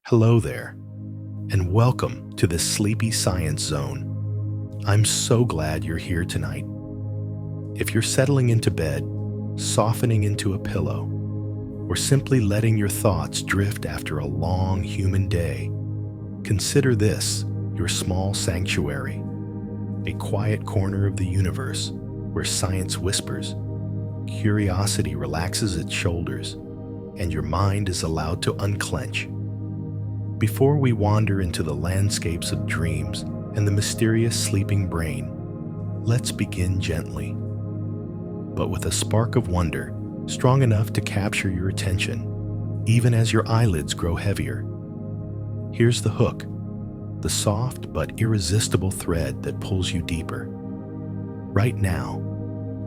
Hello there, and welcome to this sleepy science zone. I'm so glad you're here tonight. If you're settling into bed, softening into a pillow, or simply letting your thoughts drift after a long human day, consider this your small sanctuary, a quiet corner of the universe where science whispers, curiosity relaxes its shoulders, and your mind is allowed to unclench. Before we wander into the landscapes of dreams and the mysterious sleeping brain, let's begin gently, but with a spark of wonder strong enough to capture your attention, even as your eyelids grow heavier. Here's the hook, the soft but irresistible thread that pulls you deeper. Right now,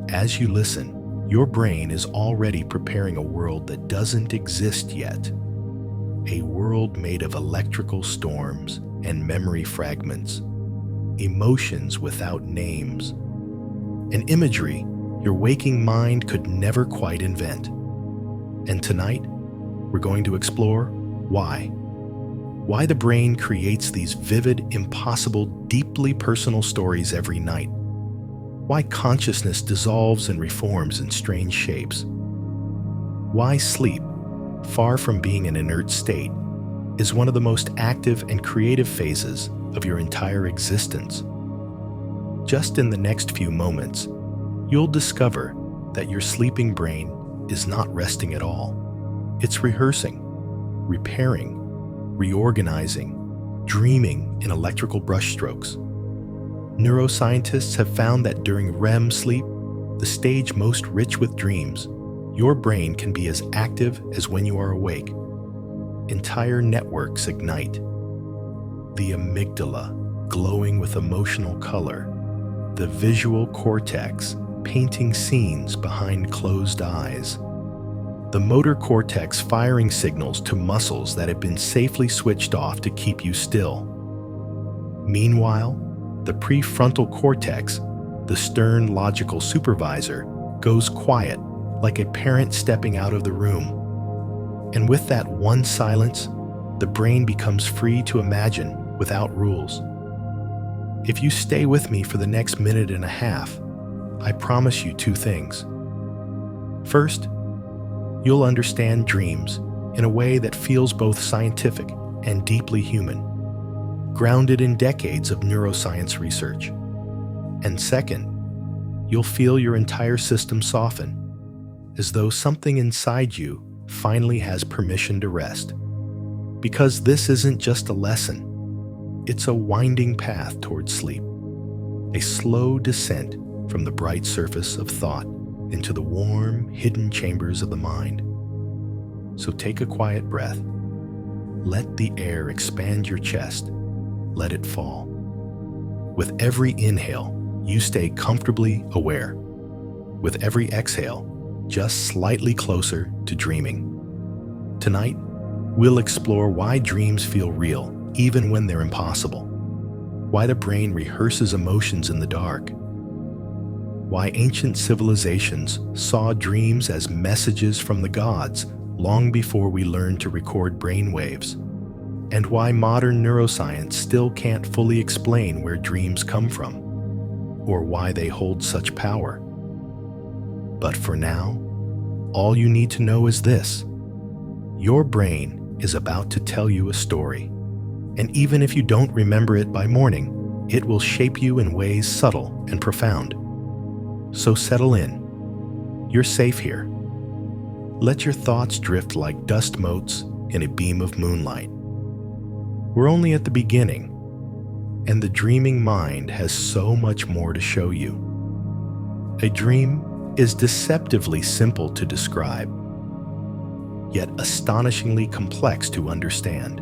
as you listen, your brain is already preparing a world that doesn't exist yet. A world made of electrical storms and memory fragments, emotions without names, and imagery your waking mind could never quite invent. And tonight, we're going to explore why the brain creates these vivid, impossible, deeply personal stories every night. Why consciousness dissolves and reforms in strange shapes. Why sleep, far from being an inert state, is one of the most active and creative phases of your entire existence. Just in the next few moments, you'll discover that your sleeping brain is not resting at all. It's rehearsing, repairing, reorganizing, dreaming in electrical brushstrokes. Neuroscientists have found that during REM sleep, the stage most rich with dreams, your brain can be as active as when you are awake. Entire networks ignite. The amygdala, glowing with emotional color. The visual cortex, painting scenes behind closed eyes. The motor cortex firing signals to muscles that have been safely switched off to keep you still. Meanwhile, the prefrontal cortex, the stern logical supervisor, goes quiet, like a parent stepping out of the room. And with that one silence, the brain becomes free to imagine without rules. If you stay with me for the next minute and a half, I promise you two things. First, you'll understand dreams in a way that feels both scientific and deeply human, grounded in decades of neuroscience research. And second, you'll feel your entire system soften, as though something inside you finally has permission to rest. Because this isn't just a lesson, it's a winding path towards sleep, a slow descent from the bright surface of thought into the warm, hidden chambers of the mind. So take a quiet breath. Let the air expand your chest. Let it fall. With every inhale, you stay comfortably aware. With every exhale, just slightly closer to dreaming. Tonight, we'll explore why dreams feel real even when they're impossible. Why the brain rehearses emotions in the dark. Why ancient civilizations saw dreams as messages from the gods long before we learned to record brainwaves. And why modern neuroscience still can't fully explain where dreams come from, or why they hold such power. But for now, all you need to know is this. Your brain is about to tell you a story, and even if you don't remember it by morning, it will shape you in ways subtle and profound. So settle in. You're safe here. Let your thoughts drift like dust motes in a beam of moonlight. We're only at the beginning, and the dreaming mind has so much more to show you. A dream is deceptively simple to describe, yet astonishingly complex to understand.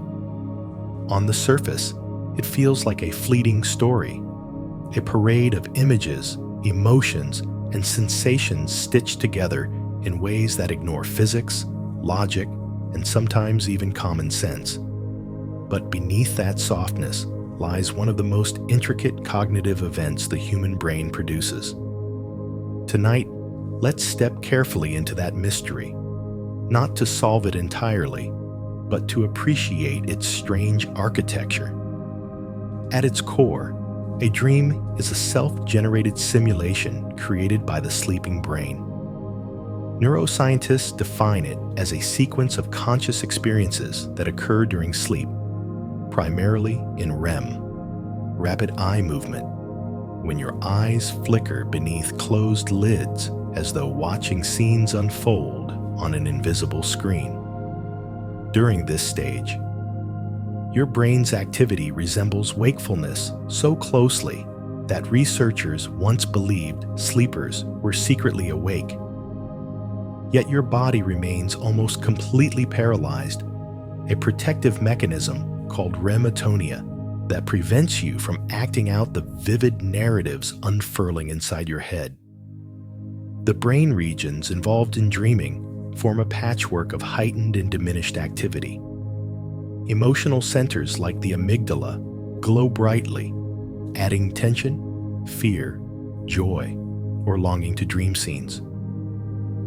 On the surface, it feels like a fleeting story, a parade of images, emotions, and sensations stitched together in ways that ignore physics, logic, and sometimes even common sense. But beneath that softness lies one of the most intricate cognitive events the human brain produces. Tonight, let's step carefully into that mystery, not to solve it entirely, but to appreciate its strange architecture. At its core, a dream is a self-generated simulation created by the sleeping brain. Neuroscientists define it as a sequence of conscious experiences that occur during sleep, primarily in REM, rapid eye movement, when your eyes flicker beneath closed lids as though watching scenes unfold on an invisible screen. During this stage, your brain's activity resembles wakefulness so closely that researchers once believed sleepers were secretly awake. Yet your body remains almost completely paralyzed, a protective mechanism called rematonia that prevents you from acting out the vivid narratives unfurling inside your head. The brain regions involved in dreaming form a patchwork of heightened and diminished activity. Emotional centers like the amygdala glow brightly, adding tension, fear, joy, or longing to dream scenes.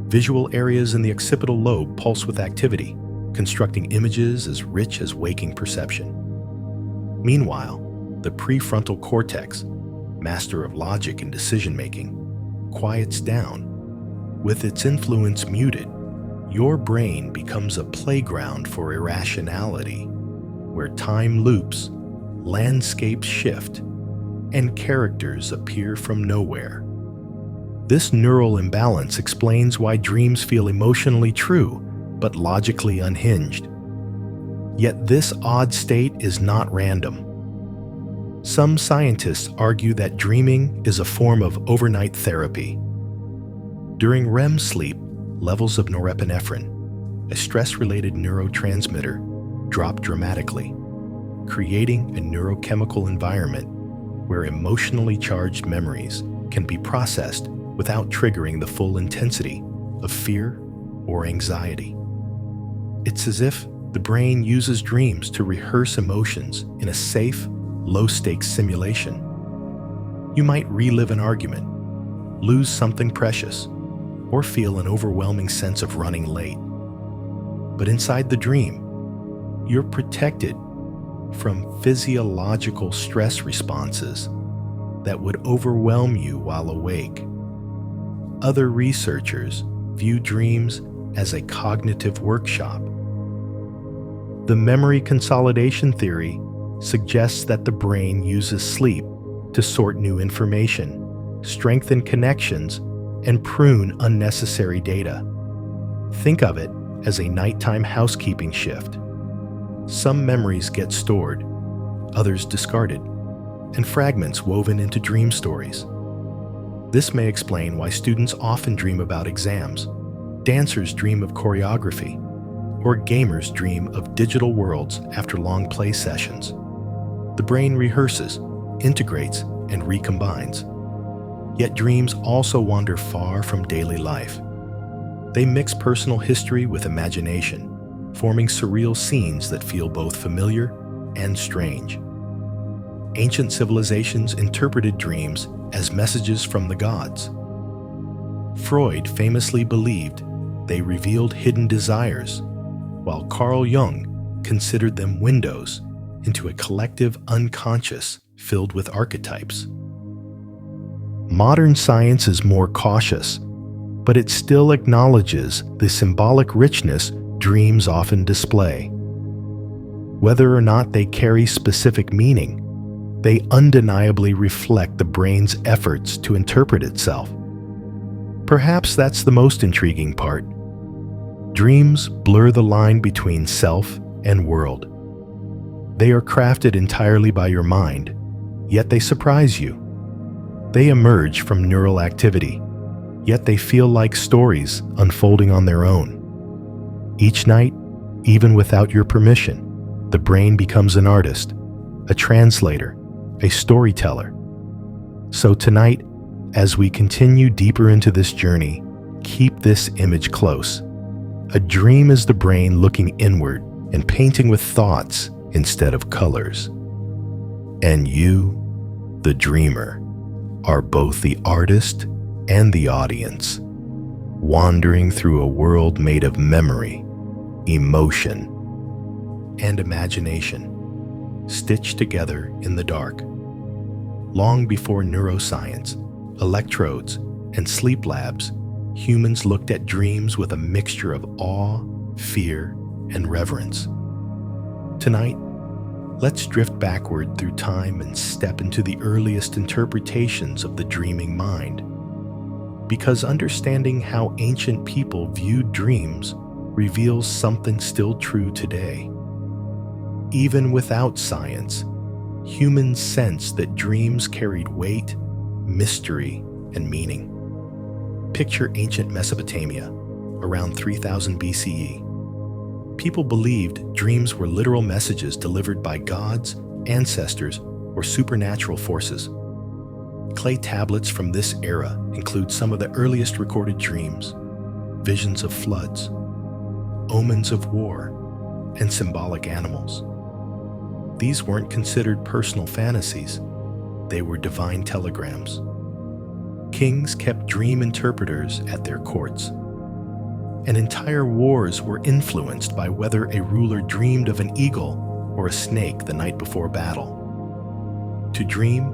Visual areas in the occipital lobe pulse with activity, constructing images as rich as waking perception. Meanwhile, the prefrontal cortex, master of logic and decision-making, quiets down. With its influence muted, your brain becomes a playground for irrationality, where time loops, landscapes shift, and characters appear from nowhere. This neural imbalance explains why dreams feel emotionally true, but logically unhinged. Yet this odd state is not random. Some scientists argue that dreaming is a form of overnight therapy. During REM sleep, levels of norepinephrine, a stress-related neurotransmitter, drop dramatically, creating a neurochemical environment where emotionally charged memories can be processed without triggering the full intensity of fear or anxiety. It's as if the brain uses dreams to rehearse emotions in a safe, low-stakes simulation. You might relive an argument, lose something precious, or feel an overwhelming sense of running late. But inside the dream, you're protected from physiological stress responses that would overwhelm you while awake. Other researchers view dreams as a cognitive workshop. The memory consolidation theory suggests that the brain uses sleep to sort new information, strengthen connections, and prune unnecessary data. Think of it as a nighttime housekeeping shift. Some memories get stored, others discarded, and fragments woven into dream stories. This may explain why students often dream about exams, dancers dream of choreography, or gamers dream of digital worlds after long play sessions. The brain rehearses, integrates, and recombines. Yet dreams also wander far from daily life. They mix personal history with imagination, forming surreal scenes that feel both familiar and strange. Ancient civilizations interpreted dreams as messages from the gods. Freud famously believed they revealed hidden desires, while Carl Jung considered them windows into a collective unconscious filled with archetypes. Modern science is more cautious, but it still acknowledges the symbolic richness dreams often display. Whether or not they carry specific meaning, they undeniably reflect the brain's efforts to interpret itself. Perhaps that's the most intriguing part. Dreams blur the line between self and world. They are crafted entirely by your mind, yet they surprise you. They emerge from neural activity, yet they feel like stories unfolding on their own. Each night, even without your permission, the brain becomes an artist, a translator, a storyteller. So tonight, as we continue deeper into this journey, keep this image close. A dream is the brain looking inward and painting with thoughts instead of colors. And you, the dreamer, are both the artist and the audience, wandering through a world made of memory, emotion, and imagination, stitched together in the dark. Long before neuroscience, electrodes, and sleep labs, humans looked at dreams with a mixture of awe, fear, and reverence. Tonight, let's drift backward through time and step into the earliest interpretations of the dreaming mind. Because understanding how ancient people viewed dreams reveals something still true today. Even without science, humans sensed that dreams carried weight, mystery, and meaning. Picture ancient Mesopotamia, around 3000 BCE. People believed dreams were literal messages delivered by gods, ancestors, or supernatural forces. Clay tablets from this era include some of the earliest recorded dreams, visions of floods, omens of war, and symbolic animals. These weren't considered personal fantasies, they were divine telegrams. Kings kept dream interpreters at their courts, and entire wars were influenced by whether a ruler dreamed of an eagle or a snake the night before battle. To dream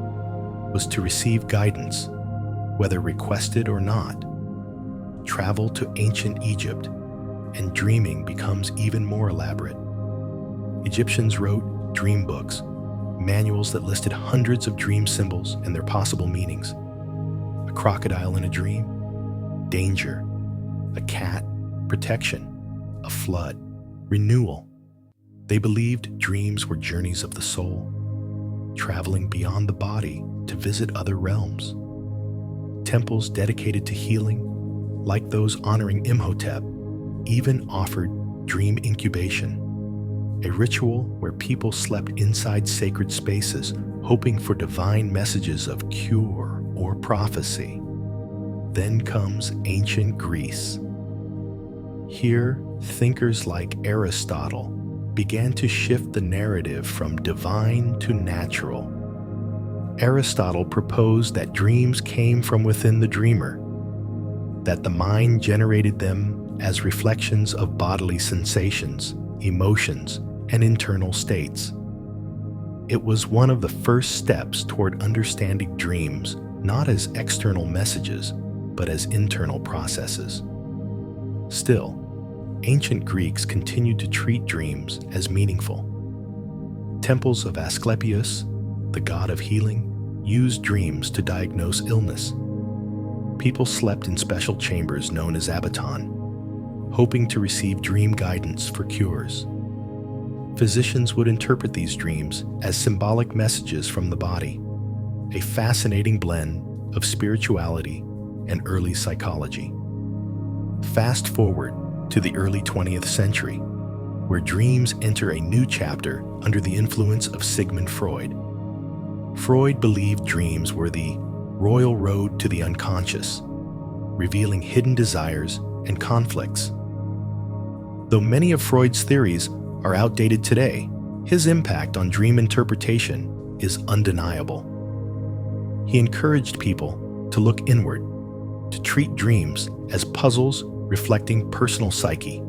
was to receive guidance, whether requested or not. Travel to ancient Egypt, and dreaming becomes even more elaborate. Egyptians wrote dream books, manuals that listed hundreds of dream symbols and their possible meanings. A crocodile in a dream, danger; a cat, protection; a flood, renewal. They believed dreams were journeys of the soul, traveling beyond the body to visit other realms. Temples dedicated to healing, like those honoring Imhotep, even offered dream incubation, a ritual where people slept inside sacred spaces, hoping for divine messages of cure or prophecy. Then comes ancient Greece. Here, thinkers like Aristotle began to shift the narrative from divine to natural. Aristotle proposed that dreams came from within the dreamer, that the mind generated them as reflections of bodily sensations, emotions, and internal states. It was one of the first steps toward understanding dreams not as external messages, but as internal processes. Still, ancient Greeks continued to treat dreams as meaningful. Temples of Asclepius, the god of healing, used dreams to diagnose illness. People slept in special chambers known as abaton, hoping to receive dream guidance for cures. Physicians would interpret these dreams as symbolic messages from the body, a fascinating blend of spirituality and early psychology. Fast forward to the early 20th century, where dreams enter a new chapter under the influence of Sigmund Freud. Freud believed dreams were the royal road to the unconscious, revealing hidden desires and conflicts. Though many of Freud's theories are outdated today, his impact on dream interpretation is undeniable. He encouraged people to look inward, to treat dreams as puzzles reflecting personal psyche.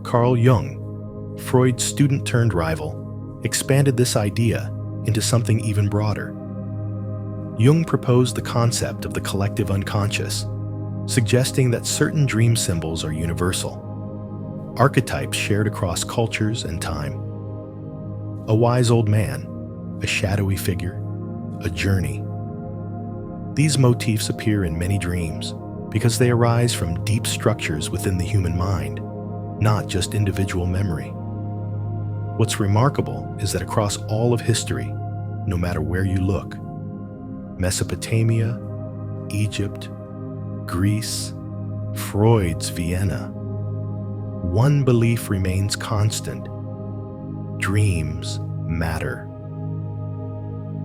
Carl Jung, Freud's student-turned-rival, expanded this idea into something even broader. Jung proposed the concept of the collective unconscious, suggesting that certain dream symbols are universal, archetypes shared across cultures and time. A wise old man, a shadowy figure, a journey. These motifs appear in many dreams because they arise from deep structures within the human mind, not just individual memory. What's remarkable is that across all of history, no matter where you look, Mesopotamia, Egypt, Greece, Freud's Vienna, one belief remains constant: dreams matter.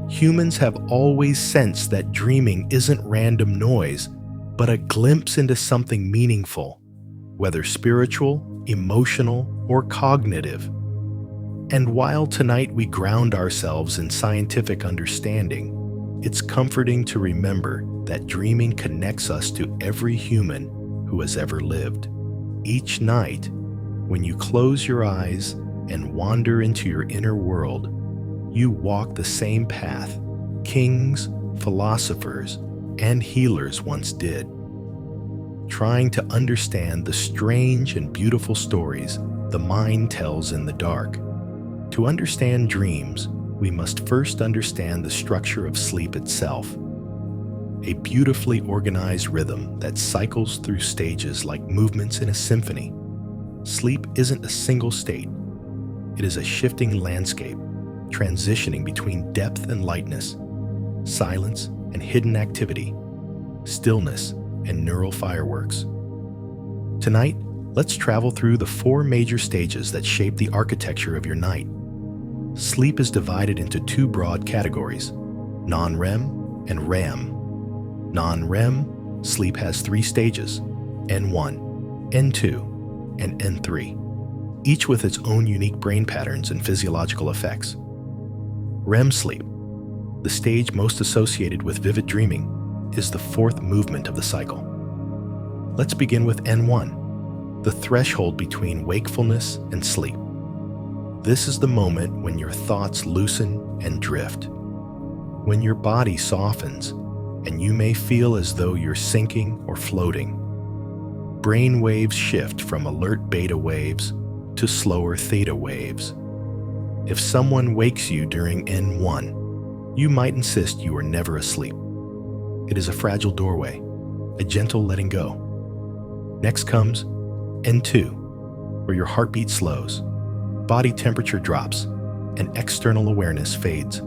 Humans have always sensed that dreaming isn't random noise, but a glimpse into something meaningful, whether spiritual, emotional, or cognitive. And while tonight we ground ourselves in scientific understanding, it's comforting to remember that dreaming connects us to every human who has ever lived. Each night, when you close your eyes and wander into your inner world, you walk the same path kings, philosophers, and healers once did, trying to understand the strange and beautiful stories the mind tells in the dark. To understand dreams, we must first understand the structure of sleep itself, a beautifully organized rhythm that cycles through stages like movements in a symphony. Sleep isn't a single state. It is a shifting landscape, transitioning between depth and lightness, silence and hidden activity, stillness and neural fireworks. Tonight, let's travel through the 4 major stages that shape the architecture of your night. Sleep is divided into 2 broad categories, non-REM and REM. Non-REM sleep has 3 stages, N1, N2, and N3, each with its own unique brain patterns and physiological effects. REM sleep, the stage most associated with vivid dreaming, is the 4th movement of the cycle. Let's begin with N1, the threshold between wakefulness and sleep. This is the moment when your thoughts loosen and drift, when your body softens, and you may feel as though you're sinking or floating. Brain waves shift from alert beta waves to slower theta waves. If someone wakes you during N1, you might insist you are never asleep. It is a fragile doorway, a gentle letting go. Next comes N2, where your heartbeat slows, body temperature drops, and external awareness fades.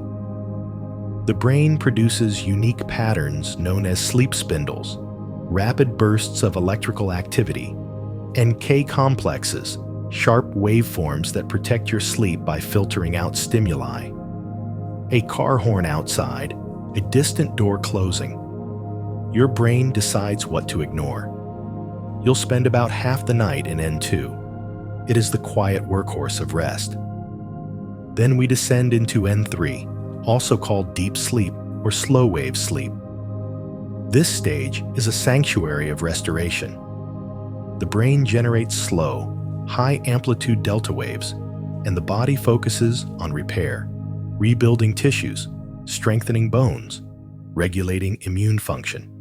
The brain produces unique patterns known as sleep spindles, rapid bursts of electrical activity, and K-complexes, sharp waveforms that protect your sleep by filtering out stimuli. A car horn outside, a distant door closing. Your brain decides what to ignore. You'll spend about half the night in N2. It is the quiet workhorse of rest. Then we descend into N3, also called deep sleep or slow wave sleep. This stage is a sanctuary of restoration. The brain generates slow, high-amplitude delta waves, and the body focuses on repair, rebuilding tissues, strengthening bones, regulating immune function.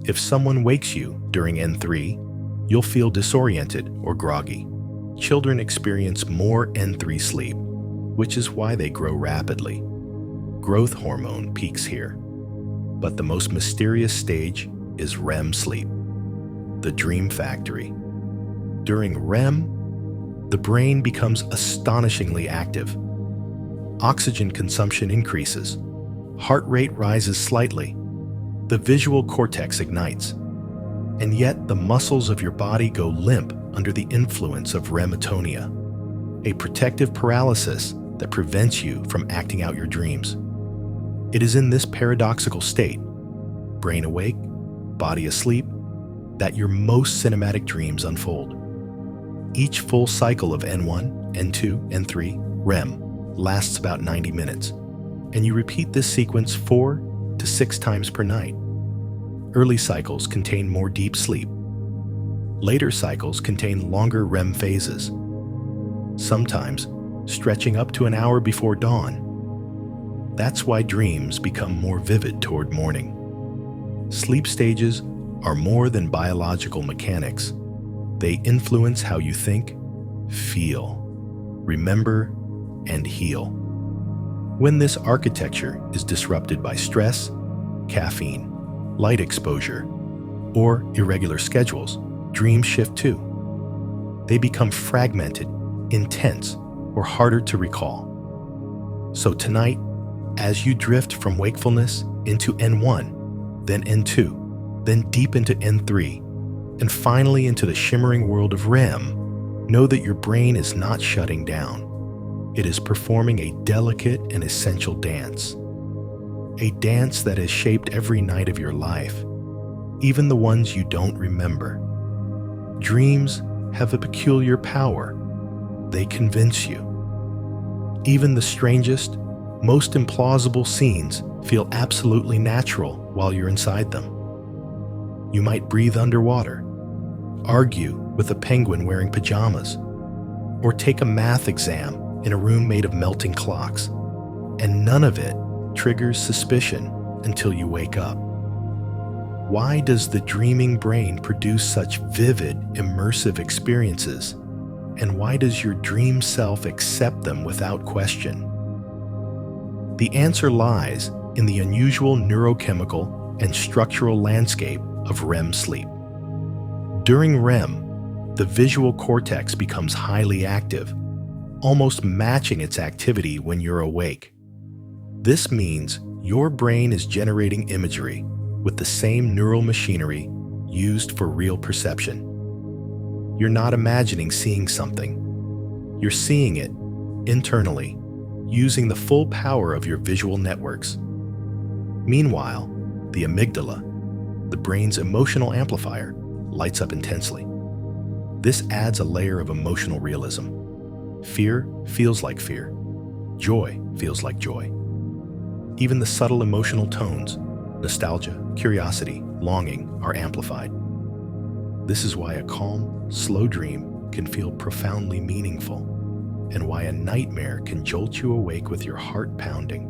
If someone wakes you during N3, you'll feel disoriented or groggy. Children experience more N3 sleep, which is why they grow rapidly. Growth hormone peaks here. But the most mysterious stage is REM sleep, the dream factory. During REM, the brain becomes astonishingly active. Oxygen consumption increases, heart rate rises slightly, the visual cortex ignites, and yet the muscles of your body go limp under the influence of rematonia, a protective paralysis that prevents you from acting out your dreams. It is in this paradoxical state, brain awake, body asleep, that your most cinematic dreams unfold. Each full cycle of N1, N2, N3, REM lasts about 90 minutes, and you repeat this sequence 4 to 6 times per night. Early cycles contain more deep sleep. Later cycles contain longer REM phases, sometimes stretching up to an hour before dawn. That's why dreams become more vivid toward morning. Sleep stages are more than biological mechanics. They influence how you think, feel, remember, and heal. When this architecture is disrupted by stress, caffeine, light exposure, or irregular schedules, dreams shift too. They become fragmented, intense, or harder to recall. So tonight, as you drift from wakefulness into N1, then N2, then deep into N3, and finally into the shimmering world of REM, know that your brain is not shutting down. It is performing a delicate and essential dance. A dance that has shaped every night of your life, even the ones you don't remember. Dreams have a peculiar power. They convince you. Even the strangest, most implausible scenes feel absolutely natural while you're inside them. You might breathe underwater, argue with a penguin wearing pajamas, Or take a math exam in a room made of melting clocks, and none of it triggers suspicion until you wake up. Why does the dreaming brain produce such vivid, immersive experiences? And why does your dream self accept them without question? The answer lies in the unusual neurochemical and structural landscape of REM sleep. During REM, the visual cortex becomes highly active, almost matching its activity when you're awake. This means your brain is generating imagery with the same neural machinery used for real perception. You're not imagining seeing something. You're seeing it internally, using the full power of your visual networks. Meanwhile, the amygdala, the brain's emotional amplifier, lights up intensely. This adds a layer of emotional realism. Fear feels like fear. Joy feels like joy. Even the subtle emotional tones, nostalgia, curiosity, longing, are amplified. This is why a calm, slow dream can feel profoundly meaningful, and why a nightmare can jolt you awake with your heart pounding.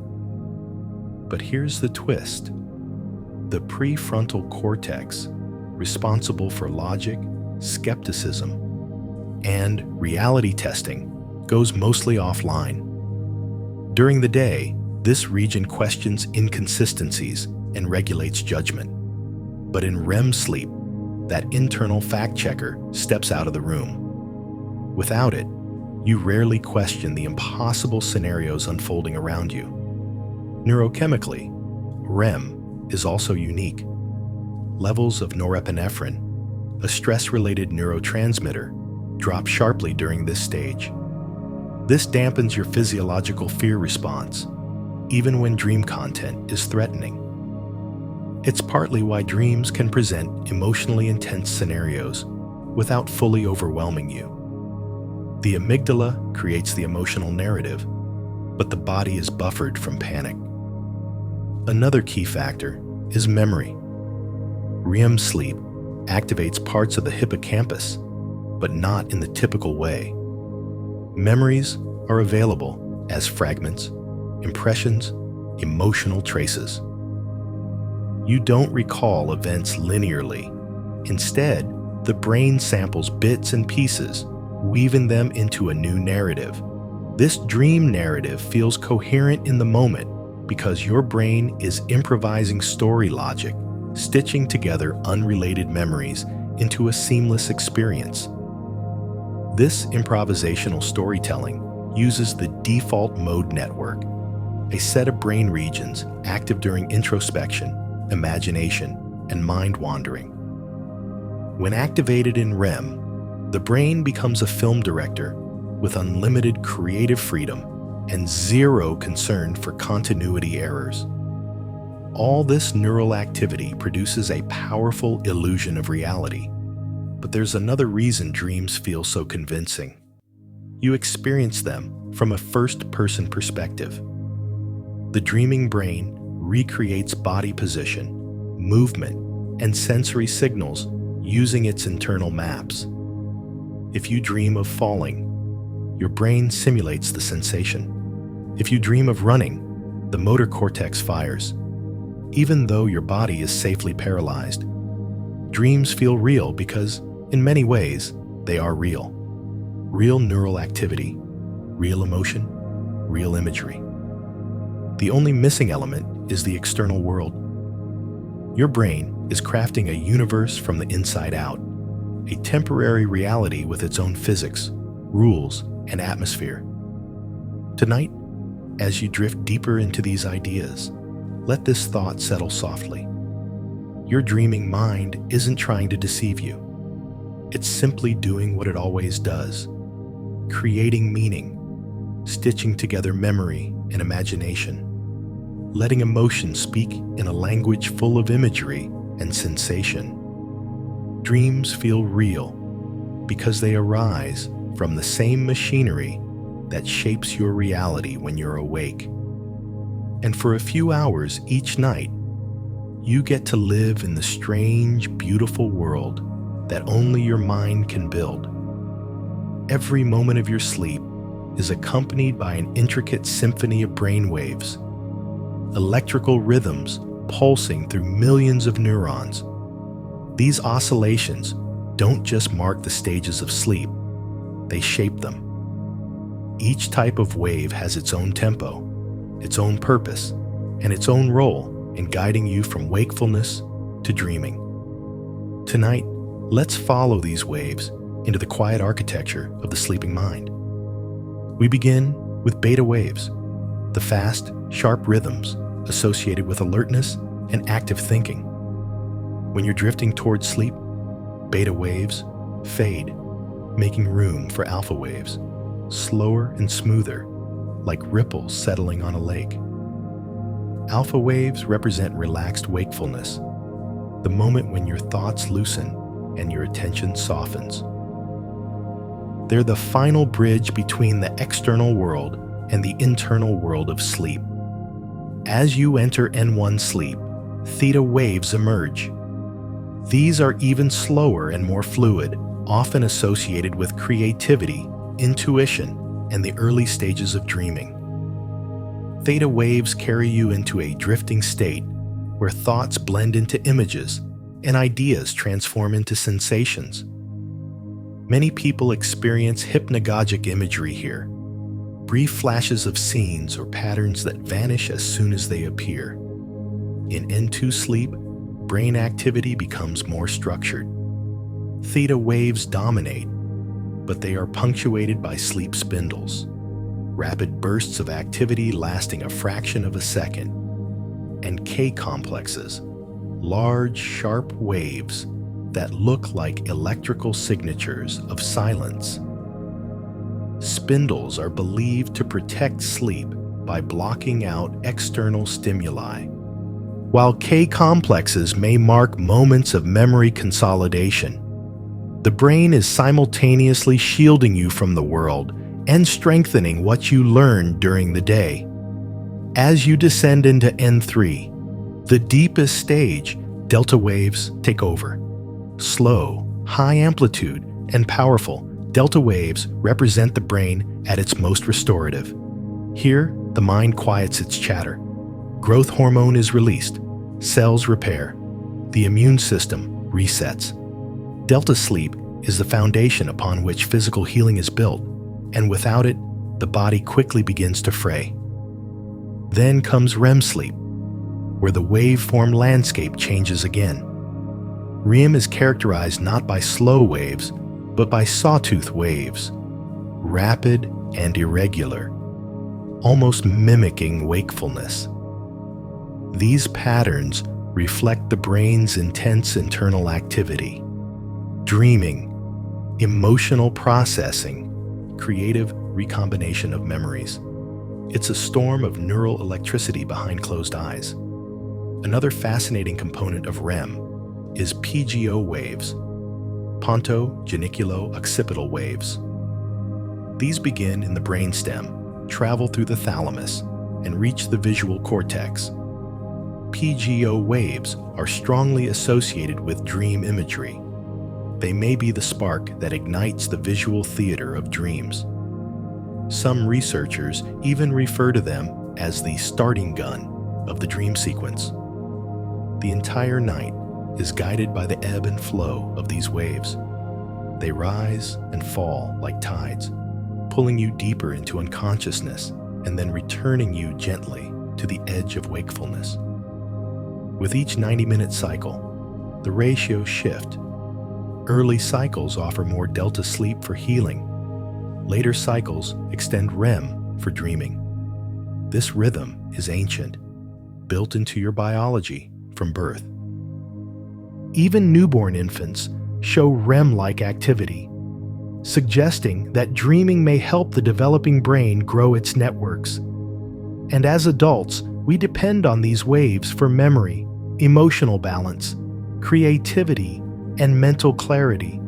But here's the twist. The prefrontal cortex, responsible for logic, skepticism, and reality testing, goes mostly offline. During the day, this region questions inconsistencies and regulates judgment. But in REM sleep, that internal fact-checker steps out of the room. Without it, you rarely question the impossible scenarios unfolding around you. Neurochemically, REM is also unique. Levels of norepinephrine, a stress-related neurotransmitter, drop sharply during this stage. This dampens your physiological fear response, even when dream content is threatening. It's partly why dreams can present emotionally intense scenarios without fully overwhelming you. The amygdala creates the emotional narrative, but the body is buffered from panic. Another key factor is memory. REM sleep activates parts of the hippocampus, but not in the typical way. Memories are available as fragments, impressions, emotional traces. You don't recall events linearly. Instead, the brain samples bits and pieces, weaving them into a new narrative. This dream narrative feels coherent in the moment because your brain is improvising story logic, stitching together unrelated memories into a seamless experience. This improvisational storytelling uses the default mode network, a set of brain regions active during introspection, imagination, and mind wandering. When activated in REM, the brain becomes a film director with unlimited creative freedom and zero concern for continuity errors. All this neural activity produces a powerful illusion of reality. But there's another reason dreams feel so convincing. You experience them from a first-person perspective. The dreaming brain recreates body position, movement, and sensory signals using its internal maps. If you dream of falling, your brain simulates the sensation. If you dream of running, the motor cortex fires. Even though your body is safely paralyzed, dreams feel real because, in many ways, they are real. Real neural activity, real emotion, real imagery. The only missing element is the external world. Your brain is crafting a universe from the inside out, a temporary reality with its own physics, rules, and atmosphere. Tonight, as you drift deeper into these ideas, let this thought settle softly. Your dreaming mind isn't trying to deceive you. It's simply doing what it always does, creating meaning, stitching together memory and imagination, letting emotion speak in a language full of imagery and sensation. Dreams feel real because they arise from the same machinery that shapes your reality when you're awake. And for a few hours each night, you get to live in the strange, beautiful world that only your mind can build. Every moment of your sleep is accompanied by an intricate symphony of brain waves, electrical rhythms pulsing through millions of neurons. These oscillations don't just mark the stages of sleep, they shape them. Each type of wave has its own tempo, its own purpose, and its own role in guiding you from wakefulness to dreaming. Tonight, let's follow these waves into the quiet architecture of the sleeping mind. We begin with beta waves, the fast, sharp rhythms associated with alertness and active thinking. When you're drifting towards sleep, beta waves fade, making room for alpha waves, slower and smoother, like ripples settling on a lake. Alpha waves represent relaxed wakefulness, the moment when your thoughts loosen and your attention softens. They're the final bridge between the external world and the internal world of sleep. As you enter N1 sleep, theta waves emerge. These are even slower and more fluid, often associated with creativity, intuition, and the early stages of dreaming. Theta waves carry you into a drifting state where thoughts blend into images and ideas transform into sensations. Many people experience hypnagogic imagery here, brief flashes of scenes or patterns that vanish as soon as they appear. In N2 sleep, brain activity becomes more structured. Theta waves dominate, but they are punctuated by sleep spindles, rapid bursts of activity lasting a fraction of a second, and K complexes, large, sharp waves that look like electrical signatures of silence. Spindles are believed to protect sleep by blocking out external stimuli, while K complexes may mark moments of memory consolidation. The brain is simultaneously shielding you from the world and strengthening what you learned during the day. As you descend into N3, the deepest stage, delta waves take over. Slow, high amplitude, and powerful, delta waves represent the brain at its most restorative. Here, the mind quiets its chatter. Growth hormone is released, cells repair, the immune system resets. Delta sleep is the foundation upon which physical healing is built, and without it, the body quickly begins to fray. Then comes REM sleep, where the waveform landscape changes again. REM is characterized not by slow waves, but by sawtooth waves, rapid and irregular, almost mimicking wakefulness. These patterns reflect the brain's intense internal activity, dreaming, emotional processing, creative recombination of memories. It's a storm of neural electricity behind closed eyes. Another fascinating component of REM is PGO waves, ponto-geniculo-occipital waves. These begin in the brainstem, travel through the thalamus, and reach the visual cortex. PGO waves are strongly associated with dream imagery. They may be the spark that ignites the visual theater of dreams. Some researchers even refer to them as the starting gun of the dream sequence. The entire night is guided by the ebb and flow of these waves. They rise and fall like tides, pulling you deeper into unconsciousness and then returning you gently to the edge of wakefulness. With each 90-minute cycle, the ratios shift. Early cycles offer more delta sleep for healing. Later cycles extend REM for dreaming. This rhythm is ancient, built into your biology from birth. Even newborn infants show REM-like activity, suggesting that dreaming may help the developing brain grow its networks. And as adults, we depend on these waves for memory, emotional balance, creativity, and mental clarity.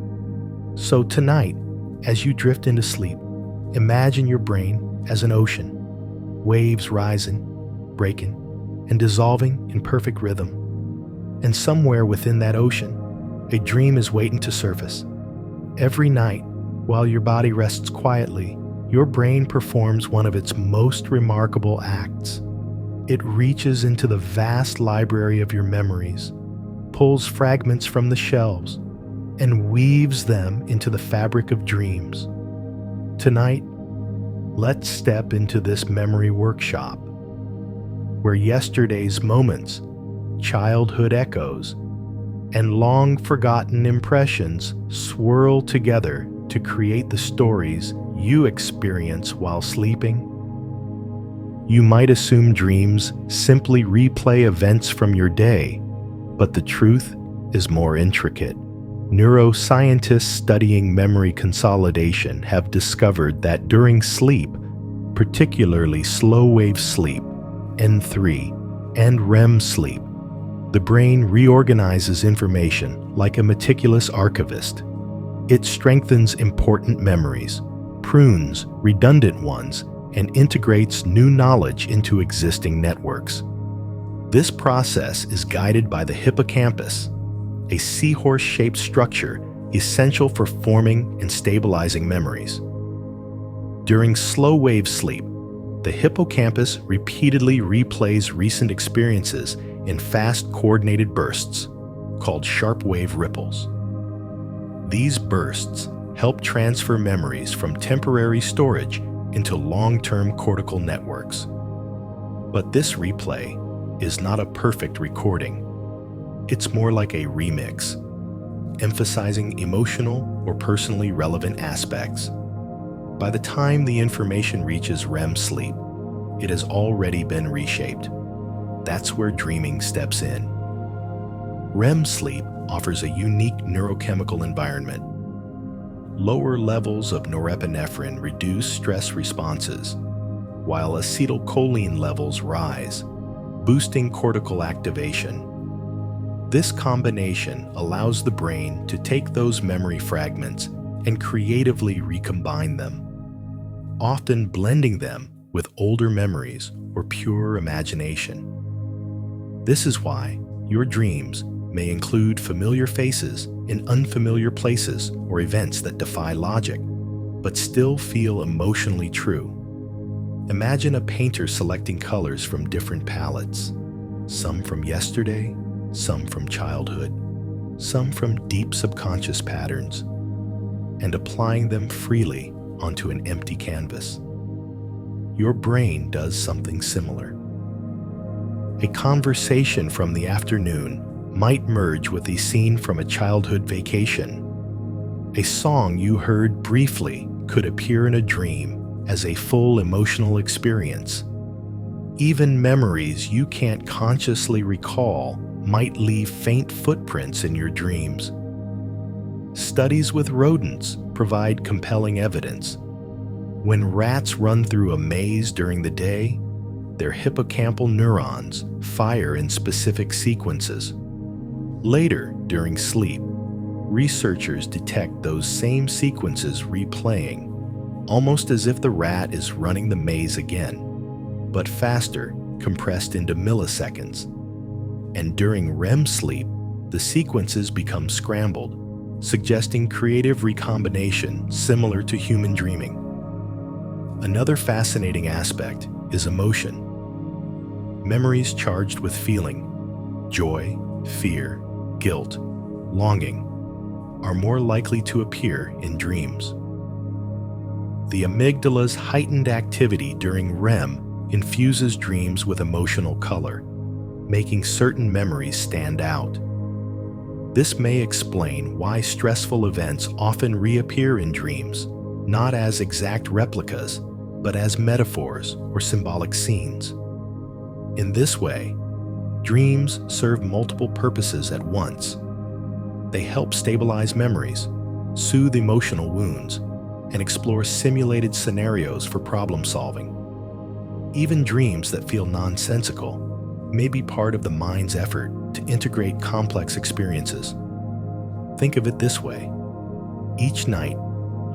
So tonight, as you drift into sleep, imagine your brain as an ocean, waves rising, breaking, and dissolving in perfect rhythm. And somewhere within that ocean, a dream is waiting to surface. Every night, While your body rests quietly, your brain performs one of its most remarkable acts. It reaches into the vast library of your memories, pulls fragments from the shelves, and weaves them into the fabric of dreams. Tonight, let's step into this memory workshop, where yesterday's moments, childhood echoes, and long-forgotten impressions swirl together to create the stories you experience while sleeping. You might assume dreams simply replay events from your day, but the truth is more intricate. Neuroscientists studying memory consolidation have discovered that during sleep, particularly slow-wave sleep, N3, and REM sleep, the brain reorganizes information like a meticulous archivist. It strengthens important memories, prunes redundant ones, and integrates new knowledge into existing networks. This process is guided by the hippocampus, a seahorse-shaped structure essential for forming and stabilizing memories. During slow-wave sleep, the hippocampus repeatedly replays recent experiences in fast, coordinated bursts, called sharp-wave ripples. These bursts help transfer memories from temporary storage into long-term cortical networks. But this replay is not a perfect recording. It's more like a remix, emphasizing emotional or personally relevant aspects. By the time the information reaches REM sleep, it has already been reshaped. That's where dreaming steps in. REM sleep offers a unique neurochemical environment. Lower levels of norepinephrine reduce stress responses, while acetylcholine levels rise, boosting cortical activation. This combination allows the brain to take those memory fragments and creatively recombine them, often blending them with older memories or pure imagination. This is why your dreams may include familiar faces in unfamiliar places or events that defy logic, but still feel emotionally true. Imagine a painter selecting colors from different palettes, some from yesterday, some from childhood, some from deep subconscious patterns, and applying them freely onto an empty canvas. Your brain does something similar. A conversation from the afternoon might merge with a scene from a childhood vacation. A song you heard briefly could appear in a dream as a full emotional experience. Even memories you can't consciously recall might leave faint footprints in your dreams. Studies with rodents provide compelling evidence. When rats run through a maze during the day, their hippocampal neurons fire in specific sequences. Later, during sleep, researchers detect those same sequences replaying, almost as if the rat is running the maze again, but faster, compressed into milliseconds. And during REM sleep, the sequences become scrambled, suggesting creative recombination similar to human dreaming. Another fascinating aspect is emotion. Memories charged with feeling, joy, fear, guilt, longing, are more likely to appear in dreams. The amygdala's heightened activity during REM infuses dreams with emotional color, making certain memories stand out. This may explain why stressful events often reappear in dreams, not as exact replicas, but as metaphors or symbolic scenes. In this way, dreams serve multiple purposes at once. They help stabilize memories, soothe emotional wounds, and explore simulated scenarios for problem solving. Even dreams that feel nonsensical may be part of the mind's effort to integrate complex experiences. Think of it this way. Each night,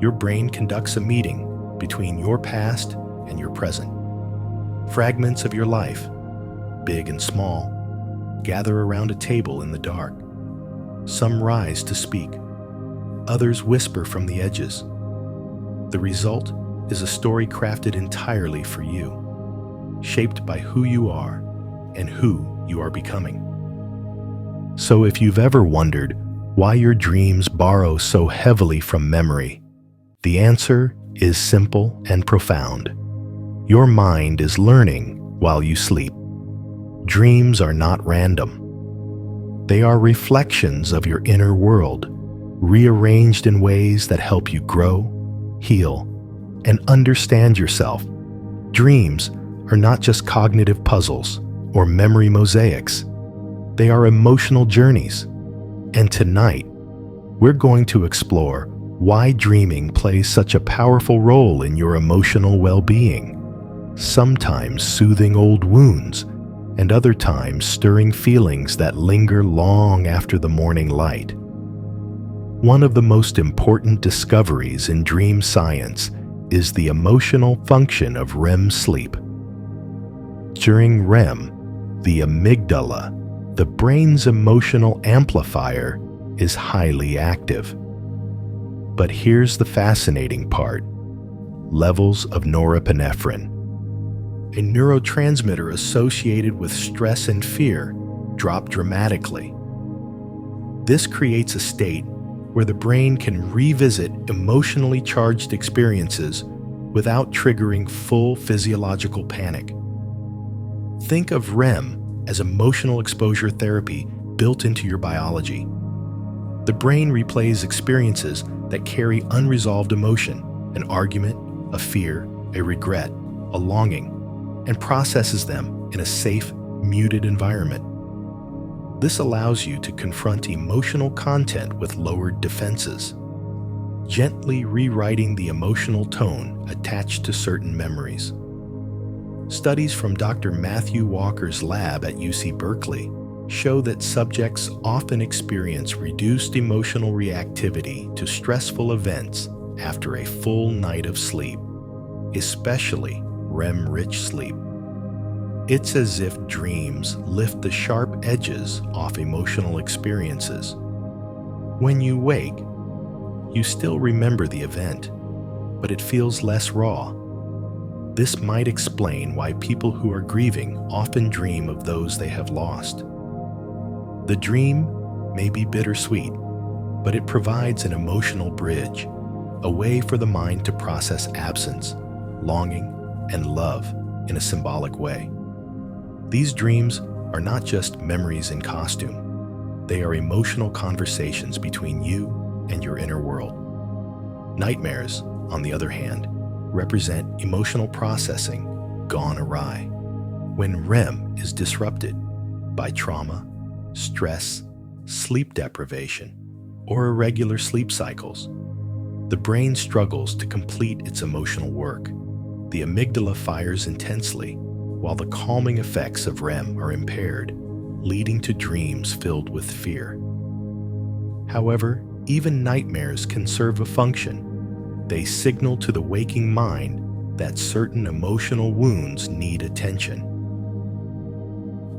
your brain conducts a meeting between your past and your present. Fragments of your life, big and small, gather around a table in the dark. Some rise to speak. Others whisper from the edges, The result is a story crafted entirely for you, shaped by who you are and who you are becoming. So if you've ever wondered why your dreams borrow so heavily from memory, the answer is simple and profound. Your mind is learning while you sleep. Dreams are not random. They are reflections of your inner world, rearranged in ways that help you grow, heal, and understand yourself. Dreams are not just cognitive puzzles or memory mosaics. They are emotional journeys. And tonight, we're going to explore why dreaming plays such a powerful role in your emotional well-being, sometimes soothing old wounds, and other times stirring feelings that linger long after the morning light. One of the most important discoveries in dream science is the emotional function of REM sleep. During REM, the amygdala, the brain's emotional amplifier, is highly active. But here's the fascinating part: levels of norepinephrine, a neurotransmitter associated with stress and fear, drop dramatically. This creates a state where the brain can revisit emotionally charged experiences without triggering full physiological panic. Think of REM as emotional exposure therapy built into your biology. The brain replays experiences that carry unresolved emotion, an argument, a fear, a regret, a longing, and processes them in a safe, muted environment. This allows you to confront emotional content with lowered defenses, gently rewriting the emotional tone attached to certain memories. Studies from Dr. Matthew Walker's lab at UC Berkeley show that subjects often experience reduced emotional reactivity to stressful events after a full night of sleep, especially REM-rich sleep. It's as if dreams lift the sharp edges off emotional experiences. When you wake, you still remember the event, but it feels less raw. This might explain why people who are grieving often dream of those they have lost. The dream may be bittersweet, but it provides an emotional bridge, a way for the mind to process absence, longing, and love in a symbolic way. These dreams are not just memories in costume. They are emotional conversations between you and your inner world. Nightmares, on the other hand, represent emotional processing gone awry. When REM is disrupted by trauma, stress, sleep deprivation, or irregular sleep cycles, the brain struggles to complete its emotional work. The amygdala fires intensely, while the calming effects of REM are impaired, leading to dreams filled with fear. However, even nightmares can serve a function. They signal to the waking mind that certain emotional wounds need attention.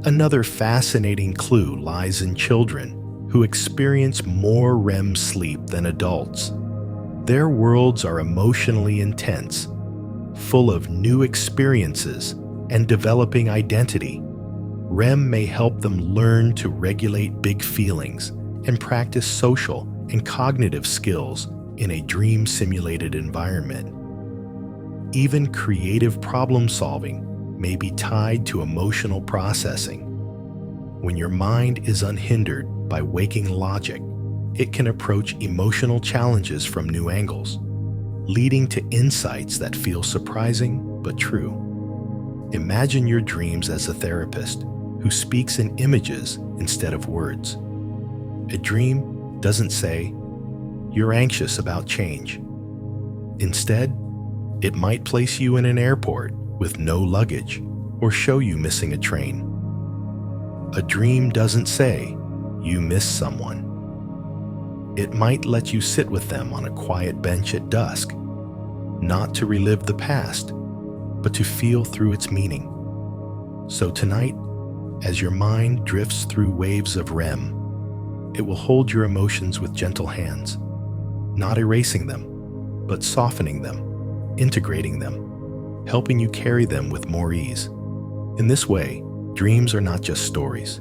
Another fascinating clue lies in children who experience more REM sleep than adults. Their worlds are emotionally intense, full of new experiences and developing identity. REM may help them learn to regulate big feelings and practice social and cognitive skills in a dream-simulated environment. Even creative problem-solving may be tied to emotional processing. When your mind is unhindered by waking logic, it can approach emotional challenges from new angles, leading to insights that feel surprising but true. Imagine your dreams as a therapist who speaks in images instead of words. A dream doesn't say, "You're anxious about change." Instead, it might place you in an airport with no luggage or show you missing a train. A dream doesn't say, "You miss someone." It might let you sit with them on a quiet bench at dusk, not to relive the past, but to feel through its meaning. So tonight, as your mind drifts through waves of REM, it will hold your emotions with gentle hands, not erasing them, but softening them, integrating them, helping you carry them with more ease. In this way, dreams are not just stories.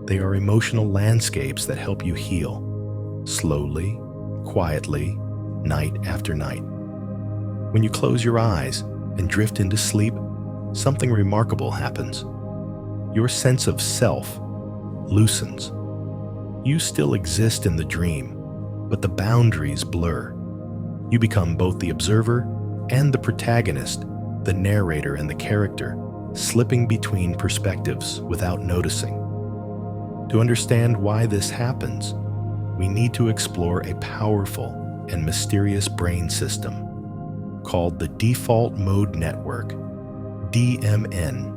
They are emotional landscapes that help you heal, slowly, quietly, night after night. When you close your eyes and drift into sleep, something remarkable happens. Your sense of self loosens. You still exist in the dream, but the boundaries blur. You become both the observer and the protagonist, the narrator and the character, slipping between perspectives without noticing. To understand why this happens, we need to explore a powerful and mysterious brain system called the default mode network, DMN.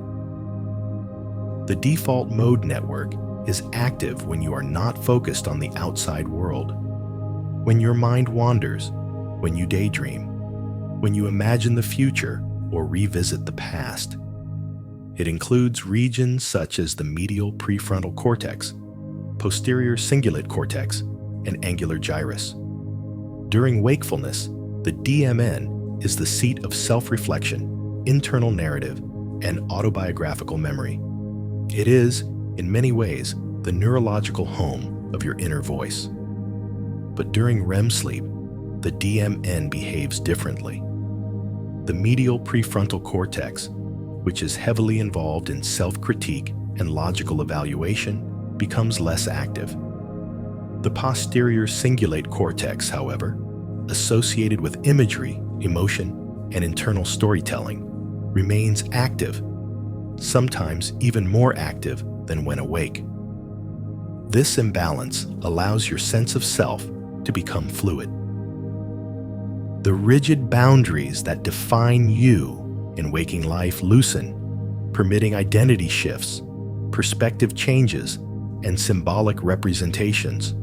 The default mode network is active when you are not focused on the outside world. When your mind wanders, when you daydream, when you imagine the future or revisit the past. It includes regions such as the medial prefrontal cortex, posterior cingulate cortex, and angular gyrus. During wakefulness, the DMN is the seat of self-reflection, internal narrative, and autobiographical memory. It is, in many ways, the neurological home of your inner voice. But during REM sleep, the DMN behaves differently. The medial prefrontal cortex, which is heavily involved in self-critique and logical evaluation, becomes less active. The posterior cingulate cortex, however, associated with imagery, emotion, and internal storytelling, remains active, sometimes even more active than when awake. This imbalance allows your sense of self to become fluid. The rigid boundaries that define you in waking life loosen, permitting identity shifts, perspective changes, and symbolic representations.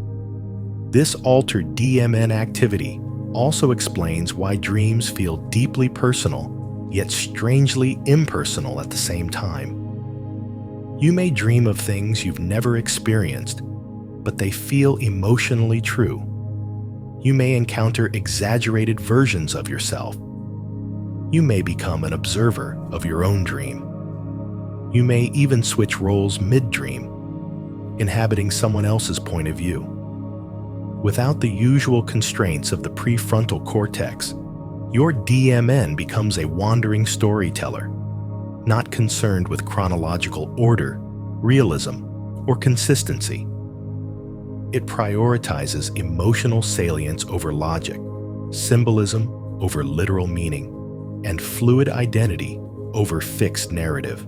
This altered DMN activity also explains why dreams feel deeply personal, yet strangely impersonal at the same time. You may dream of things you've never experienced, but they feel emotionally true. You may encounter exaggerated versions of yourself. You may become an observer of your own dream. You may even switch roles mid-dream, inhabiting someone else's point of view. Without the usual constraints of the prefrontal cortex, your DMN becomes a wandering storyteller, not concerned with chronological order, realism, or consistency. It prioritizes emotional salience over logic, symbolism over literal meaning, and fluid identity over fixed narrative.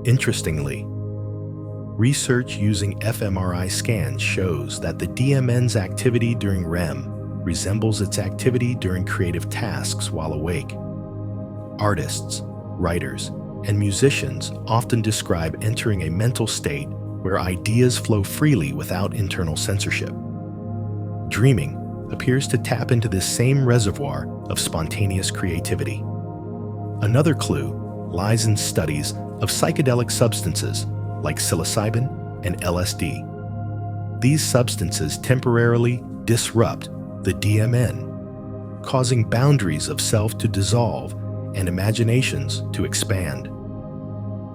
Interestingly, research using fMRI scans shows that the DMN's activity during REM resembles its activity during creative tasks while awake. Artists, writers, and musicians often describe entering a mental state where ideas flow freely without internal censorship. Dreaming appears to tap into this same reservoir of spontaneous creativity. Another clue lies in studies of psychedelic substances like psilocybin and LSD. These substances temporarily disrupt the DMN, causing boundaries of self to dissolve and imaginations to expand.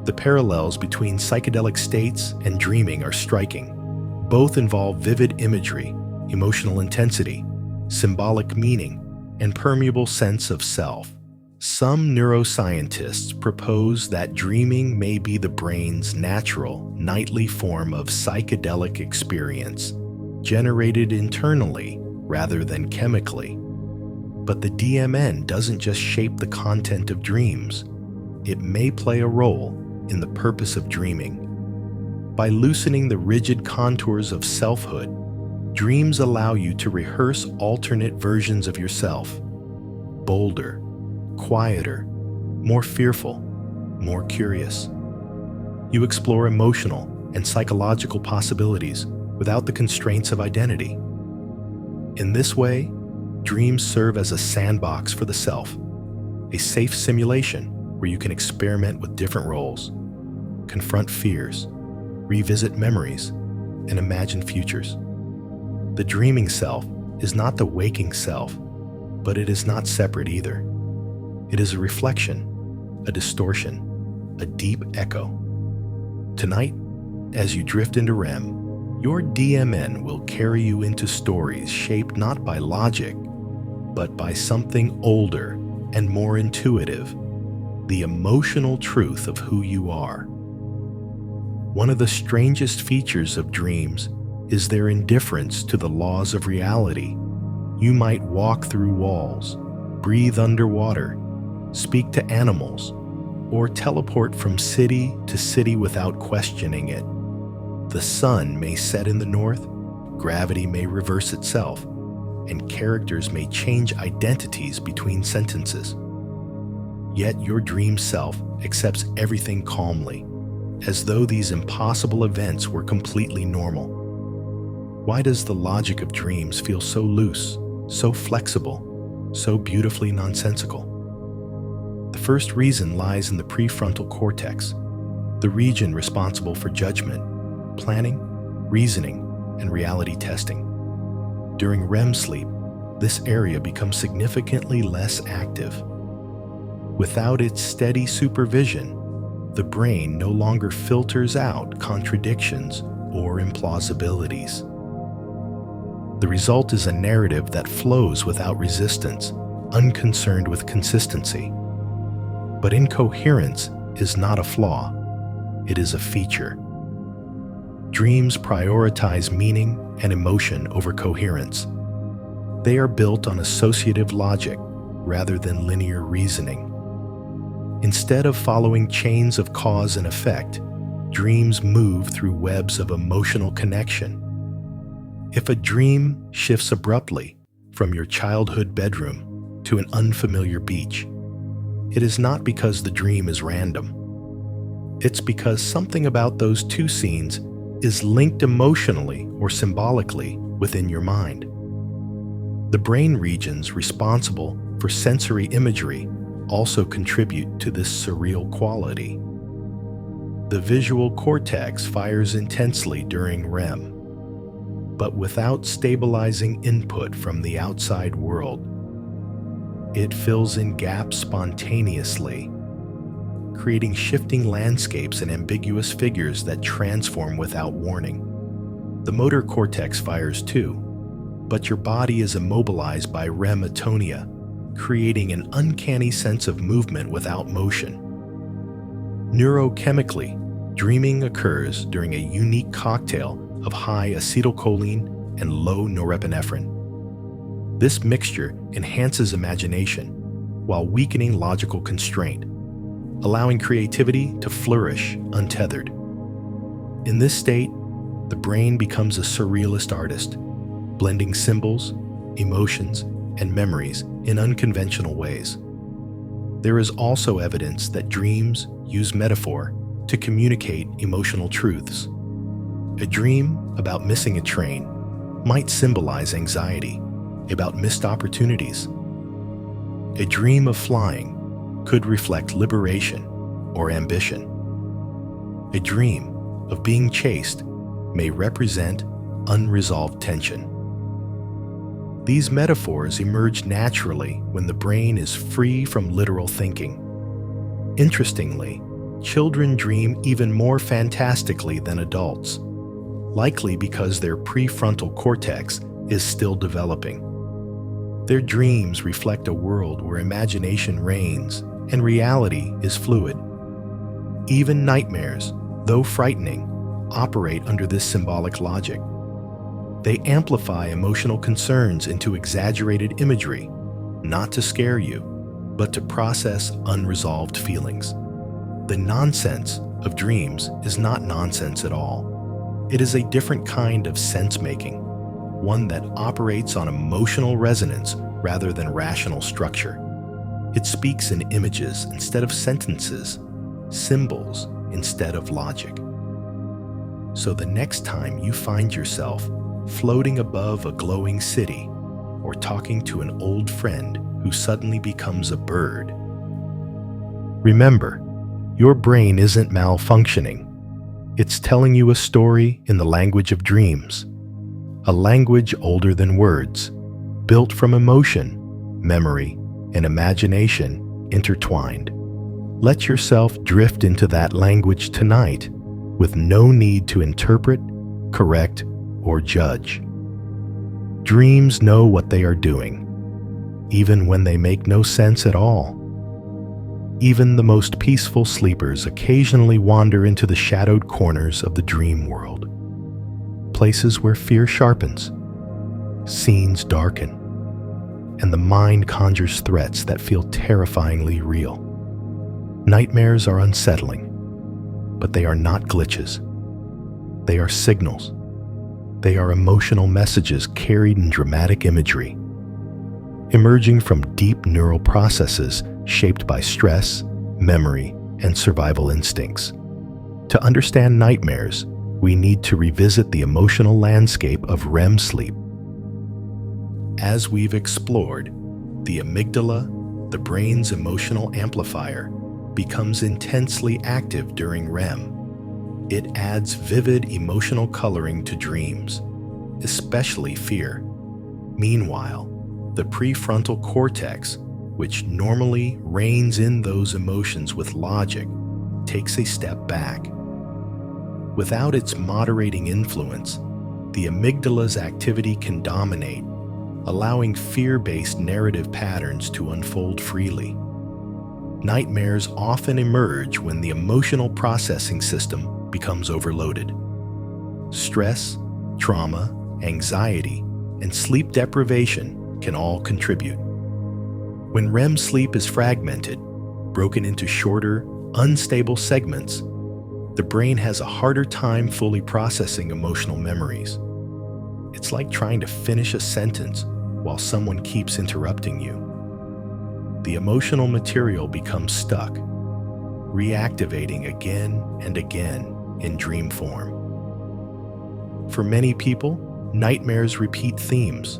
The parallels between psychedelic states and dreaming are striking. Both involve vivid imagery, emotional intensity, symbolic meaning, and permeable sense of self. Some neuroscientists propose that dreaming may be the brain's natural, nightly form of psychedelic experience, generated internally rather than chemically. But the DMN doesn't just shape the content of dreams. It may play a role in the purpose of dreaming. By loosening the rigid contours of selfhood, dreams allow you to rehearse alternate versions of yourself, bolder, quieter, more fearful, more curious. You explore emotional and psychological possibilities without the constraints of identity. In this way, dreams serve as a sandbox for the self, a safe simulation where you can experiment with different roles, confront fears, revisit memories, and imagine futures. The dreaming self is not the waking self, But it is not separate either. It is a reflection, a distortion, a deep echo. Tonight, as you drift into REM, your DMN will carry you into stories shaped not by logic, but by something older and more intuitive, the emotional truth of who you are. One of the strangest features of dreams is their indifference to the laws of reality. You might walk through walls, breathe underwater, speak to animals, or teleport from city to city without questioning it. The sun may set in the north, gravity may reverse itself, and characters may change identities between sentences. Yet your dream self accepts everything calmly, as though these impossible events were completely normal. Why does the logic of dreams feel so loose, so flexible, so beautifully nonsensical? The first reason lies in the prefrontal cortex, the region responsible for judgment, planning, reasoning, and reality testing. During REM sleep, this area becomes significantly less active. Without its steady supervision, the brain no longer filters out contradictions or implausibilities. The result is a narrative that flows without resistance, unconcerned with consistency. But incoherence is not a flaw, it is a feature. Dreams prioritize meaning and emotion over coherence. They are built on associative logic rather than linear reasoning. Instead of following chains of cause and effect, dreams move through webs of emotional connection. If a dream shifts abruptly from your childhood bedroom to an unfamiliar beach, it is not because the dream is random. It's because something about those two scenes is linked emotionally or symbolically within your mind. The brain regions responsible for sensory imagery also contribute to this surreal quality. The visual cortex fires intensely during REM, but without stabilizing input from the outside world. It fills in gaps spontaneously, creating shifting landscapes and ambiguous figures that transform without warning. The motor cortex fires too, but your body is immobilized by REM atonia, creating an uncanny sense of movement without motion. Neurochemically, dreaming occurs during a unique cocktail of high acetylcholine and low norepinephrine. This mixture enhances imagination while weakening logical constraint, allowing creativity to flourish untethered. In this state, the brain becomes a surrealist artist, blending symbols, emotions, and memories in unconventional ways. There is also evidence that dreams use metaphor to communicate emotional truths. A dream about missing a train might symbolize anxiety about missed opportunities. A dream of flying could reflect liberation or ambition. A dream of being chased may represent unresolved tension. These metaphors emerge naturally when the brain is free from literal thinking. Interestingly, children dream even more fantastically than adults, likely because their prefrontal cortex is still developing. Their dreams reflect a world where imagination reigns and reality is fluid. Even nightmares, though frightening, operate under this symbolic logic. They amplify emotional concerns into exaggerated imagery, not to scare you, but to process unresolved feelings. The nonsense of dreams is not nonsense at all. It is a different kind of sense-making, one that operates on emotional resonance rather than rational structure. It speaks in images instead of sentences, symbols instead of logic. So the next time you find yourself floating above a glowing city or talking to an old friend who suddenly becomes a bird, remember, your brain isn't malfunctioning. It's telling you a story in the language of dreams, a language older than words, built from emotion, memory, and imagination intertwined. Let yourself drift into that language tonight with no need to interpret, correct, or judge. Dreams know what they are doing, even when they make no sense at all. Even the most peaceful sleepers occasionally wander into the shadowed corners of the dream world, places where fear sharpens, scenes darken, and the mind conjures threats that feel terrifyingly real. Nightmares are unsettling, but they are not glitches. They are signals. They are emotional messages carried in dramatic imagery, emerging from deep neural processes shaped by stress, memory, and survival instincts. To understand nightmares, we need to revisit the emotional landscape of REM sleep. As we've explored, the amygdala, the brain's emotional amplifier, becomes intensely active during REM. It adds vivid emotional coloring to dreams, especially fear. Meanwhile, the prefrontal cortex, which normally reins in those emotions with logic, takes a step back. Without its moderating influence, the amygdala's activity can dominate, allowing fear-based narrative patterns to unfold freely. Nightmares often emerge when the emotional processing system becomes overloaded. Stress, trauma, anxiety, and sleep deprivation can all contribute. When REM sleep is fragmented, broken into shorter, unstable segments, the brain has a harder time fully processing emotional memories. It's like trying to finish a sentence while someone keeps interrupting you. The emotional material becomes stuck, reactivating again and again in dream form. For many people, nightmares repeat themes: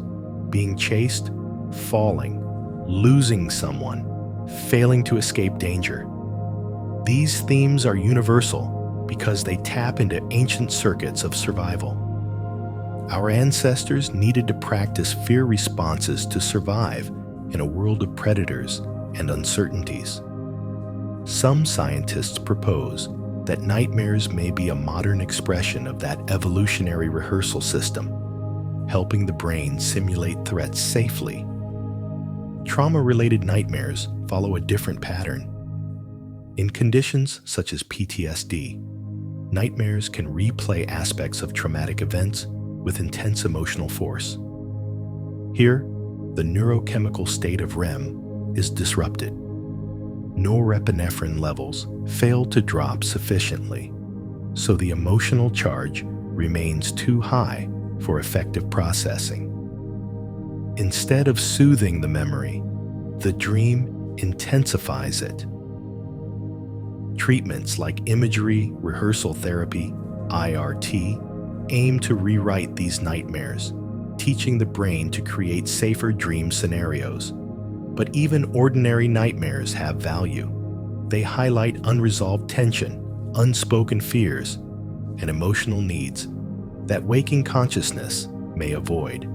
being chased, falling, losing someone, failing to escape danger. These themes are universal because they tap into ancient circuits of survival. Our ancestors needed to practice fear responses to survive in a world of predators and uncertainties. Some scientists propose that nightmares may be a modern expression of that evolutionary rehearsal system, helping the brain simulate threats safely. Trauma-related nightmares follow a different pattern. In conditions such as PTSD, nightmares can replay aspects of traumatic events with intense emotional force. Here, the neurochemical state of REM is disrupted. Norepinephrine levels fail to drop sufficiently, so the emotional charge remains too high for effective processing. Instead of soothing the memory, the dream intensifies it. Treatments like imagery, rehearsal therapy, IRT, aim to rewrite these nightmares, teaching the brain to create safer dream scenarios. But even ordinary nightmares have value. They highlight unresolved tension, unspoken fears, and emotional needs that waking consciousness may avoid.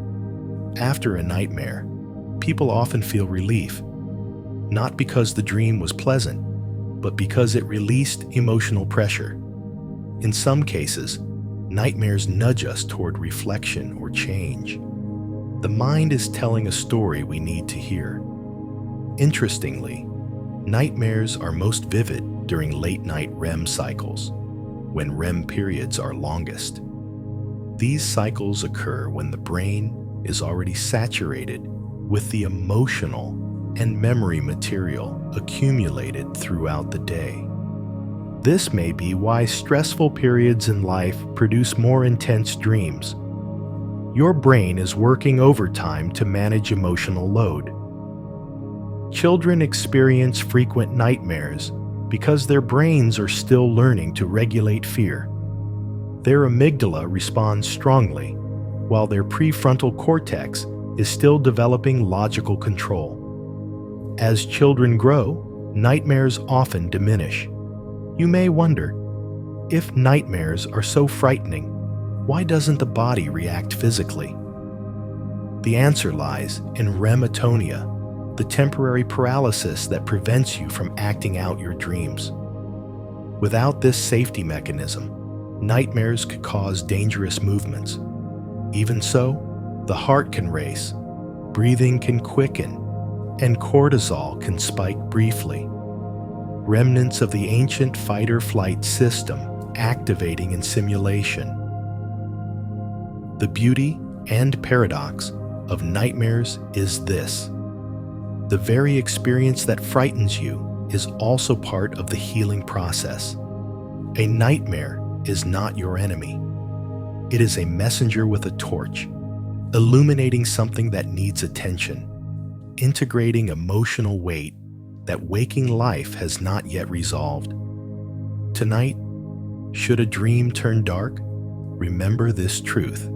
After a nightmare, people often feel relief, not because the dream was pleasant, but because it released emotional pressure. In some cases, nightmares nudge us toward reflection or change. The mind is telling a story we need to hear. Interestingly, nightmares are most vivid during late-night REM cycles, when REM periods are longest. These cycles occur when the brain is already saturated with the emotional and memory material accumulated throughout the day. This may be why stressful periods in life produce more intense dreams. Your brain is working overtime to manage emotional load. Children experience frequent nightmares because their brains are still learning to regulate fear. Their amygdala responds strongly, while their prefrontal cortex is still developing logical control. As children grow, nightmares often diminish. You may wonder, if nightmares are so frightening, why doesn't the body react physically? The answer lies in REM atonia, the temporary paralysis that prevents you from acting out your dreams. Without this safety mechanism, nightmares could cause dangerous movements. Even so, the heart can race, breathing can quicken, and cortisol can spike briefly. Remnants of the ancient fight-or-flight system activating in simulation. The beauty and paradox of nightmares is this: the very experience that frightens you is also part of the healing process. A nightmare is not your enemy. It is a messenger with a torch, illuminating something that needs attention, integrating emotional weight that waking life has not yet resolved. Tonight, should a dream turn dark, remember this truth: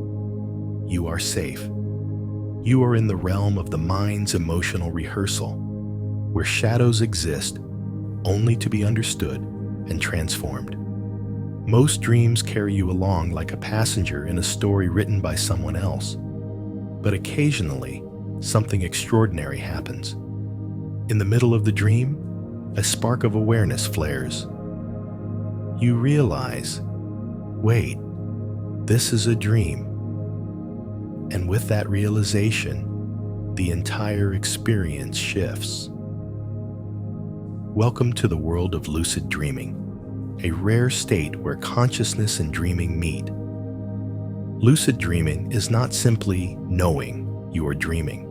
you are safe. You are in the realm of the mind's emotional rehearsal, where shadows exist only to be understood and transformed. Most dreams carry you along like a passenger in a story written by someone else, but occasionally something extraordinary happens. In the middle of the dream, a spark of awareness flares. You realize, wait, this is a dream. And with that realization, the entire experience shifts. Welcome to the world of lucid dreaming, a rare state where consciousness and dreaming meet. Lucid dreaming is not simply knowing you are dreaming.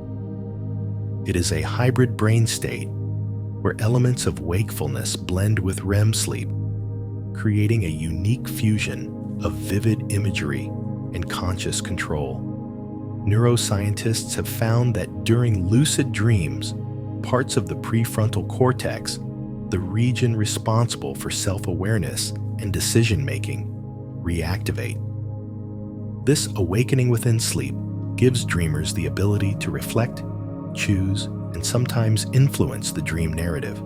It is a hybrid brain state where elements of wakefulness blend with REM sleep, creating a unique fusion of vivid imagery and conscious control. Neuroscientists have found that during lucid dreams, parts of the prefrontal cortex, the region responsible for self-awareness and decision-making, reactivate. This awakening within sleep gives dreamers the ability to reflect, choose, and sometimes influence the dream narrative.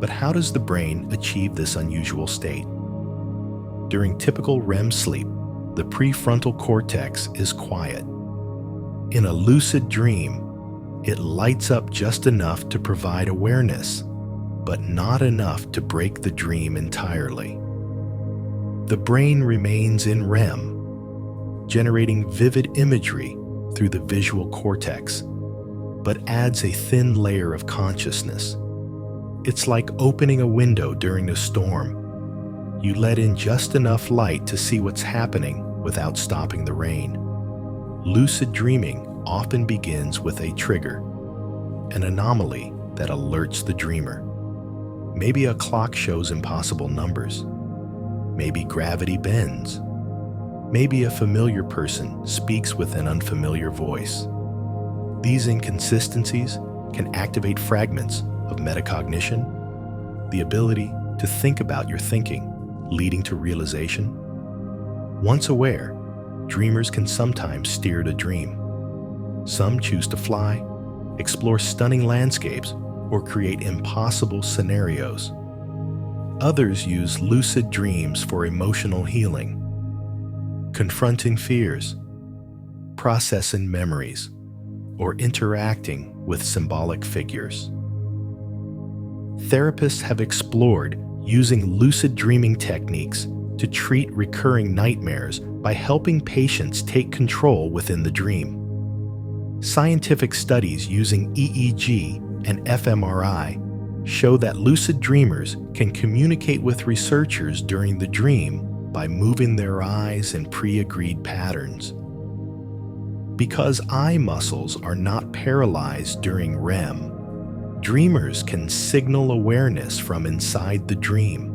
But how does the brain achieve this unusual state? During typical REM sleep, the prefrontal cortex is quiet. In a lucid dream, it lights up just enough to provide awareness, but not enough to break the dream entirely. The brain remains in REM, generating vivid imagery through the visual cortex, but adds a thin layer of consciousness. It's like opening a window during a storm. You let in just enough light to see what's happening without stopping the rain. Lucid dreaming often begins with a trigger, an anomaly that alerts the dreamer. Maybe a clock shows impossible numbers. Maybe gravity bends. Maybe a familiar person speaks with an unfamiliar voice. These inconsistencies can activate fragments of metacognition, the ability to think about your thinking, leading to realization. Once aware, dreamers can sometimes steer the dream. Some choose to fly, explore stunning landscapes, or create impossible scenarios. Others use lucid dreams for emotional healing, confronting fears, processing memories, or interacting with symbolic figures. Therapists have explored using lucid dreaming techniques to treat recurring nightmares by helping patients take control within the dream. Scientific studies using EEG and fMRI show that lucid dreamers can communicate with researchers during the dream by moving their eyes in pre-agreed patterns. Because eye muscles are not paralyzed during REM, dreamers can signal awareness from inside the dream,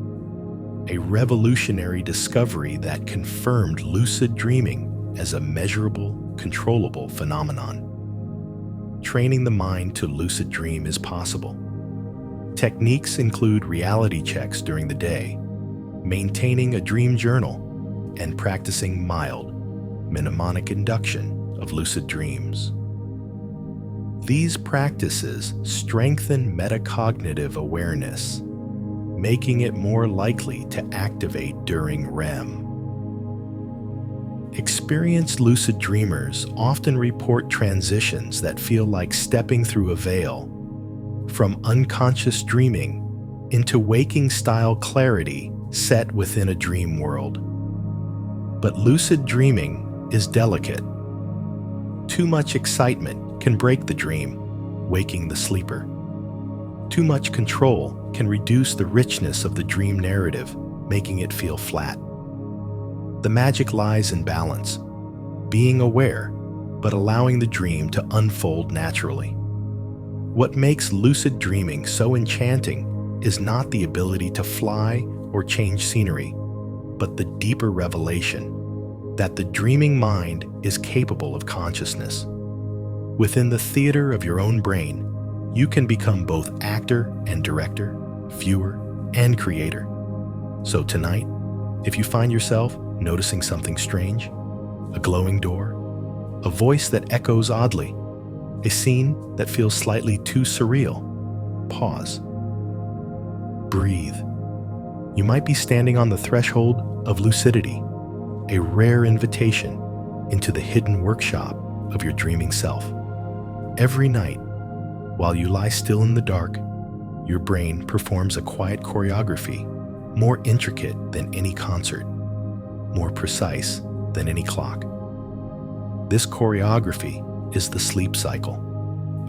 a revolutionary discovery that confirmed lucid dreaming as a measurable, controllable phenomenon. Training the mind to lucid dream is possible. Techniques include reality checks during the day, maintaining a dream journal, and practicing mild, mnemonic induction of lucid dreams. These practices strengthen metacognitive awareness, making it more likely to activate during REM. Experienced lucid dreamers often report transitions that feel like stepping through a veil, from unconscious dreaming into waking-style clarity set within a dream world. But lucid dreaming is delicate. Too much excitement can break the dream, waking the sleeper. Too much control can reduce the richness of the dream narrative, making it feel flat. The magic lies in balance, being aware, but allowing the dream to unfold naturally. What makes lucid dreaming so enchanting is not the ability to fly or change scenery, but the deeper revelation that the dreaming mind is capable of consciousness. Within the theater of your own brain, you can become both actor and director, viewer and creator. So tonight, if you find yourself noticing something strange, a glowing door, a voice that echoes oddly, a scene that feels slightly too surreal, pause. Breathe. You might be standing on the threshold of lucidity, a rare invitation into the hidden workshop of your dreaming self. Every night, while you lie still in the dark, your brain performs a quiet choreography more intricate than any concert, more precise than any clock. This choreography is the sleep cycle,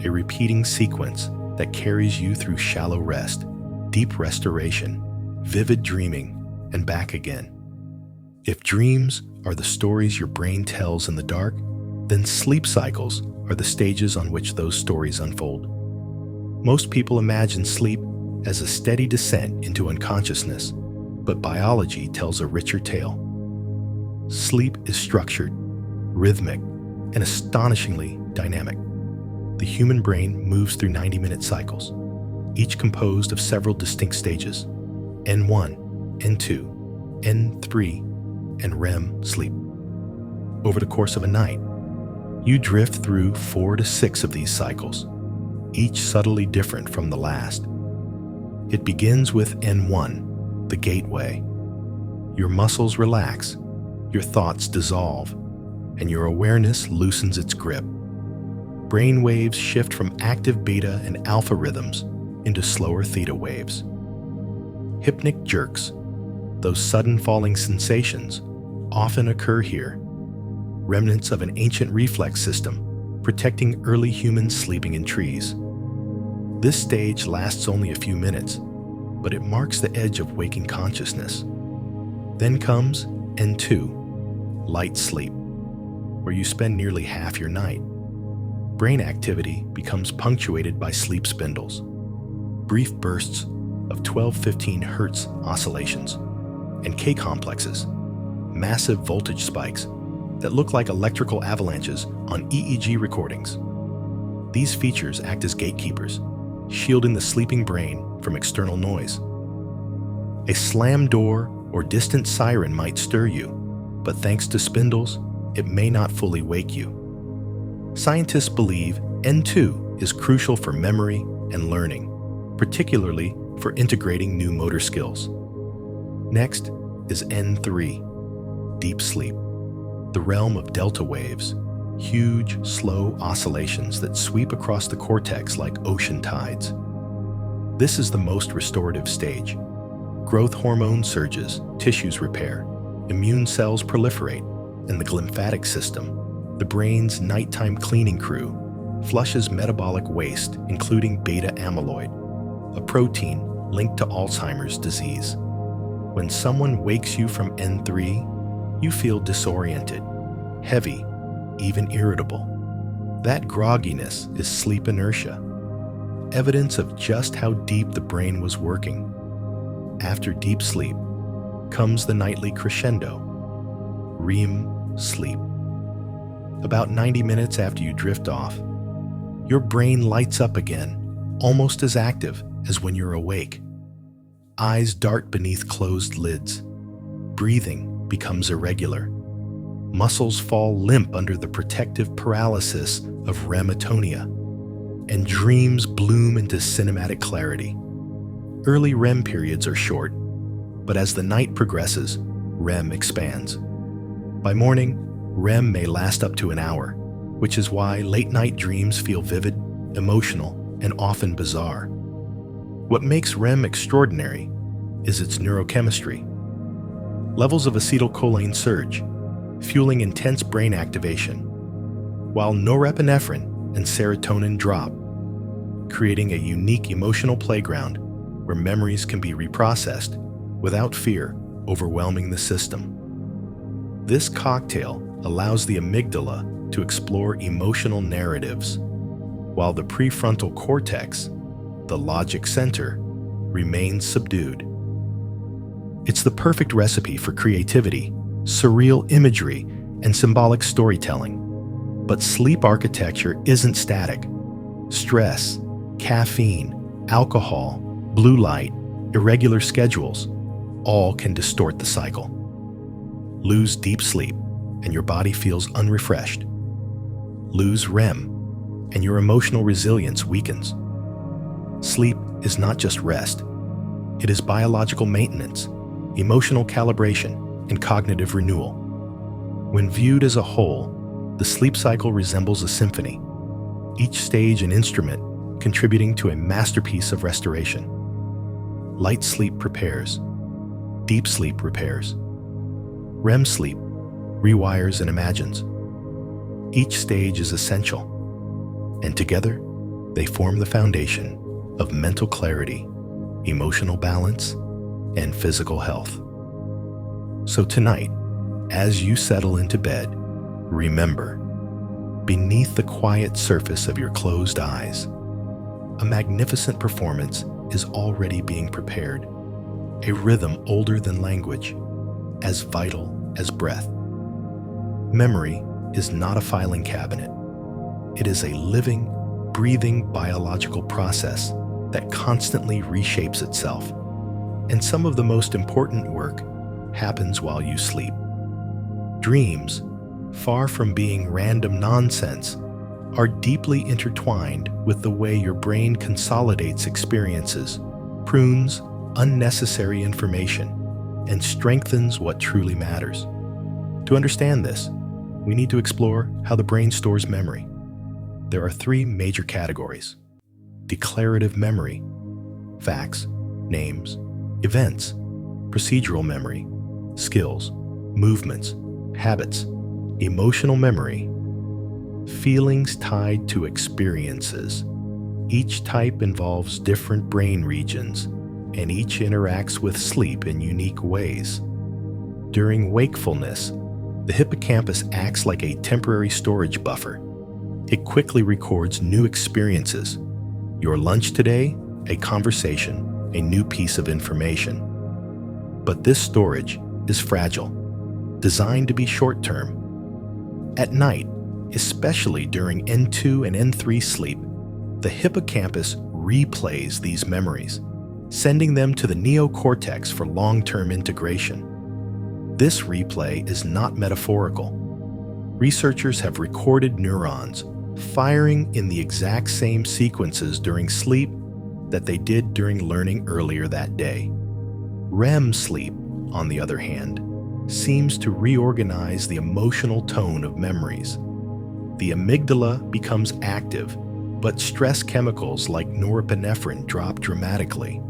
a repeating sequence that carries you through shallow rest, deep restoration, vivid dreaming, and back again. If dreams are the stories your brain tells in the dark, then sleep cycles are the stages on which those stories unfold. Most people imagine sleep as a steady descent into unconsciousness, but biology tells a richer tale. Sleep is structured, rhythmic, and astonishingly dynamic. The human brain moves through 90-minute cycles, each composed of several distinct stages: N1, N2, N3, and REM sleep. Over the course of a night, you drift through 4 to 6 of these cycles, each subtly different from the last. It begins with N1, the gateway. Your muscles relax, your thoughts dissolve, and your awareness loosens its grip. Brain waves shift from active beta and alpha rhythms into slower theta waves. Hypnic jerks, those sudden falling sensations, often occur here, remnants of an ancient reflex system protecting early humans sleeping in trees. This stage lasts only a few minutes, but it marks the edge of waking consciousness. Then comes N2, light sleep, where you spend nearly half your night. Brain activity becomes punctuated by sleep spindles, brief bursts of 12-15 Hz oscillations, and K-complexes, massive voltage spikes that look like electrical avalanches on EEG recordings. These features act as gatekeepers, shielding the sleeping brain from external noise. A slammed door or distant siren might stir you, but thanks to spindles, it may not fully wake you. Scientists believe N2 is crucial for memory and learning, particularly for integrating new motor skills. Next is N3, deep sleep, the realm of delta waves, huge, slow oscillations that sweep across the cortex like ocean tides. This is the most restorative stage. Growth hormone surges, tissues repair, immune cells proliferate, and the glymphatic system, the brain's nighttime cleaning crew, flushes metabolic waste, including beta amyloid, a protein linked to Alzheimer's disease. When someone wakes you from N3, you feel disoriented, heavy, even irritable. That grogginess is sleep inertia, evidence of just how deep the brain was working. After deep sleep comes the nightly crescendo, REM sleep. About 90 minutes after you drift off, your brain lights up again, almost as active as when you're awake. Eyes dart beneath closed lids. Breathing becomes irregular. Muscles fall limp under the protective paralysis of REM-atonia, and dreams bloom into cinematic clarity. Early REM periods are short, but as the night progresses, REM expands. By morning, REM may last up to an hour, which is why late-night dreams feel vivid, emotional, and often bizarre. What makes REM extraordinary is its neurochemistry. Levels of acetylcholine surge, fueling intense brain activation, while norepinephrine and serotonin drop, creating a unique emotional playground where memories can be reprocessed without fear overwhelming the system. This cocktail allows the amygdala to explore emotional narratives, while the prefrontal cortex, the logic center, remains subdued. It's the perfect recipe for creativity, surreal imagery, and symbolic storytelling. But sleep architecture isn't static. Stress, caffeine, alcohol, blue light, irregular schedules, all can distort the cycle. Lose deep sleep, and your body feels unrefreshed. Lose REM, and your emotional resilience weakens. Sleep is not just rest. It is biological maintenance, emotional calibration, and cognitive renewal. When viewed as a whole, the sleep cycle resembles a symphony, each stage an instrument contributing to a masterpiece of restoration. Light sleep prepares, deep sleep repairs. REM sleep rewires and imagines. Each stage is essential, and together they form the foundation of mental clarity, emotional balance, and physical health. So tonight, as you settle into bed, remember, beneath the quiet surface of your closed eyes, a magnificent performance is already being prepared, a rhythm older than language, as vital as breath. Memory is not a filing cabinet. It is a living, breathing biological process that constantly reshapes itself. And some of the most important work happens while you sleep. Dreams, far from being random nonsense, are deeply intertwined with the way your brain consolidates experiences, prunes unnecessary information, and strengthens what truly matters. To understand this, we need to explore how the brain stores memory. There are three major categories: declarative memory, facts, names, events; procedural memory, skills, movements, habits; emotional memory, feelings tied to experiences. Each type involves different brain regions, and each interacts with sleep in unique ways. During wakefulness, the hippocampus acts like a temporary storage buffer. It quickly records new experiences. Your lunch today, a conversation, a new piece of information. But this storage is fragile, designed to be short-term. At night, especially during N2 and N3 sleep, the hippocampus replays these memories, sending them to the neocortex for long-term integration. This replay is not metaphorical. Researchers have recorded neurons firing in the exact same sequences during sleep that they did during learning earlier that day. REM sleep, on the other hand, seems to reorganize the emotional tone of memories. The amygdala becomes active, but stress chemicals like norepinephrine drop dramatically.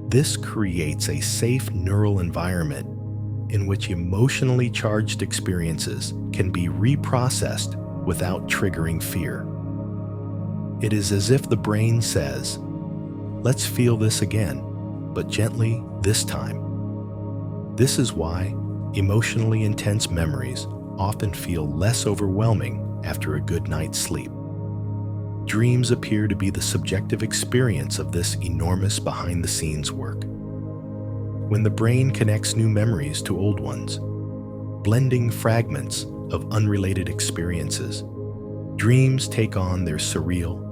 This creates a safe neural environment in which emotionally charged experiences can be reprocessed without triggering fear. It is as if the brain says, "Let's feel this again, but gently this time." This is why emotionally intense memories often feel less overwhelming after a good night's sleep. Dreams appear to be the subjective experience of this enormous behind-the-scenes work. When the brain connects new memories to old ones, blending fragments of unrelated experiences, dreams take on their surreal,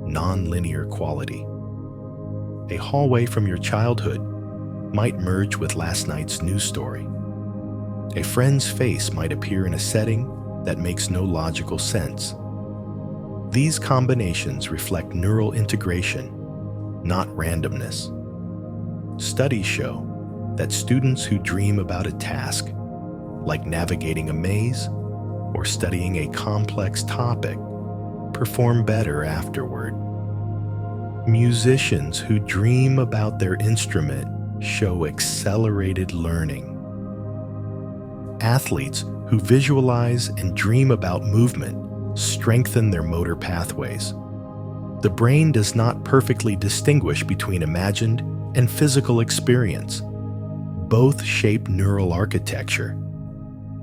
non-linear quality. A hallway from your childhood might merge with last night's news story. A friend's face might appear in a setting that makes no logical sense. These combinations reflect neural integration, not randomness. Studies show that students who dream about a task, like navigating a maze or studying a complex topic perform better afterward. Musicians who dream about their instrument show accelerated learning. Athletes who visualize and dream about movement strengthen their motor pathways. The brain does not perfectly distinguish between imagined and physical experience. Both shape neural architecture.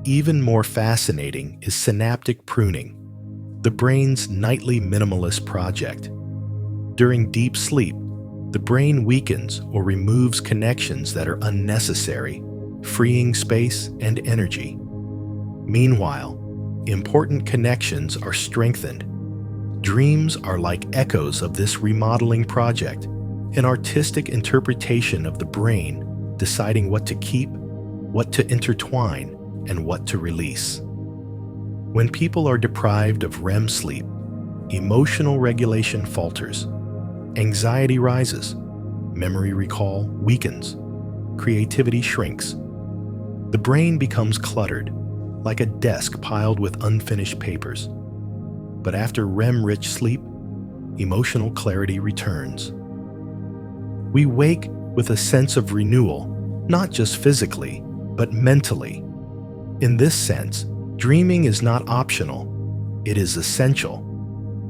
Even more fascinating is synaptic pruning, the brain's nightly minimalist project. During deep sleep, the brain weakens or removes connections that are unnecessary, freeing space and energy. Meanwhile, important connections are strengthened. Dreams are like echoes of this remodeling project, an artistic interpretation of the brain deciding what to keep, what to intertwine, and what to release. When people are deprived of REM sleep, emotional regulation falters, anxiety rises, memory recall weakens, creativity shrinks. The brain becomes cluttered, like a desk piled with unfinished papers. But after REM-rich sleep, emotional clarity returns. We wake with a sense of renewal, not just physically, but mentally. In this sense, dreaming is not optional, it is essential.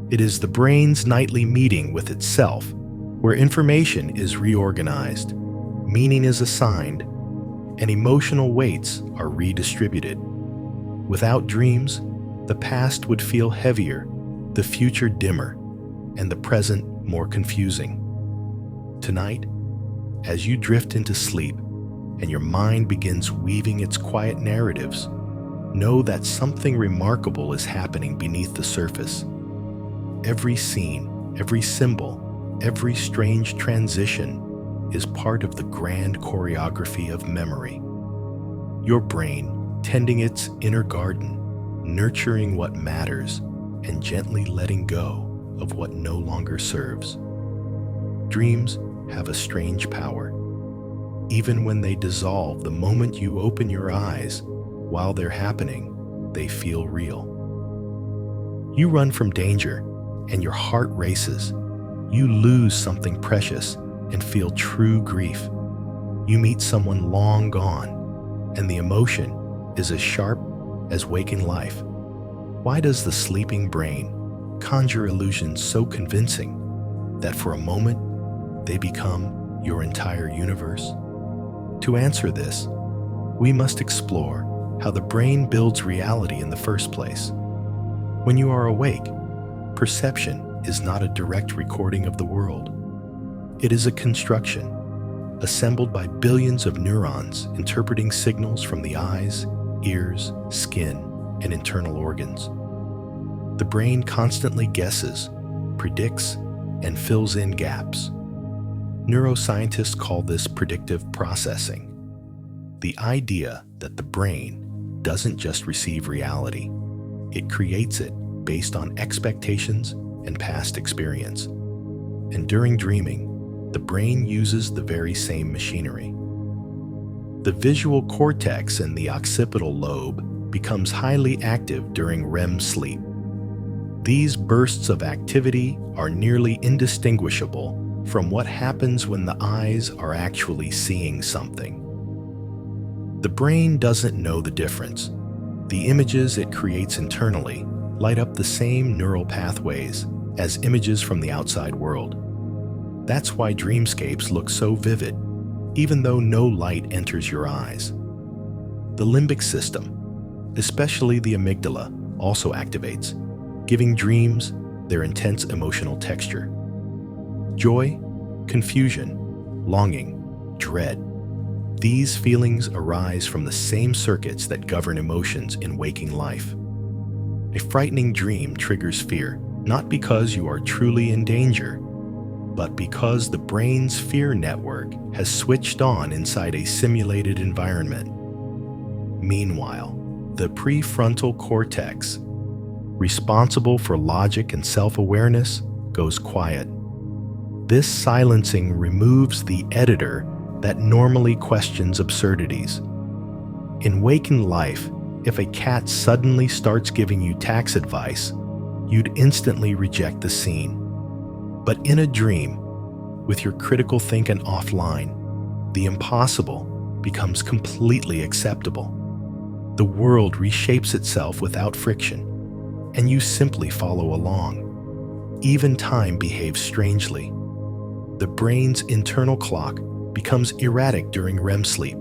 It is the brain's nightly meeting with itself, where information is reorganized, meaning is assigned, and emotional weights are redistributed. Without dreams, the past would feel heavier, the future dimmer, and the present more confusing. Tonight, as you drift into sleep and your mind begins weaving its quiet narratives, know that something remarkable is happening beneath the surface. Every scene, every symbol, every strange transition is part of the grand choreography of memory. Your brain tending its inner garden, nurturing what matters and gently letting go of what no longer serves. Dreams have a strange power. Even when they dissolve the moment you open your eyes, while they're happening, they feel real. You run from danger and your heart races. You lose something precious and feel true grief. You meet someone long gone, and the emotion is as sharp as waking life. Why does the sleeping brain conjure illusions so convincing that for a moment they become your entire universe? To answer this, we must explore how the brain builds reality in the first place. When you are awake, perception is not a direct recording of the world. It is a construction, assembled by billions of neurons interpreting signals from the eyes, ears, skin, and internal organs. The brain constantly guesses, predicts, and fills in gaps. Neuroscientists call this predictive processing. The idea that the brain doesn't just receive reality, it creates it based on expectations and past experience. And during dreaming, the brain uses the very same machinery. The visual cortex in the occipital lobe becomes highly active during REM sleep. These bursts of activity are nearly indistinguishable from what happens when the eyes are actually seeing something. The brain doesn't know the difference. The images it creates internally light up the same neural pathways as images from the outside world. That's why dreamscapes look so vivid, even though no light enters your eyes. The limbic system, especially the amygdala, also activates, giving dreams their intense emotional texture. Joy, confusion, longing, dread. These feelings arise from the same circuits that govern emotions in waking life. A frightening dream triggers fear, not because you are truly in danger, but because the brain's fear network has switched on inside a simulated environment. Meanwhile, the prefrontal cortex, responsible for logic and self-awareness, goes quiet. This silencing removes the editor that normally questions absurdities. In waking life, If a cat suddenly starts giving you tax advice, you'd instantly reject the scene. But in a dream, with your critical thinking offline, the impossible becomes completely acceptable. The world reshapes itself without friction, and you simply follow along. Even time behaves strangely. The brain's internal clock becomes erratic during REM sleep,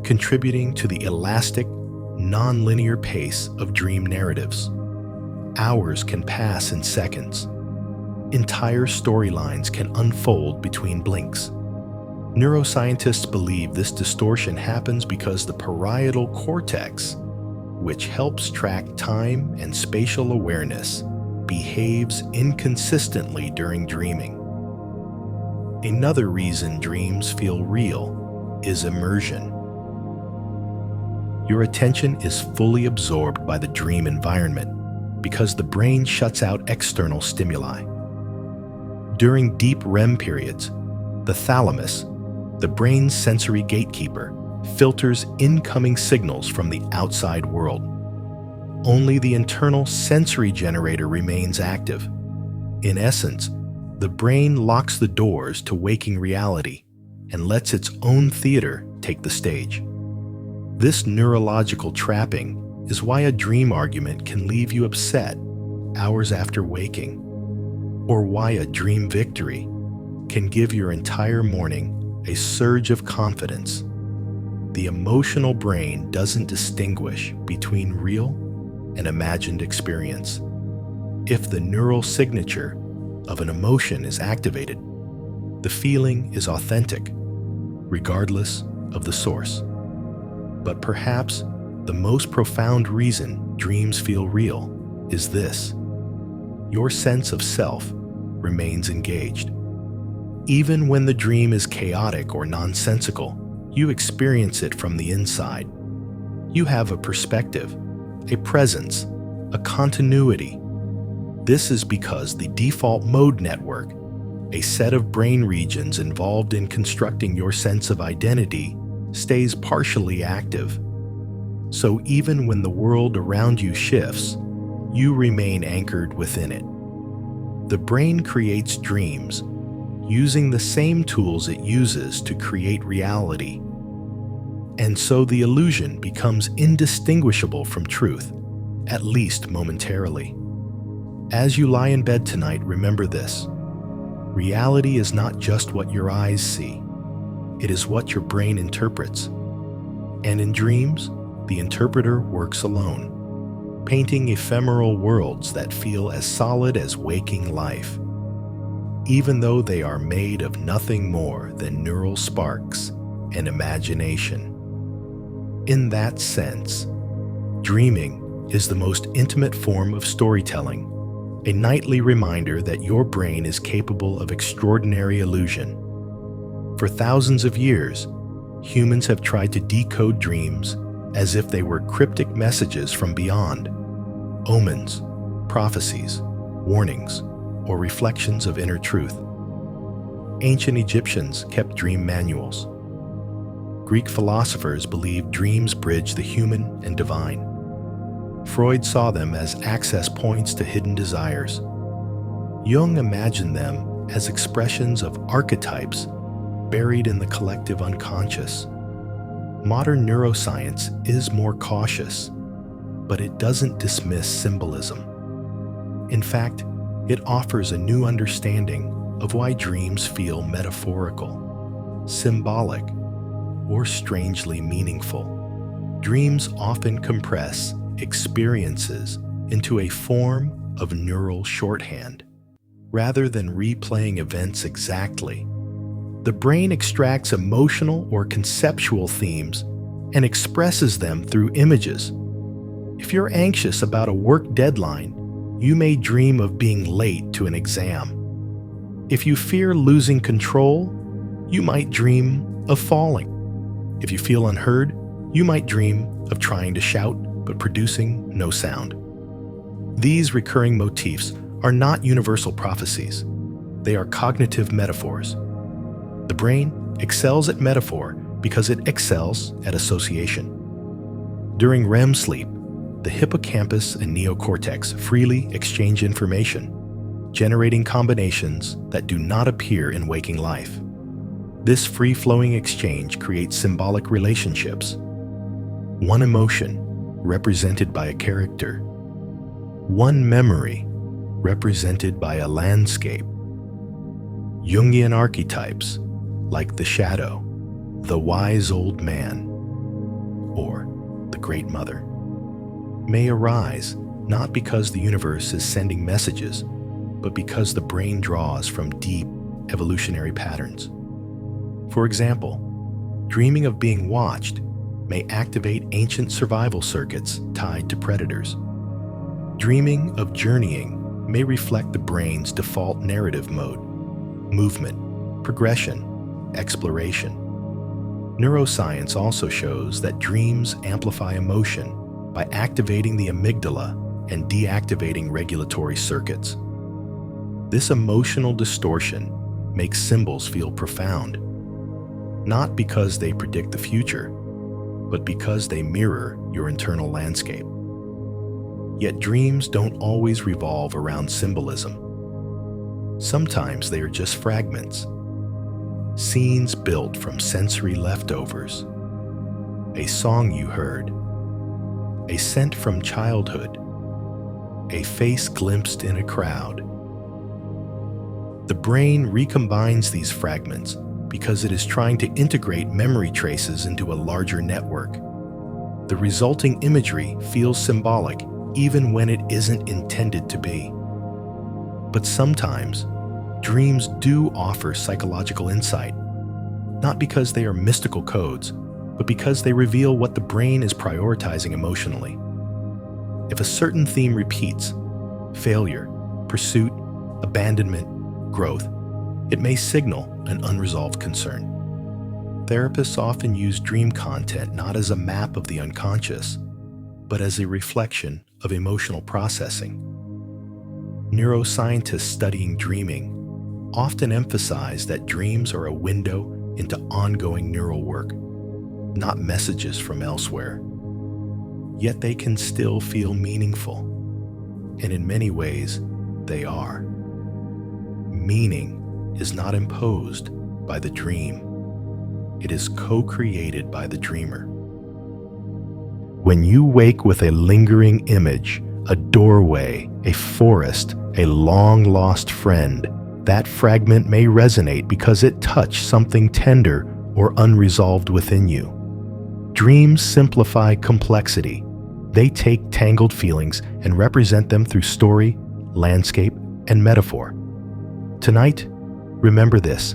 contributing to the elastic, non-linear pace of dream narratives. Hours can pass in seconds. Entire storylines can unfold between blinks. Neuroscientists believe this distortion happens because the parietal cortex, which helps track time and spatial awareness, behaves inconsistently during dreaming. Another reason dreams feel real is immersion. Your attention is fully absorbed by the dream environment because the brain shuts out external stimuli. During deep REM periods, the thalamus, the brain's sensory gatekeeper, filters incoming signals from the outside world. Only the internal sensory generator remains active. In essence, the brain locks the doors to waking reality and lets its own theater take the stage. This neurological trapping is why a dream argument can leave you upset hours after waking, or why a dream victory can give your entire morning a surge of confidence. The emotional brain doesn't distinguish between real and imagined experience. If the neural signature of an emotion is activated, the feeling is authentic, regardless of the source. But perhaps the most profound reason dreams feel real is this: your sense of self remains engaged. Even when the dream is chaotic or nonsensical, you experience it from the inside. You have a perspective, a presence, a continuity. This is because the default mode network, a set of brain regions involved in constructing your sense of identity, stays partially active. So even when the world around you shifts, you remain anchored within it. The brain creates dreams using the same tools it uses to create reality. And so the illusion becomes indistinguishable from truth, at least momentarily. As you lie in bed tonight, remember this: reality is not just what your eyes see, it is what your brain interprets. And in dreams, the interpreter works alone, painting ephemeral worlds that feel as solid as waking life, even though they are made of nothing more than neural sparks and imagination. In that sense, dreaming is the most intimate form of storytelling, a nightly reminder that your brain is capable of extraordinary illusion. For thousands of years, humans have tried to decode dreams as if they were cryptic messages from beyond, omens, prophecies, warnings, or reflections of inner truth. Ancient Egyptians kept dream manuals. Greek philosophers believed dreams bridge the human and divine. Freud saw them as access points to hidden desires. Jung imagined them as expressions of archetypes buried in the collective unconscious. Modern neuroscience is more cautious, but it doesn't dismiss symbolism. In fact, it offers a new understanding of why dreams feel metaphorical, symbolic, or strangely meaningful. Dreams often compress experiences into a form of neural shorthand. Rather than replaying events exactly, the brain extracts emotional or conceptual themes and expresses them through images. If you're anxious about a work deadline, you may dream of being late to an exam. If you fear losing control, you might dream of falling. If you feel unheard, you might dream of trying to shout but producing no sound. These recurring motifs are not universal prophecies. They are cognitive metaphors. The brain excels at metaphor because it excels at association. During REM sleep, the hippocampus and neocortex freely exchange information, generating combinations that do not appear in waking life. This free-flowing exchange creates symbolic relationships. One emotion, represented by a character. One memory, represented by a landscape. Jungian archetypes, like the shadow, the wise old man, or the great mother, may arise not because the universe is sending messages, but because the brain draws from deep evolutionary patterns. For example, dreaming of being watched may activate ancient survival circuits tied to predators. Dreaming of journeying may reflect the brain's default narrative mode: movement, progression, exploration. Neuroscience also shows that dreams amplify emotion by activating the amygdala and deactivating regulatory circuits. This emotional distortion makes symbols feel profound, not because they predict the future, but because they mirror your internal landscape. Yet dreams don't always revolve around symbolism. Sometimes they are just fragments, scenes built from sensory leftovers, a song you heard, a scent from childhood, a face glimpsed in a crowd. The brain recombines these fragments because it is trying to integrate memory traces into a larger network. The resulting imagery feels symbolic even when it isn't intended to be. But sometimes, dreams do offer psychological insight, not because they are mystical codes, but because they reveal what the brain is prioritizing emotionally. If a certain theme repeats, failure, pursuit, abandonment, growth, it may signal an unresolved concern. Therapists often use dream content not as a map of the unconscious, but as a reflection of emotional processing. Neuroscientists studying dreaming often emphasize that dreams are a window into ongoing neural work, not messages from elsewhere. Yet they can still feel meaningful, and in many ways, they are. Meaning is not imposed by the dream. It is co-created by the dreamer. When you wake with a lingering image, a doorway, a forest, a long-lost friend, that fragment may resonate because it touched something tender or unresolved within you. Dreams simplify complexity. They take tangled feelings and represent them through story, landscape, and metaphor. Tonight, remember this: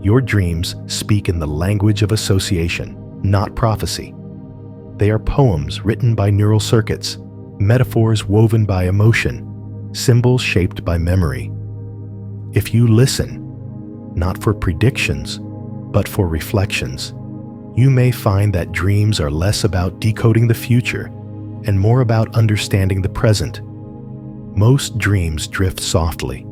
your dreams speak in the language of association, not prophecy. They are poems written by neural circuits, metaphors woven by emotion, symbols shaped by memory. If you listen, not for predictions, but for reflections, you may find that dreams are less about decoding the future and more about understanding the present. Most dreams drift softly,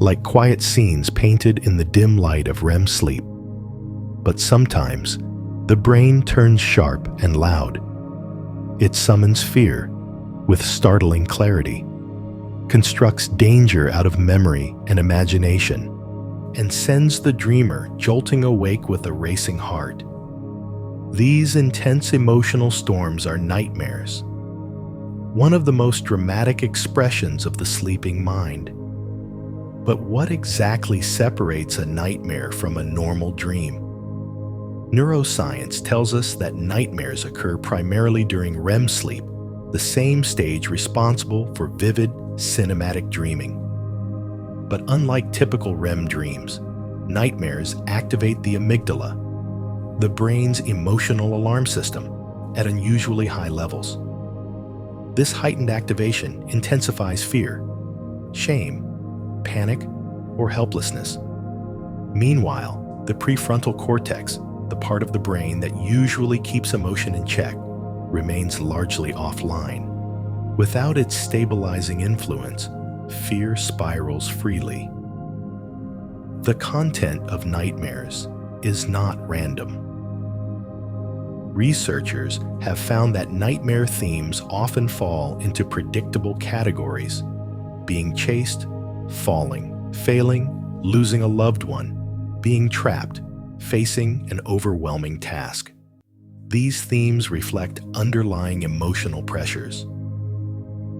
like quiet scenes painted in the dim light of REM sleep. But sometimes, the brain turns sharp and loud. It summons fear with startling clarity, constructs danger out of memory and imagination, and sends the dreamer jolting awake with a racing heart. These intense emotional storms are nightmares, one of the most dramatic expressions of the sleeping mind. But what exactly separates a nightmare from a normal dream? Neuroscience tells us that nightmares occur primarily during REM sleep, the same stage responsible for vivid, cinematic dreaming. But unlike typical REM dreams, nightmares activate the amygdala, the brain's emotional alarm system, at unusually high levels. This heightened activation intensifies fear, shame, panic, or helplessness. Meanwhile, the prefrontal cortex, the part of the brain that usually keeps emotion in check, remains largely offline. Without its stabilizing influence, fear spirals freely. The content of nightmares is not random. Researchers have found that nightmare themes often fall into predictable categories: being chased, falling, failing, losing a loved one, being trapped, facing an overwhelming task. These themes reflect underlying emotional pressures.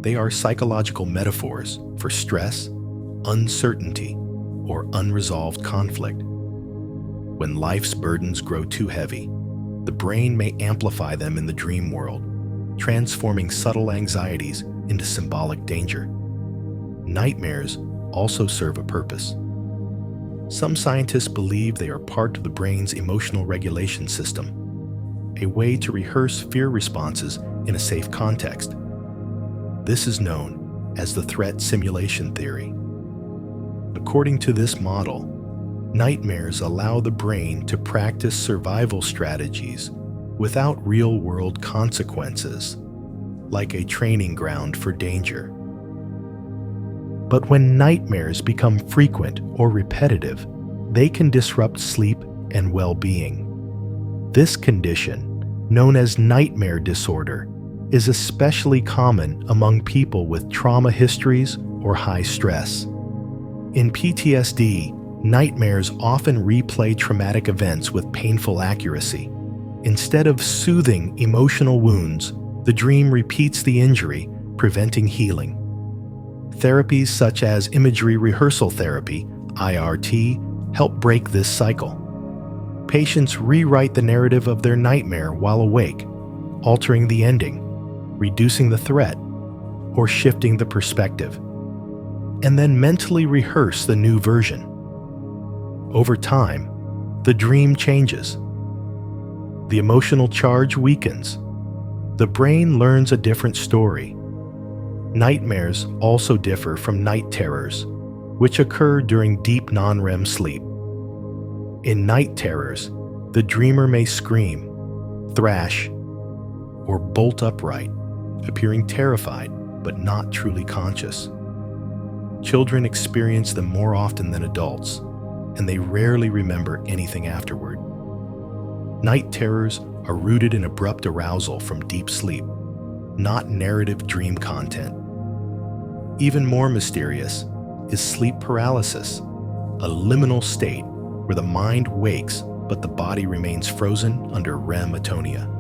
They are psychological metaphors for stress, uncertainty, or unresolved conflict. When life's burdens grow too heavy, the brain may amplify them in the dream world, transforming subtle anxieties into symbolic danger. Nightmares also serve a purpose. Some scientists believe they are part of the brain's emotional regulation system, a way to rehearse fear responses in a safe context. This is known as the threat simulation theory. According to this model, nightmares allow the brain to practice survival strategies without real-world consequences, like a training ground for danger. But when nightmares become frequent or repetitive, they can disrupt sleep and well-being. This condition, known as nightmare disorder, is especially common among people with trauma histories or high stress. In PTSD, nightmares often replay traumatic events with painful accuracy. Instead of soothing emotional wounds, the dream repeats the injury, preventing healing. Therapies such as imagery rehearsal therapy, IRT, help break this cycle. Patients rewrite the narrative of their nightmare while awake, altering the ending, reducing the threat, or shifting the perspective, and then mentally rehearse the new version. Over time, the dream changes. The emotional charge weakens. The brain learns a different story. Nightmares also differ from night terrors, which occur during deep non-REM sleep. In night terrors, the dreamer may scream, thrash, or bolt upright, appearing terrified but not truly conscious. Children experience them more often than adults, and they rarely remember anything afterward. Night terrors are rooted in abrupt arousal from deep sleep, not narrative dream content. Even more mysterious is sleep paralysis, a liminal state where the mind wakes but the body remains frozen under REM atonia.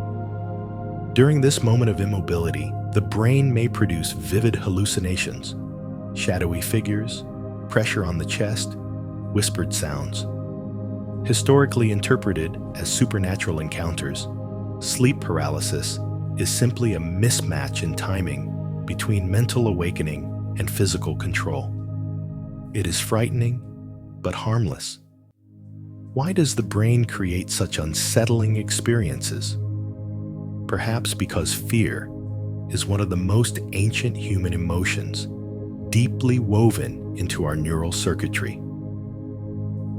During this moment of immobility, the brain may produce vivid hallucinations, shadowy figures, pressure on the chest, whispered sounds. Historically interpreted as supernatural encounters, sleep paralysis is simply a mismatch in timing between mental awakening and physical control. It is frightening, but harmless. Why does the brain create such unsettling experiences? Perhaps because fear is one of the most ancient human emotions, deeply woven into our neural circuitry.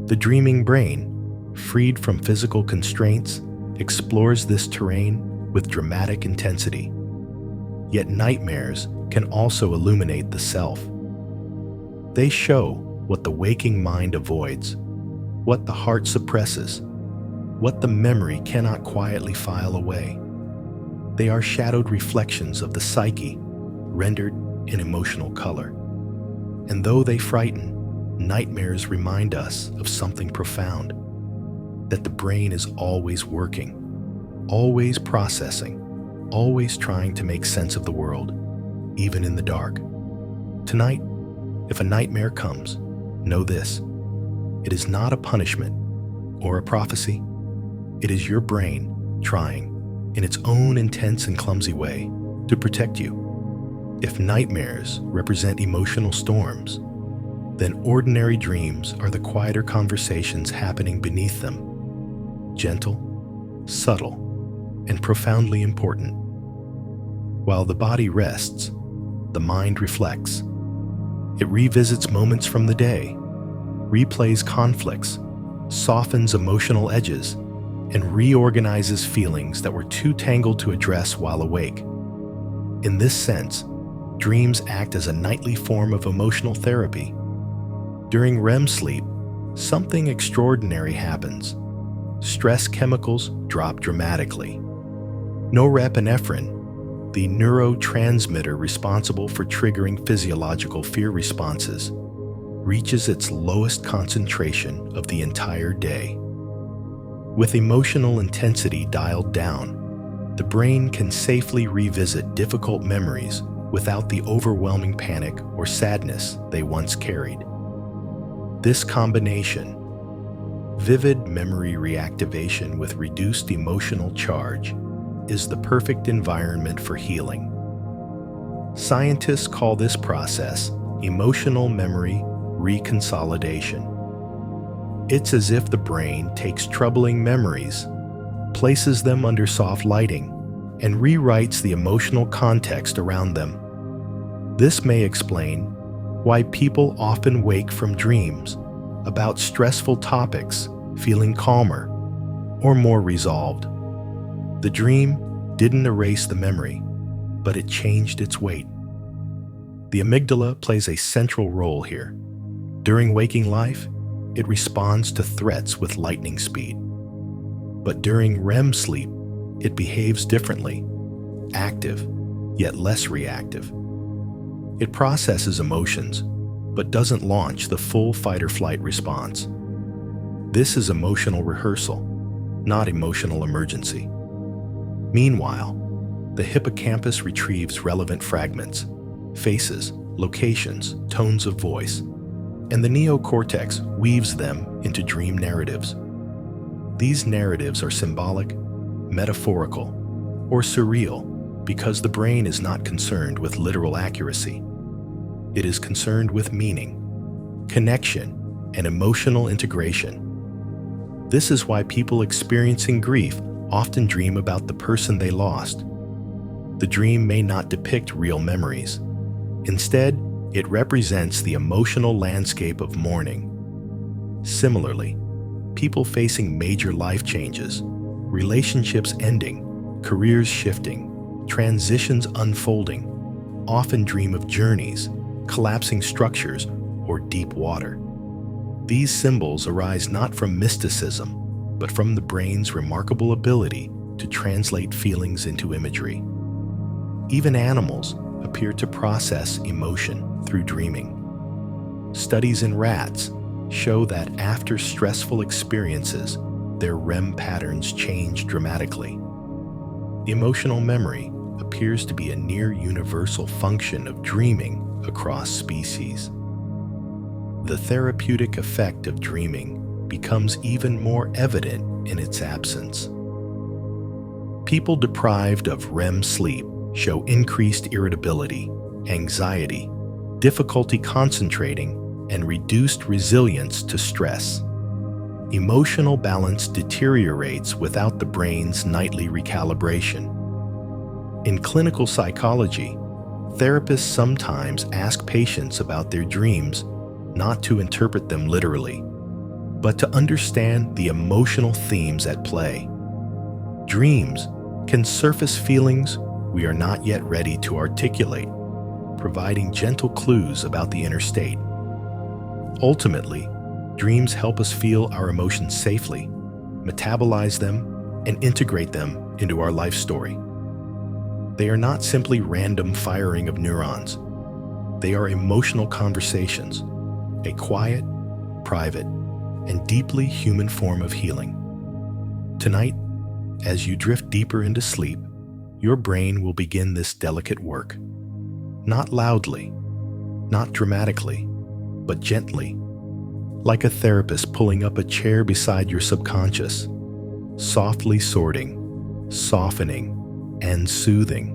The dreaming brain, freed from physical constraints, explores this terrain with dramatic intensity. Yet nightmares can also illuminate the self. They show what the waking mind avoids, what the heart suppresses, what the memory cannot quietly file away. They are shadowed reflections of the psyche, rendered in emotional color. And though they frighten, nightmares remind us of something profound, that the brain is always working, always processing, always trying to make sense of the world, even in the dark. Tonight, if a nightmare comes, know this: it is not a punishment or a prophecy. It is your brain trying, in its own intense and clumsy way, to protect you. If nightmares represent emotional storms, then ordinary dreams are the quieter conversations happening beneath them, gentle, subtle, and profoundly important. While the body rests, the mind reflects. It revisits moments from the day, replays conflicts, softens emotional edges, and reorganizes feelings that were too tangled to address while awake. In this sense, dreams act as a nightly form of emotional therapy. During REM sleep, something extraordinary happens. Stress chemicals drop dramatically, Norepinephrine, the neurotransmitter responsible for triggering physiological fear responses, reaches its lowest concentration of the entire day. With emotional intensity dialed down, the brain can safely revisit difficult memories without the overwhelming panic or sadness they once carried. This combination, vivid memory reactivation with reduced emotional charge, is the perfect environment for healing. Scientists call this process emotional memory reconsolidation. It's as if the brain takes troubling memories, places them under soft lighting, and rewrites the emotional context around them. This may explain why people often wake from dreams about stressful topics, feeling calmer or more resolved. The dream didn't erase the memory, but it changed its weight. The amygdala plays a central role here. During waking life, it responds to threats with lightning speed. But during REM sleep, it behaves differently, active, yet less reactive. It processes emotions, but doesn't launch the full fight-or-flight response. This is emotional rehearsal, not emotional emergency. Meanwhile, the hippocampus retrieves relevant fragments, faces, locations, tones of voice, and the neocortex weaves them into dream narratives. These narratives are symbolic, metaphorical, or surreal because the brain is not concerned with literal accuracy. It is concerned with meaning, connection, and emotional integration. This is why people experiencing grief often dream about the person they lost. The dream may not depict real memories. Instead, it represents the emotional landscape of mourning. Similarly, people facing major life changes, relationships ending, careers shifting, transitions unfolding, often dream of journeys, collapsing structures, or deep water. These symbols arise not from mysticism, but from the brain's remarkable ability to translate feelings into imagery. Even animals appear to process emotion through dreaming. Studies in rats show that after stressful experiences, their REM patterns change dramatically. Emotional memory appears to be a near universal function of dreaming across species. The therapeutic effect of dreaming becomes even more evident in its absence. People deprived of REM sleep show increased irritability, anxiety, difficulty concentrating, and reduced resilience to stress. Emotional balance deteriorates without the brain's nightly recalibration. In clinical psychology, therapists sometimes ask patients about their dreams not to interpret them literally, but to understand the emotional themes at play. Dreams can surface feelings we are not yet ready to articulate, providing gentle clues about the inner state. Ultimately, dreams help us feel our emotions safely, metabolize them, and integrate them into our life story. They are not simply random firing of neurons. They are emotional conversations, a quiet, private, and deeply human form of healing. Tonight, as you drift deeper into sleep, your brain will begin this delicate work. Not loudly, not dramatically, but gently, like a therapist pulling up a chair beside your subconscious, softly sorting, softening, and soothing,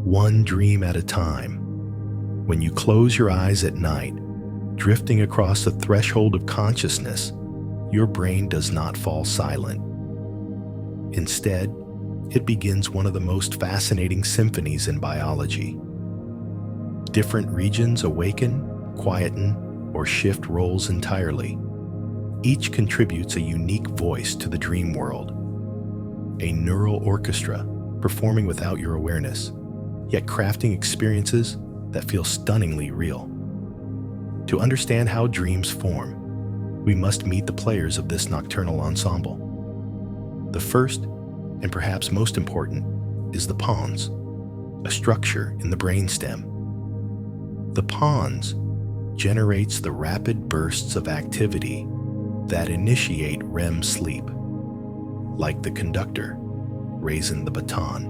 one dream at a time. When you close your eyes at night, drifting across the threshold of consciousness, your brain does not fall silent. Instead, it begins one of the most fascinating symphonies in biology. Different regions awaken, quieten, or shift roles entirely. Each contributes a unique voice to the dream world. A neural orchestra performing without your awareness, yet crafting experiences that feel stunningly real. To understand how dreams form, we must meet the players of this nocturnal ensemble. The first, and perhaps most important, is the pons, a structure in the brainstem. The pons generates the rapid bursts of activity that initiate REM sleep, like the conductor raising the baton.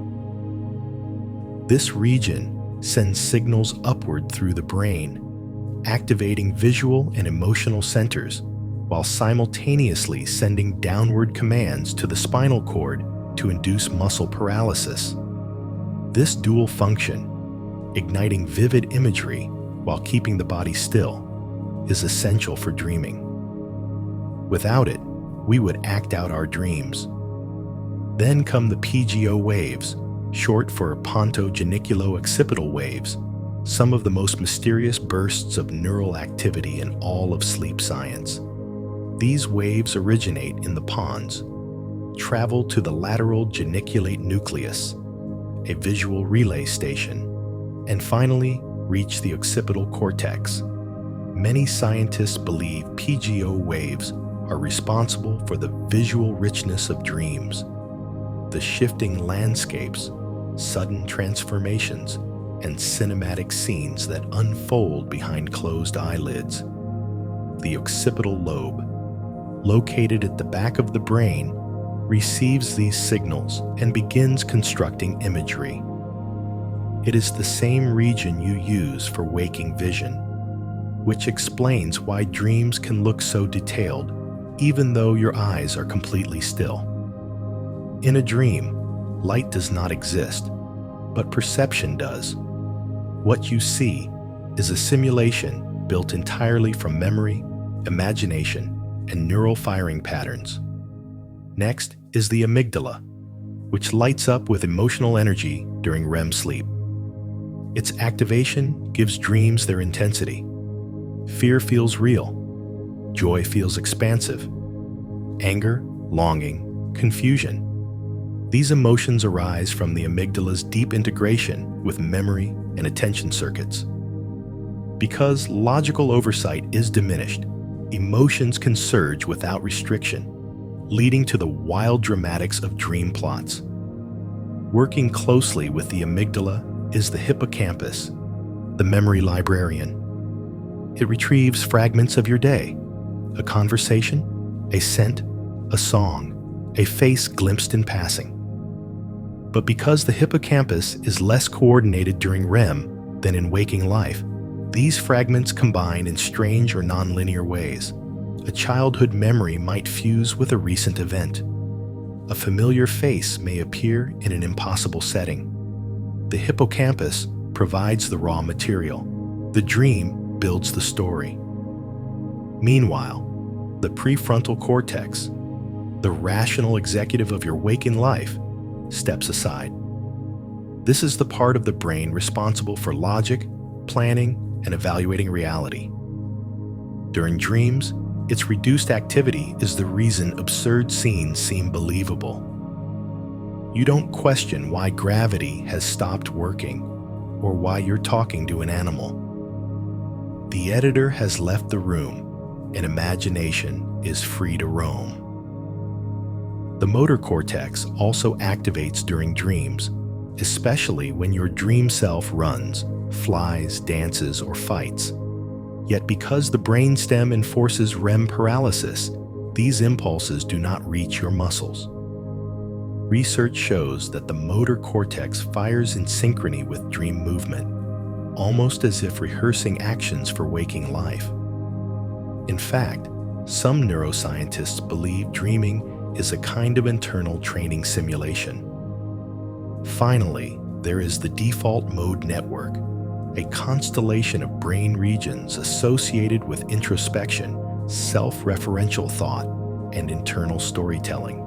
This region sends signals upward through the brain, activating visual and emotional centers while simultaneously sending downward commands to the spinal cord to induce muscle paralysis. This dual function, igniting vivid imagery while keeping the body still, is essential for dreaming. Without it, we would act out our dreams. Then come the PGO waves, short for ponto-geniculo-occipital waves, some of the most mysterious bursts of neural activity in all of sleep science. These waves originate in the pons, travel to the lateral geniculate nucleus, a visual relay station, and finally reach the occipital cortex. Many scientists believe PGO waves are responsible for the visual richness of dreams, the shifting landscapes, sudden transformations, and cinematic scenes that unfold behind closed eyelids. The occipital lobe, located at the back of the brain, receives these signals and begins constructing imagery. It is the same region you use for waking vision, which explains why dreams can look so detailed even though your eyes are completely still. In a dream, light does not exist, but perception does. What you see is a simulation built entirely from memory, imagination, and neural firing patterns. Next is the amygdala, which lights up with emotional energy during REM sleep. Its activation gives dreams their intensity. Fear feels real. Joy feels expansive. Anger, longing, confusion. These emotions arise from the amygdala's deep integration with memory and attention circuits. Because logical oversight is diminished, emotions can surge without restriction, leading to the wild dramatics of dream plots. Working closely with the amygdala is the hippocampus, the memory librarian. It retrieves fragments of your day, a conversation, a scent, a song, a face glimpsed in passing. But because the hippocampus is less coordinated during REM than in waking life, these fragments combine in strange or nonlinear ways. A childhood memory might fuse with a recent event. A familiar face may appear in an impossible setting. The hippocampus provides the raw material. The dream builds the story. Meanwhile, the prefrontal cortex, the rational executive of your waking life, steps aside. This is the part of the brain responsible for logic, planning, and evaluating reality. During dreams, its reduced activity is the reason absurd scenes seem believable. You don't question why gravity has stopped working or why you're talking to an animal. The editor has left the room and imagination is free to roam. The motor cortex also activates during dreams, especially when your dream self runs, flies, dances, or fights. Yet because the brainstem enforces REM paralysis, these impulses do not reach your muscles. Research shows that the motor cortex fires in synchrony with dream movement, almost as if rehearsing actions for waking life. In fact, some neuroscientists believe dreaming is a kind of internal training simulation. Finally, there is the default mode network, a constellation of brain regions associated with introspection, self-referential thought, and internal storytelling.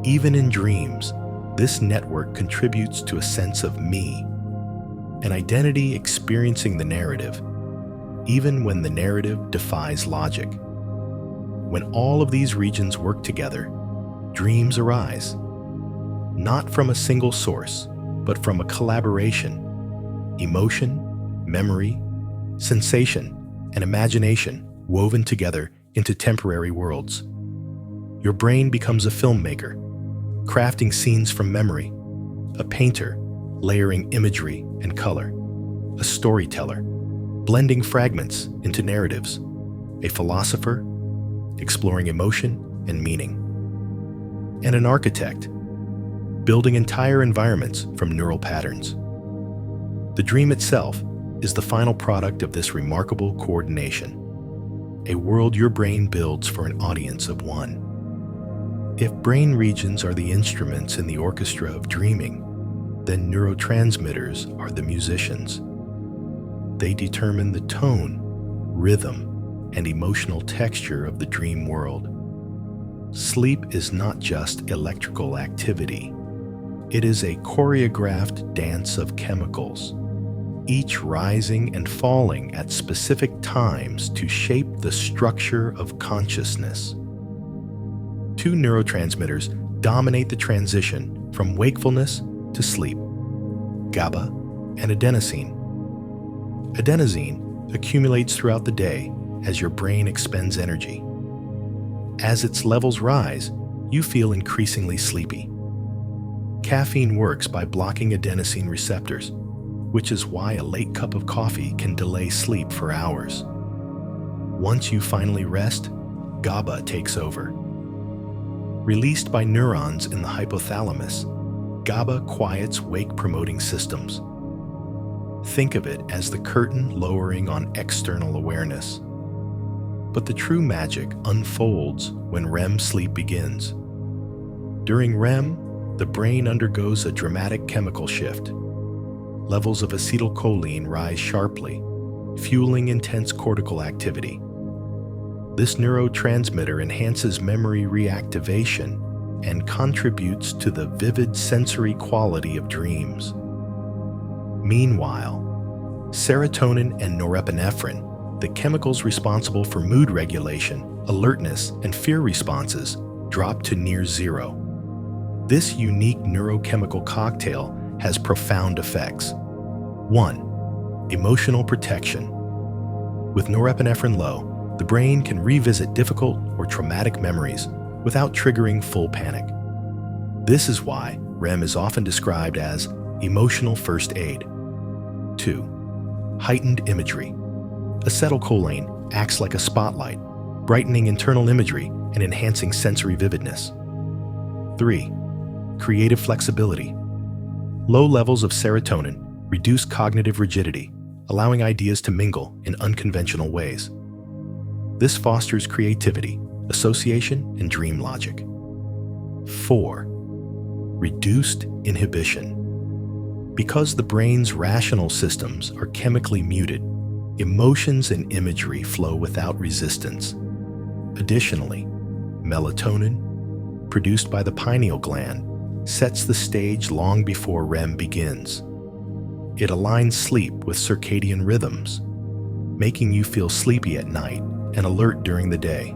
Even in dreams, this network contributes to a sense of me, an identity experiencing the narrative, even when the narrative defies logic. When all of these regions work together, dreams arise, not from a single source, but from a collaboration. Emotion, memory, sensation, and imagination woven together into temporary worlds. Your brain becomes a filmmaker, crafting scenes from memory, a painter, layering imagery and color, a storyteller, blending fragments into narratives, a philosopher, exploring emotion and meaning, and an architect, building entire environments from neural patterns. The dream itself is the final product of this remarkable coordination, a world your brain builds for an audience of one. If brain regions are the instruments in the orchestra of dreaming, then neurotransmitters are the musicians. They determine the tone, rhythm, and emotional texture of the dream world. Sleep is not just electrical activity. It is a choreographed dance of chemicals, each rising and falling at specific times to shape the structure of consciousness. Two neurotransmitters dominate the transition from wakefulness to sleep: GABA and adenosine. Adenosine accumulates throughout the day as your brain expends energy. As its levels rise, you feel increasingly sleepy. Caffeine works by blocking adenosine receptors, which is why a late cup of coffee can delay sleep for hours. Once you finally rest, GABA takes over. Released by neurons in the hypothalamus, GABA quiets wake-promoting systems. Think of it as the curtain lowering on external awareness. But the true magic unfolds when REM sleep begins. During REM, the brain undergoes a dramatic chemical shift. Levels of acetylcholine rise sharply, fueling intense cortical activity. This neurotransmitter enhances memory reactivation and contributes to the vivid sensory quality of dreams. Meanwhile, serotonin and norepinephrine, the chemicals responsible for mood regulation, alertness, and fear responses, drop to near zero. This unique neurochemical cocktail has profound effects. 1. Emotional protection. With norepinephrine low, the brain can revisit difficult or traumatic memories without triggering full panic. This is why REM is often described as emotional first aid. 2. Heightened imagery. Acetylcholine acts like a spotlight, brightening internal imagery and enhancing sensory vividness. 3. Creative flexibility. Low levels of serotonin reduce cognitive rigidity, allowing ideas to mingle in unconventional ways. This fosters creativity, association, and dream logic. 4. Reduced inhibition. Because the brain's rational systems are chemically muted, emotions and imagery flow without resistance. Additionally, melatonin, produced by the pineal gland, sets the stage long before REM begins. It aligns sleep with circadian rhythms, making you feel sleepy at night and alert during the day.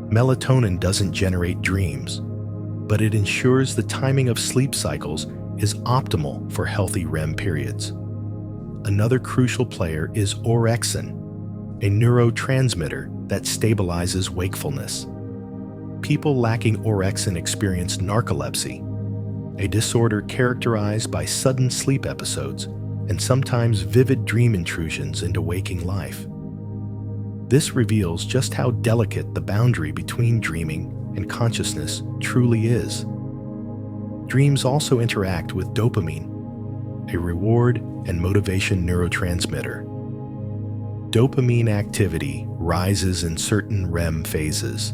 Melatonin doesn't generate dreams, but it ensures the timing of sleep cycles is optimal for healthy REM periods. Another crucial player is orexin, a neurotransmitter that stabilizes wakefulness. People lacking orexin experience narcolepsy, a disorder characterized by sudden sleep episodes and sometimes vivid dream intrusions into waking life. This reveals just how delicate the boundary between dreaming and consciousness truly is. Dreams also interact with dopamine, a reward and motivation neurotransmitter. Dopamine activity rises in certain REM phases,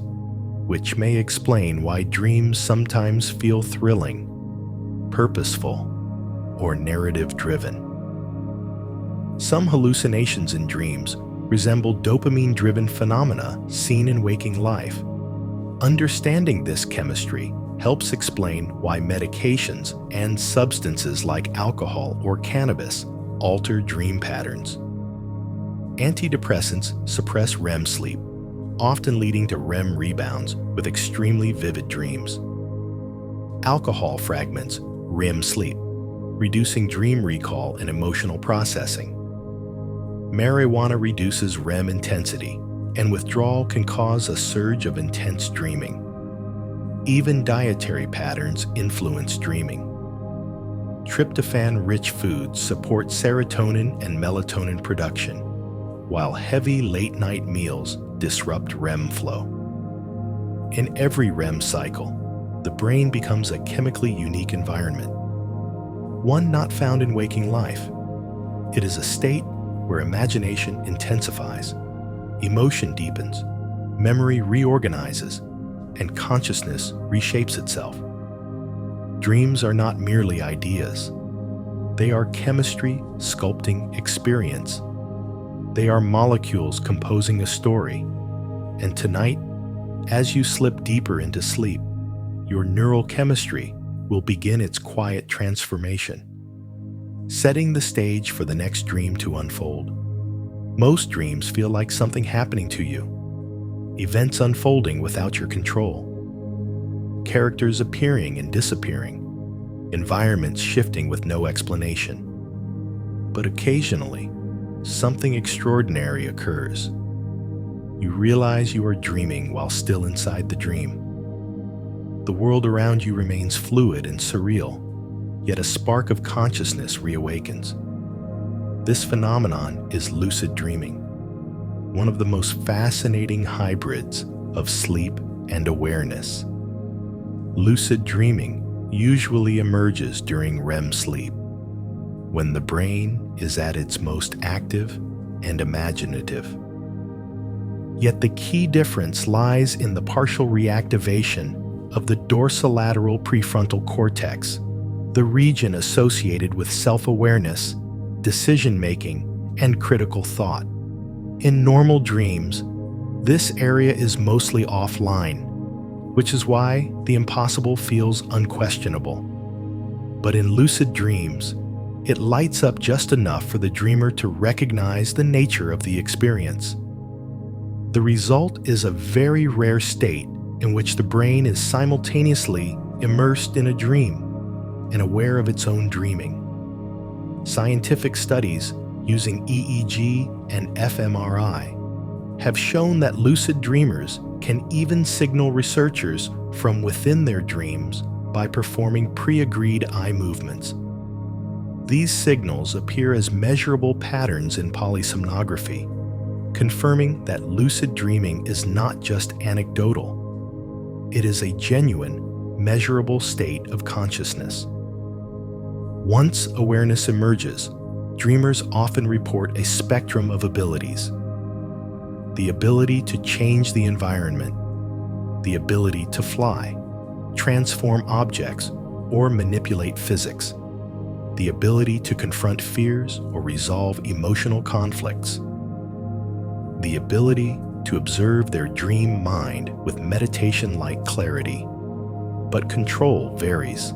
which may explain why dreams sometimes feel thrilling, purposeful, or narrative-driven. Some hallucinations in dreams resemble dopamine-driven phenomena seen in waking life. Understanding this chemistry helps explain why medications and substances like alcohol or cannabis alter dream patterns. Antidepressants suppress REM sleep, often leading to REM rebounds with extremely vivid dreams. Alcohol fragments REM sleep, reducing dream recall and emotional processing. Marijuana reduces REM intensity, and withdrawal can cause a surge of intense dreaming. Even dietary patterns influence dreaming. Tryptophan-rich foods support serotonin and melatonin production, while heavy late-night meals disrupt REM flow. In every REM cycle, the brain becomes a chemically unique environment, one not found in waking life. It is a state where imagination intensifies, emotion deepens, memory reorganizes, and consciousness reshapes itself. Dreams are not merely ideas. They are chemistry sculpting experience. They are molecules composing a story. And tonight, as you slip deeper into sleep, your neural chemistry will begin its quiet transformation, setting the stage for the next dream to unfold. Most dreams feel like something happening to you, events unfolding without your control, characters appearing and disappearing, environments shifting with no explanation. But occasionally, something extraordinary occurs. You realize you are dreaming while still inside the dream. The world around you remains fluid and surreal, yet a spark of consciousness reawakens. This phenomenon is lucid dreaming, one of the most fascinating hybrids of sleep and awareness. Lucid dreaming usually emerges during REM sleep, when the brain is at its most active and imaginative. Yet the key difference lies in the partial reactivation of the dorsolateral prefrontal cortex, the region associated with self-awareness, decision-making, and critical thought. In normal dreams, this area is mostly offline, which is why the impossible feels unquestionable. But in lucid dreams, it lights up just enough for the dreamer to recognize the nature of the experience. The result is a very rare state in which the brain is simultaneously immersed in a dream and aware of its own dreaming. Scientific studies using EEG and fMRI have shown that lucid dreamers can even signal researchers from within their dreams by performing pre-agreed eye movements. These signals appear as measurable patterns in polysomnography, confirming that lucid dreaming is not just anecdotal. It is a genuine, measurable state of consciousness. Once awareness emerges, dreamers often report a spectrum of abilities. The ability to change the environment, the ability to fly, transform objects, or manipulate physics, the ability to confront fears or resolve emotional conflicts, the ability to observe their dream mind with meditation-like clarity. But control varies.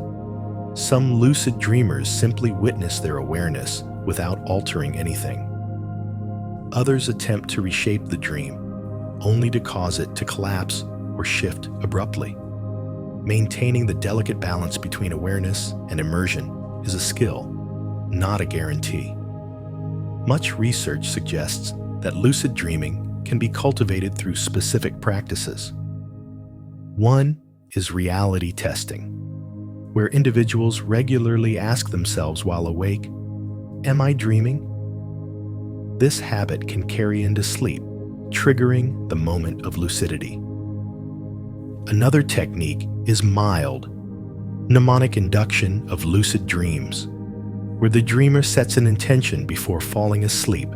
Some lucid dreamers simply witness their awareness without altering anything. Others attempt to reshape the dream, only to cause it to collapse or shift abruptly. Maintaining the delicate balance between awareness and immersion is a skill, not a guarantee. Much research suggests that lucid dreaming can be cultivated through specific practices. One is reality testing, where individuals regularly ask themselves while awake, "Am I dreaming?" This habit can carry into sleep, triggering the moment of lucidity. Another technique is mild, mnemonic induction of lucid dreams, where the dreamer sets an intention before falling asleep.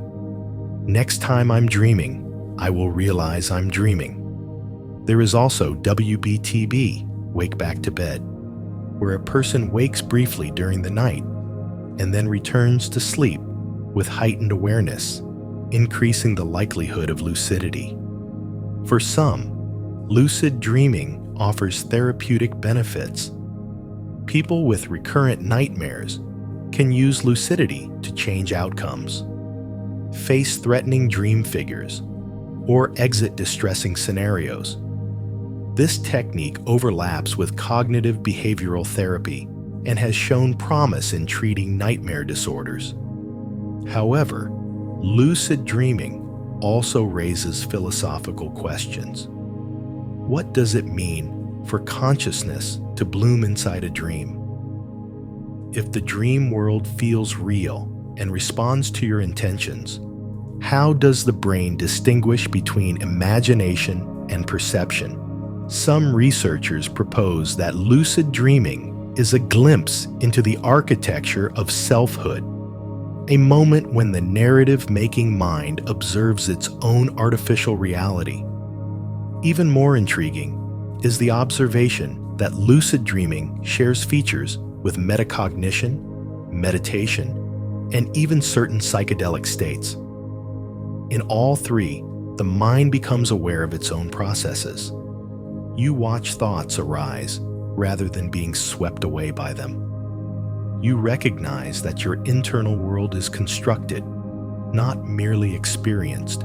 Next time I'm dreaming, I will realize I'm dreaming. There is also WBTB, wake back to bed, where a person wakes briefly during the night and then returns to sleep with heightened awareness, increasing the likelihood of lucidity. For some, lucid dreaming offers therapeutic benefits. People with recurrent nightmares can use lucidity to change outcomes, face threatening dream figures, or exit distressing scenarios. This technique overlaps with cognitive behavioral therapy and has shown promise in treating nightmare disorders. However, lucid dreaming also raises philosophical questions. What does it mean for consciousness to bloom inside a dream? If the dream world feels real and responds to your intentions, how does the brain distinguish between imagination and perception? Some researchers propose that lucid dreaming is a glimpse into the architecture of selfhood, a moment when the narrative-making mind observes its own artificial reality. Even more intriguing is the observation that lucid dreaming shares features with metacognition, meditation, and even certain psychedelic states. In all three, the mind becomes aware of its own processes. You watch thoughts arise rather than being swept away by them. You recognize that your internal world is constructed, not merely experienced.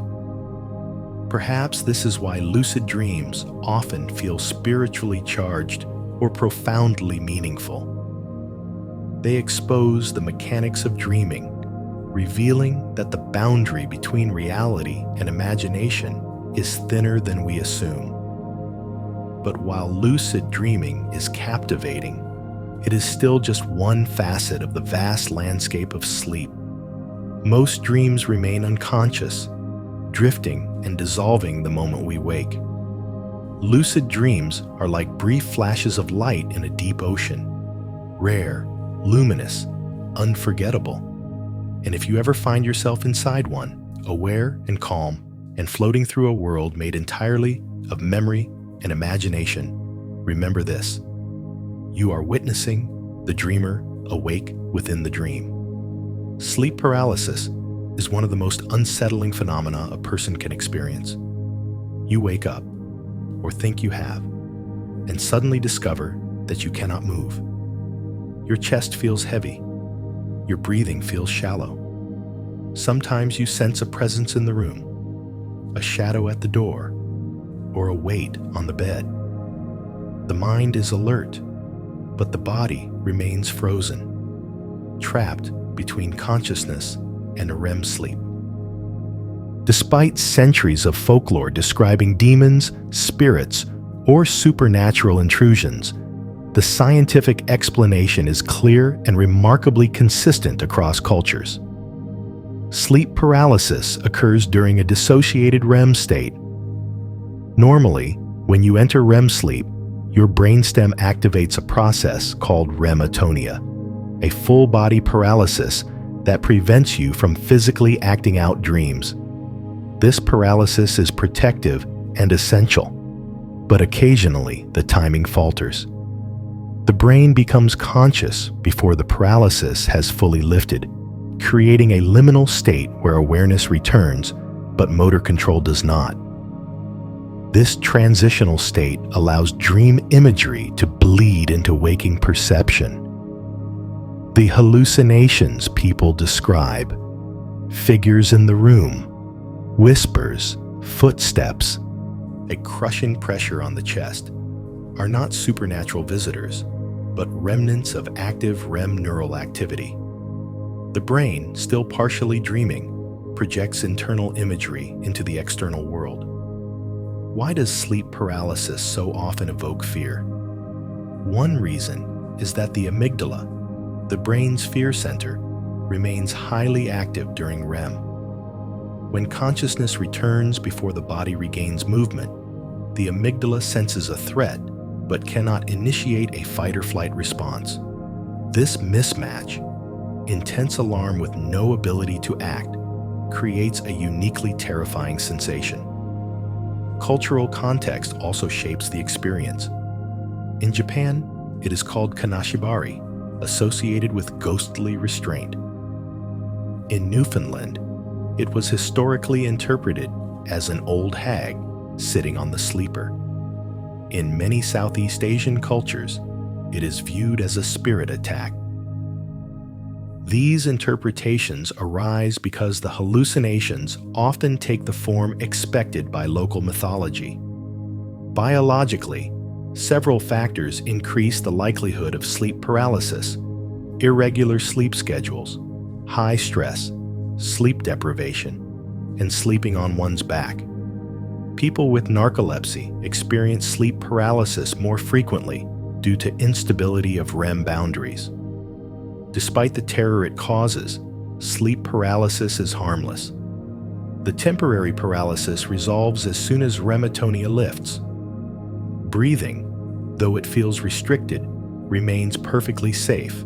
Perhaps this is why lucid dreams often feel spiritually charged or profoundly meaningful. They expose the mechanics of dreaming, revealing that the boundary between reality and imagination is thinner than we assume. But while lucid dreaming is captivating, it is still just one facet of the vast landscape of sleep. Most dreams remain unconscious, drifting and dissolving the moment we wake. Lucid dreams are like brief flashes of light in a deep ocean, rare, luminous, unforgettable. And if you ever find yourself inside one, aware and calm, and floating through a world made entirely of memory and imagination, remember this: you are witnessing the dreamer awake within the dream. Sleep paralysis is one of the most unsettling phenomena a person can experience. You wake up, or think you have, and suddenly discover that you cannot move. Your chest feels heavy. Your breathing feels shallow. Sometimes you sense a presence in the room, a shadow at the door, or a weight on the bed. The mind is alert, but the body remains frozen, trapped between consciousness and a REM sleep. Despite centuries of folklore describing demons, spirits, or supernatural intrusions, the scientific explanation is clear and remarkably consistent across cultures. Sleep paralysis occurs during a dissociated REM state. Normally, when you enter REM sleep, your brainstem activates a process called REM atonia, a full-body paralysis that prevents you from physically acting out dreams. This paralysis is protective and essential, but occasionally the timing falters. The brain becomes conscious before the paralysis has fully lifted, creating a liminal state where awareness returns, but motor control does not. This transitional state allows dream imagery to bleed into waking perception. The hallucinations people describe, figures in the room, whispers, footsteps, a crushing pressure on the chest, are not supernatural visitors, but remnants of active REM neural activity. The brain, still partially dreaming, projects internal imagery into the external world. Why does sleep paralysis so often evoke fear? One reason is that the amygdala, the brain's fear center, remains highly active during REM. When consciousness returns before the body regains movement, the amygdala senses a threat but cannot initiate a fight-or-flight response. This mismatch, intense alarm with no ability to act, creates a uniquely terrifying sensation. Cultural context also shapes the experience. In Japan, it is called kanashibari, associated with ghostly restraint. In Newfoundland, it was historically interpreted as an old hag sitting on the sleeper. In many Southeast Asian cultures, it is viewed as a spirit attack. These interpretations arise because the hallucinations often take the form expected by local mythology. Biologically, several factors increase the likelihood of sleep paralysis: irregular sleep schedules, high stress, sleep deprivation, and sleeping on one's back. People with narcolepsy experience sleep paralysis more frequently due to instability of REM boundaries. Despite the terror it causes, sleep paralysis is harmless. The temporary paralysis resolves as soon as REM atonia lifts. Breathing, though it feels restricted, remains perfectly safe.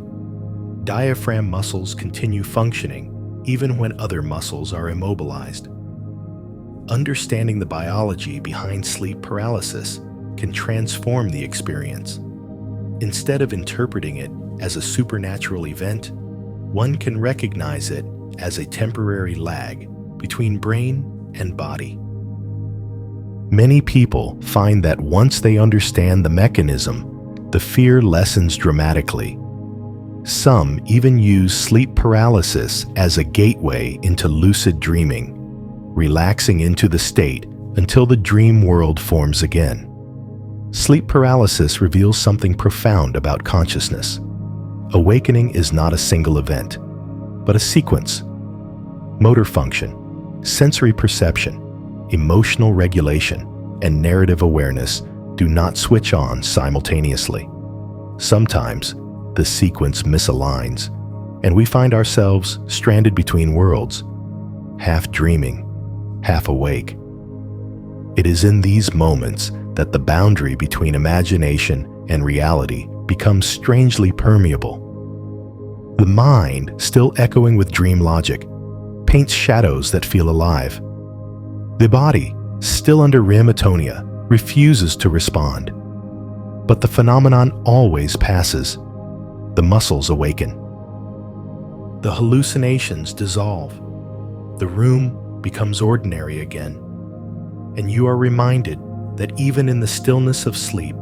Diaphragm muscles continue functioning even when other muscles are immobilized. Understanding the biology behind sleep paralysis can transform the experience. Instead of interpreting it as a supernatural event, one can recognize it as a temporary lag between brain and body. Many people find that once they understand the mechanism, the fear lessens dramatically. Some even use sleep paralysis as a gateway into lucid dreaming, relaxing into the state until the dream world forms again. Sleep paralysis reveals something profound about consciousness. Awakening is not a single event, but a sequence. Motor function, sensory perception, emotional regulation, and narrative awareness do not switch on simultaneously. Sometimes, the sequence misaligns, and we find ourselves stranded between worlds, half dreaming, half awake. It is in these moments that the boundary between imagination and reality becomes strangely permeable. The mind, still echoing with dream logic, paints shadows that feel alive. The body, still under REM atonia, refuses to respond. But the phenomenon always passes. The muscles awaken. The hallucinations dissolve. The room becomes ordinary again. And you are reminded that even in the stillness of sleep,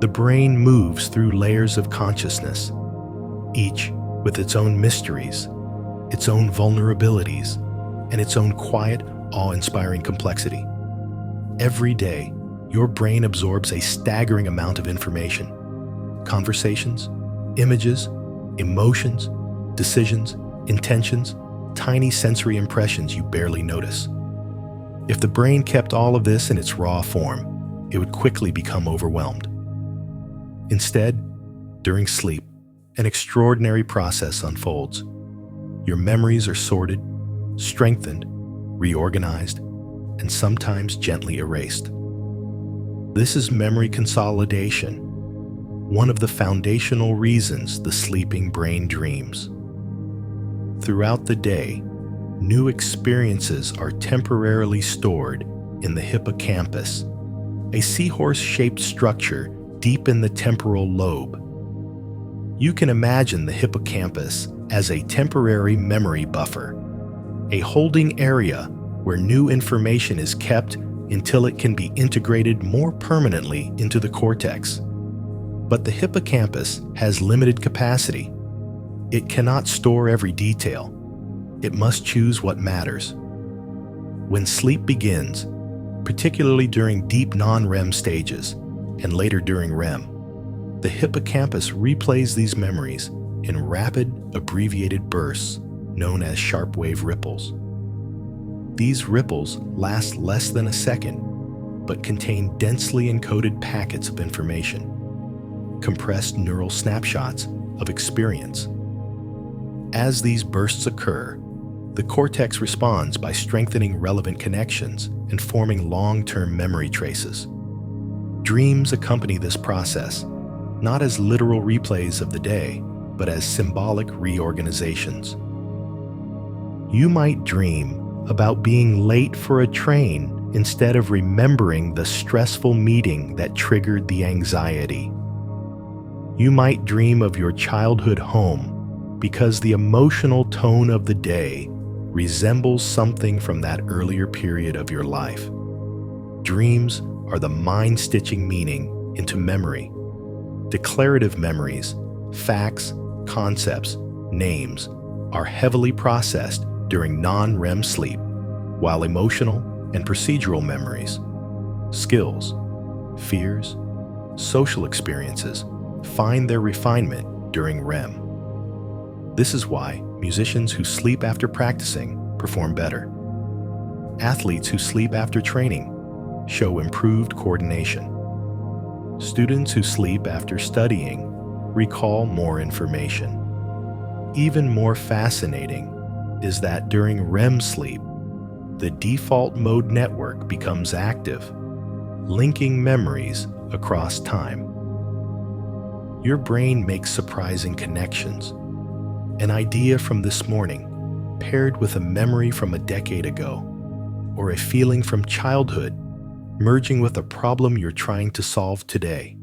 the brain moves through layers of consciousness, each with its own mysteries, its own vulnerabilities, and its own quiet, awe-inspiring complexity. Every day, your brain absorbs a staggering amount of information. Conversations, images, emotions, decisions, intentions, tiny sensory impressions you barely notice. If the brain kept all of this in its raw form, it would quickly become overwhelmed. Instead, during sleep, an extraordinary process unfolds. Your memories are sorted, strengthened, reorganized, and sometimes gently erased. This is memory consolidation, one of the foundational reasons the sleeping brain dreams. Throughout the day, new experiences are temporarily stored in the hippocampus, a seahorse-shaped structure deep in the temporal lobe. You can imagine the hippocampus as a temporary memory buffer, a holding area where new information is kept until it can be integrated more permanently into the cortex. But the hippocampus has limited capacity. It cannot store every detail. It must choose what matters. When sleep begins, particularly during deep non-REM stages and later during REM, the hippocampus replays these memories in rapid, abbreviated bursts known as sharp wave ripples. These ripples last less than a second, but contain densely encoded packets of information, compressed neural snapshots of experience. As these bursts occur, the cortex responds by strengthening relevant connections and forming long-term memory traces. Dreams accompany this process, not as literal replays of the day, but as symbolic reorganizations. You might dream about being late for a train instead of remembering the stressful meeting that triggered the anxiety. You might dream of your childhood home because the emotional tone of the day resembles something from that earlier period of your life. Dreams are the mind-stitching meaning into memory. Declarative memories, facts, concepts, names, are heavily processed during non-REM sleep, while emotional and procedural memories, skills, fears, social experiences find their refinement during REM. This is why musicians who sleep after practicing perform better. Athletes who sleep after training show improved coordination. Students who sleep after studying recall more information. Even more fascinating is that during REM sleep, the default mode network becomes active, linking memories across time. Your brain makes surprising connections. An idea from this morning paired with a memory from a decade ago, or a feeling from childhood merging with a problem you're trying to solve today.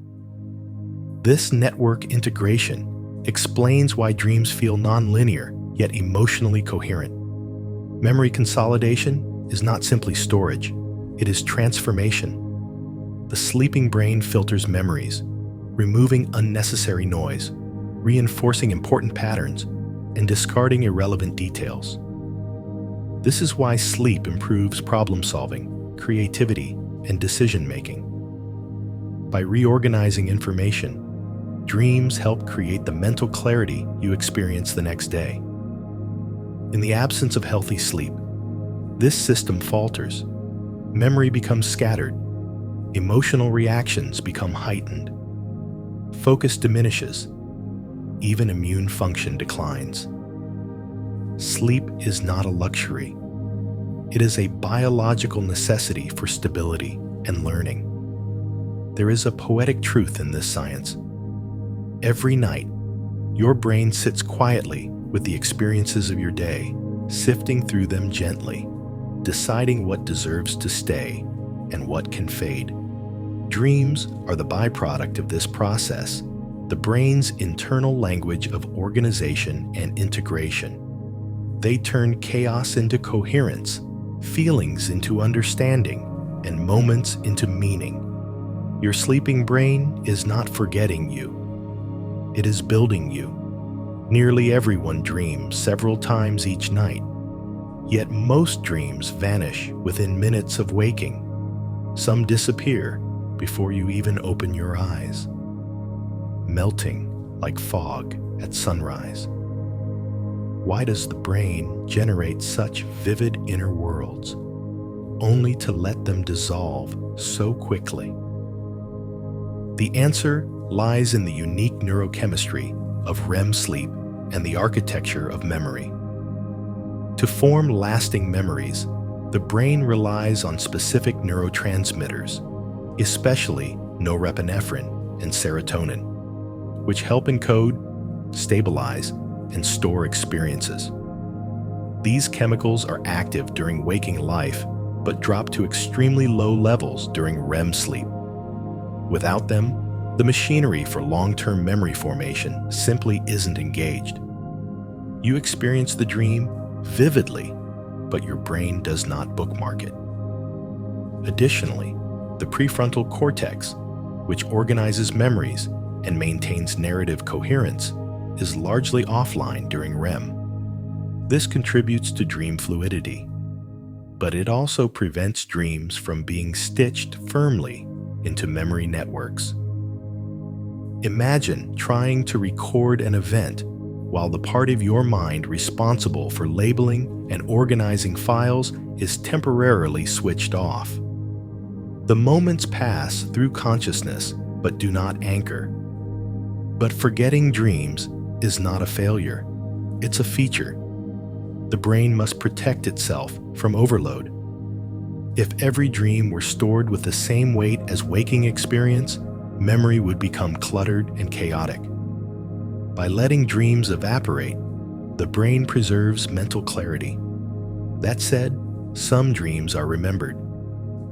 This network integration explains why dreams feel non-linear yet emotionally coherent. Memory consolidation is not simply storage, it is transformation. The sleeping brain filters memories, removing unnecessary noise, reinforcing important patterns, and discarding irrelevant details. This is why sleep improves problem-solving, creativity, and decision-making. By reorganizing information, dreams help create the mental clarity you experience the next day. In the absence of healthy sleep, this system falters. Memory becomes scattered. Emotional reactions become heightened. Focus diminishes. Even immune function declines. Sleep is not a luxury. It is a biological necessity for stability and learning. There is a poetic truth in this science. Every night, your brain sits quietly with the experiences of your day, sifting through them gently, deciding what deserves to stay and what can fade. Dreams are the byproduct of this process, the brain's internal language of organization and integration. They turn chaos into coherence, feelings into understanding, and moments into meaning. Your sleeping brain is not forgetting you. It is building you. Nearly everyone dreams several times each night, yet most dreams vanish within minutes of waking. Some disappear before you even open your eyes, melting like fog at sunrise. Why does the brain generate such vivid inner worlds, only to let them dissolve so quickly? The answer lies in the unique neurochemistry of REM sleep and the architecture of memory. To form lasting memories, the brain relies on specific neurotransmitters, especially norepinephrine and serotonin, which help encode, stabilize, and store experiences. These chemicals are active during waking life, but drop to extremely low levels during REM sleep. Without them, the machinery for long-term memory formation simply isn't engaged. You experience the dream vividly, but your brain does not bookmark it. Additionally, the prefrontal cortex, which organizes memories and maintains narrative coherence, is largely offline during REM. This contributes to dream fluidity, but it also prevents dreams from being stitched firmly into memory networks. Imagine trying to record an event while the part of your mind responsible for labeling and organizing files is temporarily switched off. The moments pass through consciousness but do not anchor. But forgetting dreams is not a failure. It's a feature. The brain must protect itself from overload. If every dream were stored with the same weight as waking experience, memory would become cluttered and chaotic. By letting dreams evaporate, the brain preserves mental clarity. That said, some dreams are remembered.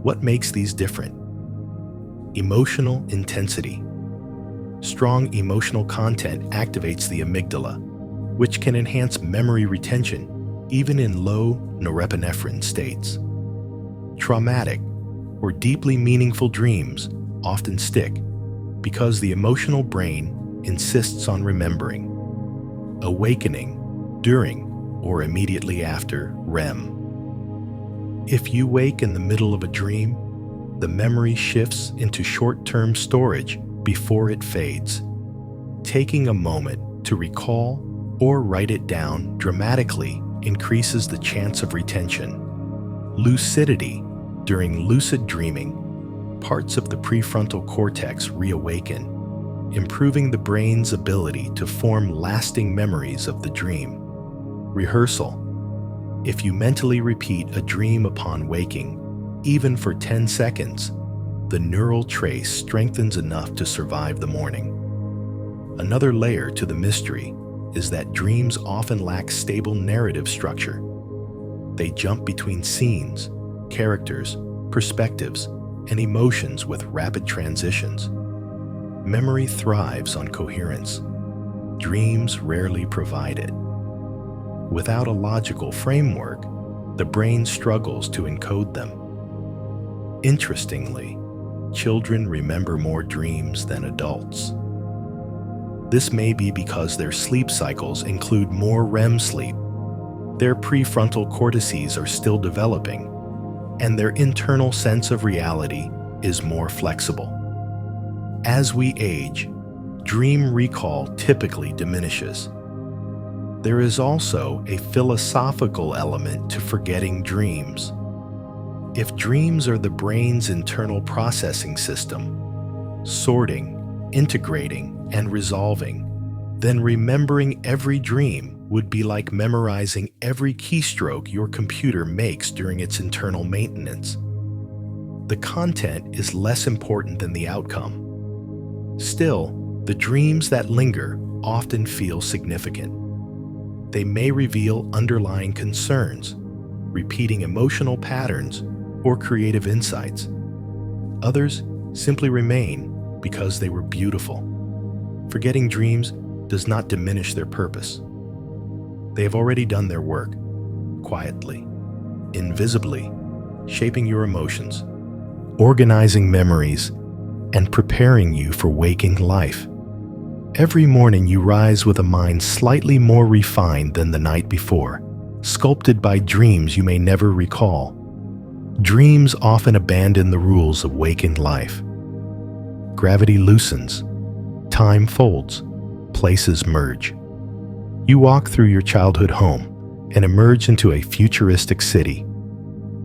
What makes these different? Emotional intensity. Strong emotional content activates the amygdala, which can enhance memory retention even in low norepinephrine states. Traumatic or deeply meaningful dreams often stick because the emotional brain insists on remembering, awakening during or immediately after REM. If you wake in the middle of a dream, the memory shifts into short-term storage before it fades. Taking a moment to recall or write it down dramatically increases the chance of retention. Lucidity. During lucid dreaming, parts of the prefrontal cortex reawaken, improving the brain's ability to form lasting memories of the dream. Rehearsal. If you mentally repeat a dream upon waking, even for 10 seconds, the neural trace strengthens enough to survive the morning. Another layer to the mystery is that dreams often lack stable narrative structure. They jump between scenes, characters, perspectives, and emotions with rapid transitions. Memory thrives on coherence. Dreams rarely provide it. Without a logical framework, the brain struggles to encode them. Interestingly, children remember more dreams than adults. This may be because their sleep cycles include more REM sleep. Their prefrontal cortices are still developing, and their internal sense of reality is more flexible. As we age, dream recall typically diminishes. There is also a philosophical element to forgetting dreams. If dreams are the brain's internal processing system, sorting, integrating, and resolving, then remembering every dream would be like memorizing every keystroke your computer makes during its internal maintenance. The content is less important than the outcome. Still, the dreams that linger often feel significant. They may reveal underlying concerns, repeating emotional patterns, or creative insights. Others simply remain because they were beautiful. Forgetting dreams does not diminish their purpose. They have already done their work, quietly, invisibly, shaping your emotions, organizing memories, and preparing you for waking life. Every morning you rise with a mind slightly more refined than the night before, sculpted by dreams you may never recall. Dreams often abandon the rules of waking life. Gravity loosens, time folds, places merge. You walk through your childhood home and emerge into a futuristic city.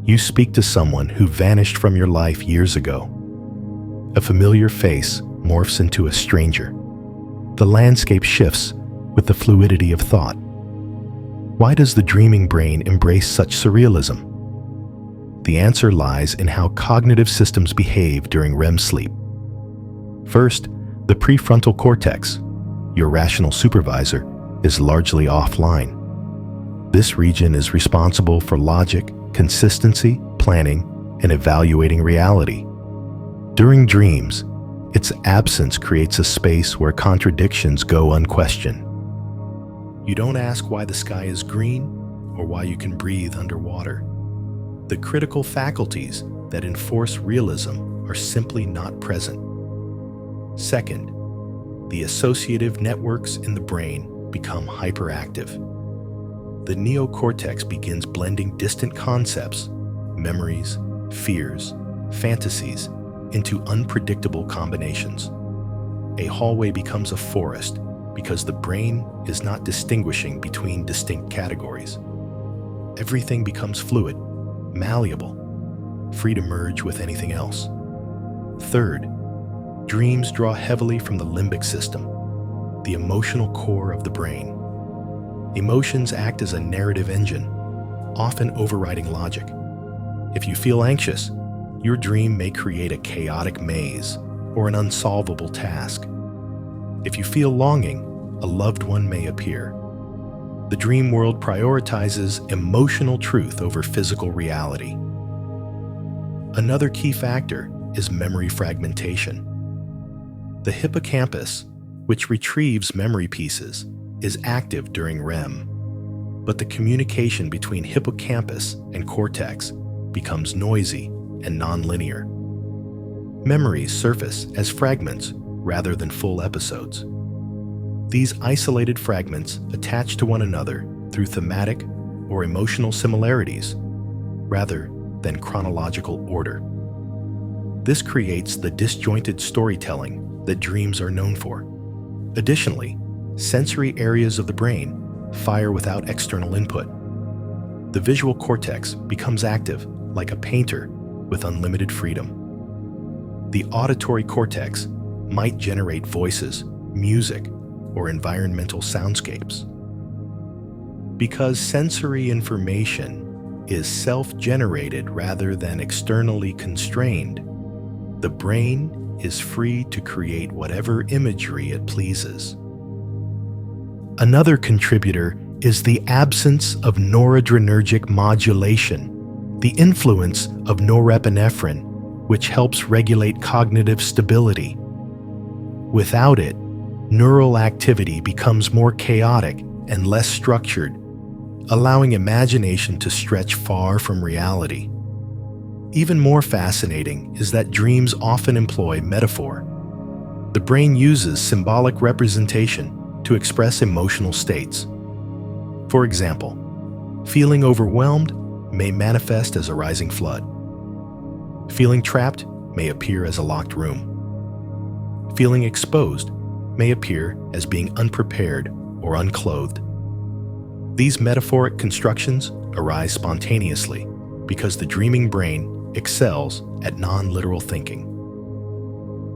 You speak to someone who vanished from your life years ago. A familiar face morphs into a stranger. The landscape shifts with the fluidity of thought. Why does the dreaming brain embrace such surrealism? The answer lies in how cognitive systems behave during REM sleep. First, the prefrontal cortex, your rational supervisor, is largely offline. This region is responsible for logic, consistency, planning, and evaluating reality. During dreams, its absence creates a space where contradictions go unquestioned. You don't ask why the sky is green or why you can breathe underwater. The critical faculties that enforce realism are simply not present. Second, the associative networks in the brain become hyperactive. The neocortex begins blending distant concepts, memories, fears, fantasies, into unpredictable combinations. A hallway becomes a forest because the brain is not distinguishing between distinct categories. Everything becomes fluid, malleable, free to merge with anything else. Third, dreams draw heavily from the limbic system, the emotional core of the brain. Emotions act as a narrative engine, often overriding logic. If you feel anxious, your dream may create a chaotic maze or an unsolvable task. If you feel longing, a loved one may appear. The dream world prioritizes emotional truth over physical reality. Another key factor is memory fragmentation. The hippocampus, which retrieves memory pieces, is active during REM, but the communication between hippocampus and cortex becomes noisy and nonlinear. Memories surface as fragments rather than full episodes. These isolated fragments attach to one another through thematic or emotional similarities rather than chronological order. This creates the disjointed storytelling that dreams are known for. Additionally, sensory areas of the brain fire without external input. The visual cortex becomes active like a painter with unlimited freedom. The auditory cortex might generate voices, music, or environmental soundscapes. Because sensory information is self-generated rather than externally constrained, the brain is free to create whatever imagery it pleases. Another contributor is the absence of noradrenergic modulation, the influence of norepinephrine, which helps regulate cognitive stability. Without it, neural activity becomes more chaotic and less structured, allowing imagination to stretch far from reality. Even more fascinating is that dreams often employ metaphor. The brain uses symbolic representation to express emotional states. For example, feeling overwhelmed may manifest as a rising flood. Feeling trapped may appear as a locked room. Feeling exposed may appear as being unprepared or unclothed. These metaphoric constructions arise spontaneously because the dreaming brain excels at non-literal thinking.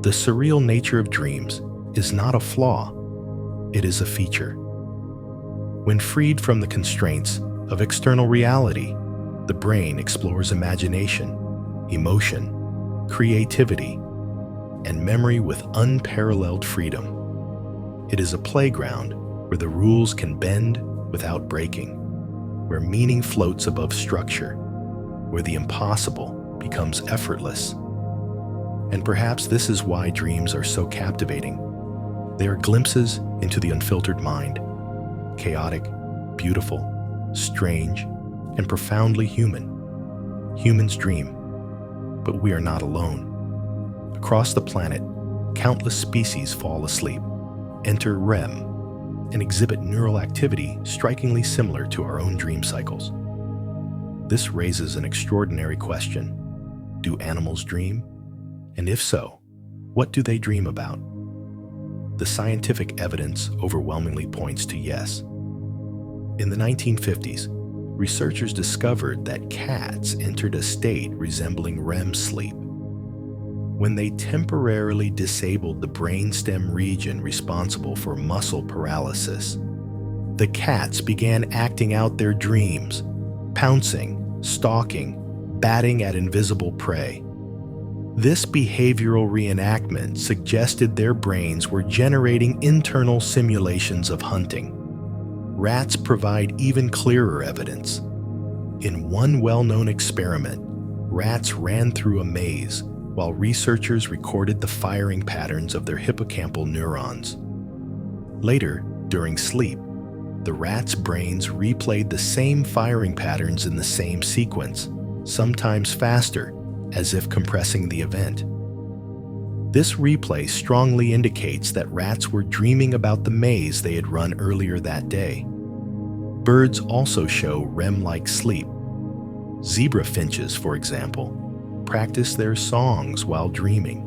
The surreal nature of dreams is not a flaw, it is a feature. When freed from the constraints of external reality, the brain explores imagination, emotion, creativity, and memory with unparalleled freedom. It is a playground where the rules can bend without breaking, where meaning floats above structure, where the impossible becomes effortless. And perhaps this is why dreams are so captivating. They are glimpses into the unfiltered mind, chaotic, beautiful, strange, and profoundly human. Humans dream, but we are not alone. Across the planet, countless species fall asleep, enter REM, and exhibit neural activity strikingly similar to our own dream cycles. This raises an extraordinary question. Do animals dream? And if so, what do they dream about? The scientific evidence overwhelmingly points to yes. In the 1950s, researchers discovered that cats entered a state resembling REM sleep. When they temporarily disabled the brainstem region responsible for muscle paralysis, the cats began acting out their dreams, pouncing, stalking, batting at invisible prey. This behavioral reenactment suggested their brains were generating internal simulations of hunting. Rats provide even clearer evidence. In one well-known experiment, rats ran through a maze while researchers recorded the firing patterns of their hippocampal neurons. Later, during sleep, the rats' brains replayed the same firing patterns in the same sequence, sometimes faster, as if compressing the event. This replay strongly indicates that rats were dreaming about the maze they had run earlier that day. Birds also show REM-like sleep. Zebra finches, for example, practice their songs while dreaming.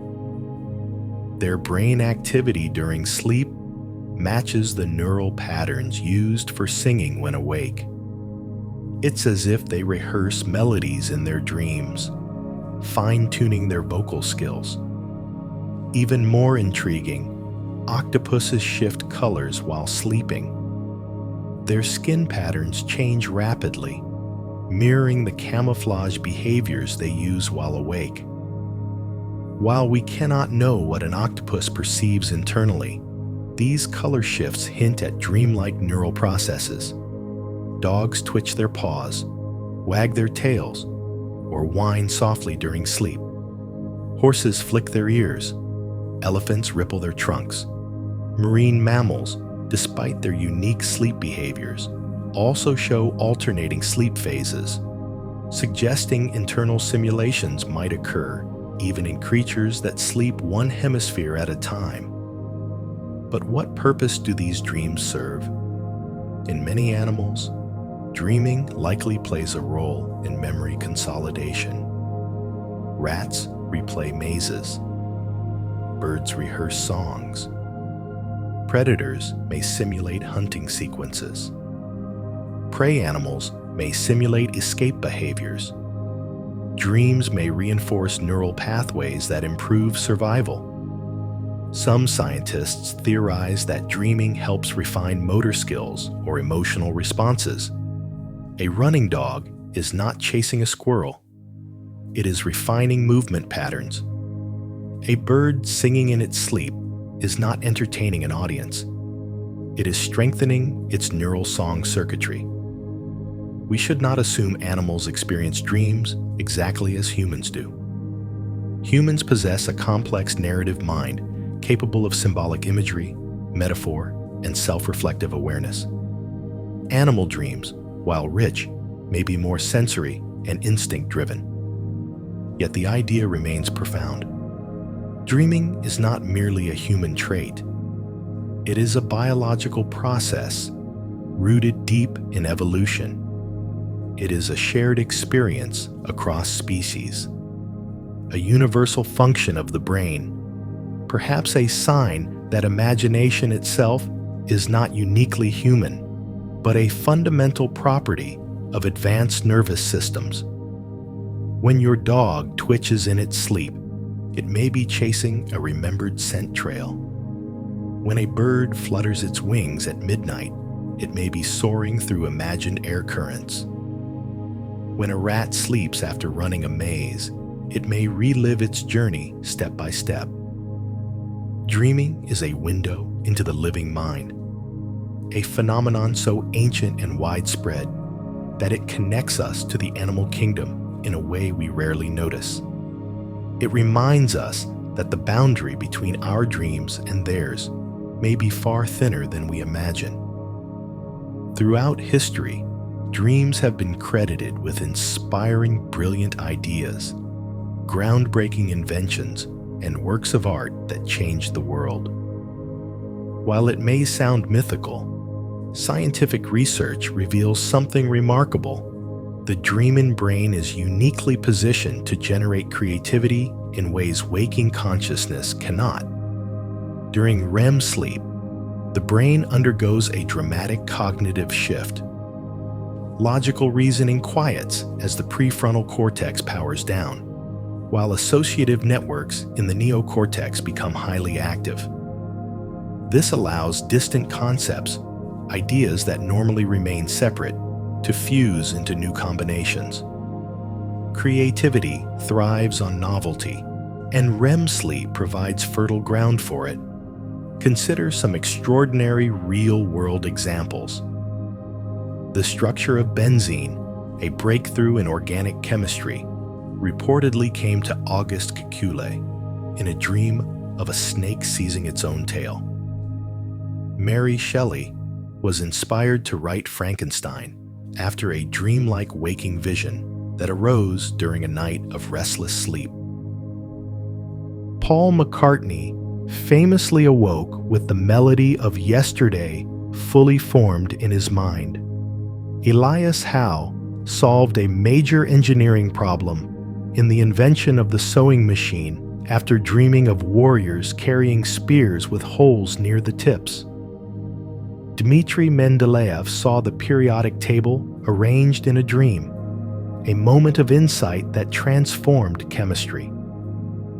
Their brain activity during sleep matches the neural patterns used for singing when awake. It's as if they rehearse melodies in their dreams, fine-tuning their vocal skills. Even more intriguing, octopuses shift colors while sleeping. Their skin patterns change rapidly, mirroring the camouflage behaviors they use while awake. While we cannot know what an octopus perceives internally, these color shifts hint at dreamlike neural processes. Dogs twitch their paws, wag their tails, or whine softly during sleep. Horses flick their ears. Elephants ripple their trunks. Marine mammals, despite their unique sleep behaviors, also show alternating sleep phases, suggesting internal simulations might occur even in creatures that sleep one hemisphere at a time. But what purpose do these dreams serve? In many animals, dreaming likely plays a role in memory consolidation. Rats replay mazes. Birds rehearse songs. Predators may simulate hunting sequences. Prey animals may simulate escape behaviors. Dreams may reinforce neural pathways that improve survival. Some scientists theorize that dreaming helps refine motor skills or emotional responses. A running dog is not chasing a squirrel. It is refining movement patterns. A bird singing in its sleep is not entertaining an audience. It is strengthening its neural song circuitry. We should not assume animals experience dreams exactly as humans do. Humans possess a complex narrative mind capable of symbolic imagery, metaphor, and self-reflective awareness. Animal dreams, while rich, may be more sensory and instinct-driven. Yet the idea remains profound. Dreaming is not merely a human trait. It is a biological process rooted deep in evolution. It is a shared experience across species, a universal function of the brain, perhaps a sign that imagination itself is not uniquely human, but a fundamental property of advanced nervous systems. When your dog twitches in its sleep, it may be chasing a remembered scent trail. When a bird flutters its wings at midnight, it may be soaring through imagined air currents. When a rat sleeps after running a maze, it may relive its journey step by step. Dreaming is a window into the living mind, a phenomenon so ancient and widespread that it connects us to the animal kingdom in a way we rarely notice. It reminds us that the boundary between our dreams and theirs may be far thinner than we imagine. Throughout history, dreams have been credited with inspiring, brilliant ideas, groundbreaking inventions, and works of art that changed the world. While it may sound mythical, scientific research reveals something remarkable. The dreaming brain is uniquely positioned to generate creativity in ways waking consciousness cannot. During REM sleep, the brain undergoes a dramatic cognitive shift. Logical reasoning quiets as the prefrontal cortex powers down, while associative networks in the neocortex become highly active. This allows distant concepts, ideas that normally remain separate, to fuse into new combinations. Creativity thrives on novelty, and REM sleep provides fertile ground for it. Consider some extraordinary real-world examples. The structure of benzene, a breakthrough in organic chemistry, reportedly came to Auguste Kekule in a dream of a snake seizing its own tail. Mary Shelley was inspired to write Frankenstein after a dreamlike waking vision that arose during a night of restless sleep. Paul McCartney famously awoke with the melody of Yesterday fully formed in his mind. Elias Howe solved a major engineering problem in the invention of the sewing machine after dreaming of warriors carrying spears with holes near the tips. Dmitri Mendeleev saw the periodic table arranged in a dream, a moment of insight that transformed chemistry.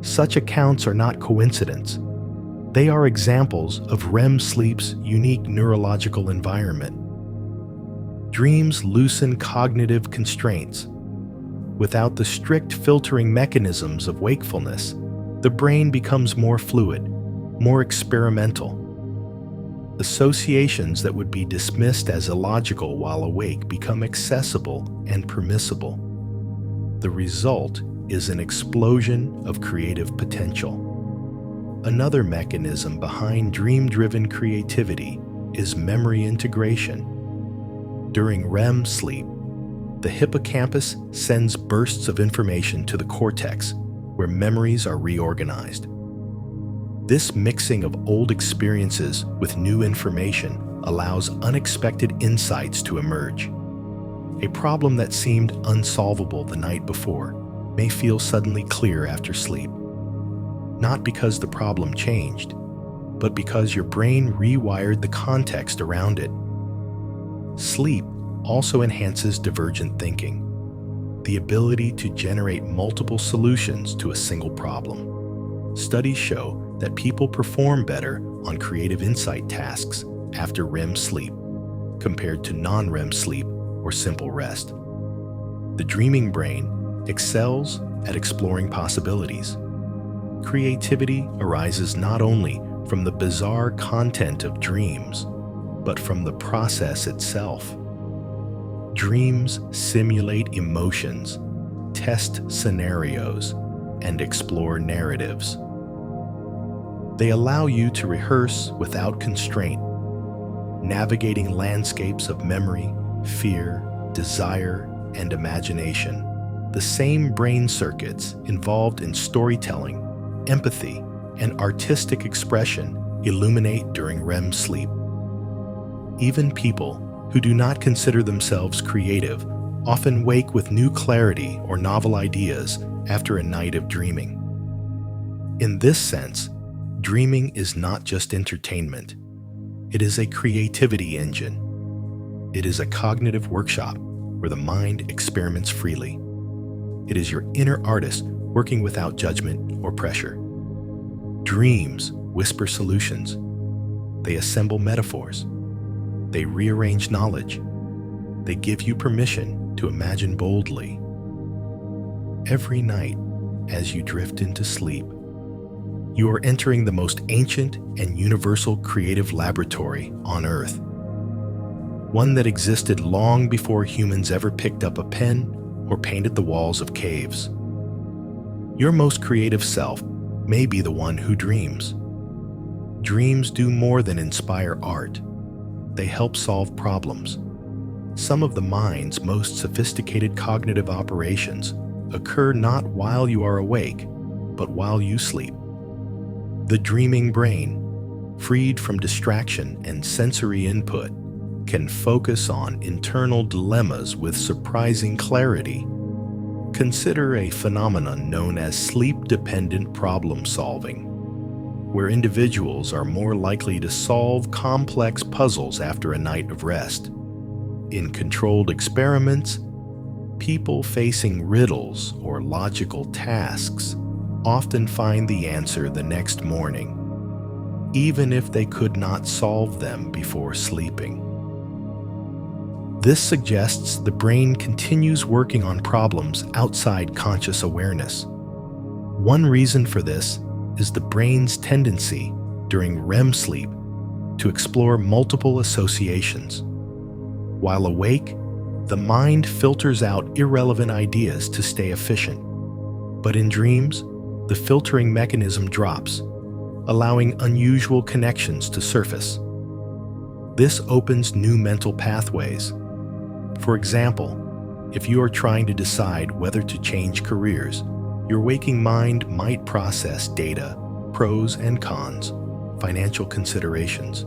Such accounts are not coincidence. They are examples of REM sleep's unique neurological environment. Dreams loosen cognitive constraints. Without the strict filtering mechanisms of wakefulness, the brain becomes more fluid, more experimental. Associations that would be dismissed as illogical while awake become accessible and permissible. The result is an explosion of creative potential. Another mechanism behind dream-driven creativity is memory integration. During REM sleep, the hippocampus sends bursts of information to the cortex, where memories are reorganized. This mixing of old experiences with new information allows unexpected insights to emerge. A problem that seemed unsolvable the night before may feel suddenly clear after sleep. Not because the problem changed, but because your brain rewired the context around it. Sleep also enhances divergent thinking, the ability to generate multiple solutions to a single problem. Studies show that people perform better on creative insight tasks after REM sleep compared to non-REM sleep or simple rest. The dreaming brain excels at exploring possibilities. Creativity arises not only from the bizarre content of dreams, but from the process itself. Dreams simulate emotions, test scenarios, and explore narratives. They allow you to rehearse without constraint, navigating landscapes of memory, fear, desire, and imagination. The same brain circuits involved in storytelling, empathy, and artistic expression illuminate during REM sleep. Even people who do not consider themselves creative often wake with new clarity or novel ideas after a night of dreaming. In this sense, dreaming is not just entertainment. It is a creativity engine. It is a cognitive workshop where the mind experiments freely. It is your inner artist working without judgment or pressure. Dreams whisper solutions. They assemble metaphors. They rearrange knowledge. They give you permission to imagine boldly. Every night, as you drift into sleep, you are entering the most ancient and universal creative laboratory on Earth. One that existed long before humans ever picked up a pen or painted the walls of caves. Your most creative self may be the one who dreams. Dreams do more than inspire art. They help solve problems. Some of the mind's most sophisticated cognitive operations occur not while you are awake, but while you sleep. The dreaming brain, freed from distraction and sensory input, can focus on internal dilemmas with surprising clarity. Consider a phenomenon known as sleep-dependent problem solving, where individuals are more likely to solve complex puzzles after a night of rest. In controlled experiments, people facing riddles or logical tasks often find the answer the next morning, even if they could not solve them before sleeping. This suggests the brain continues working on problems outside conscious awareness. One reason for this is the brain's tendency during REM sleep to explore multiple associations. While awake, the mind filters out irrelevant ideas to stay efficient. But in dreams, the filtering mechanism drops, allowing unusual connections to surface. This opens new mental pathways. For example, if you are trying to decide whether to change careers, your waking mind might process data, pros and cons, financial considerations.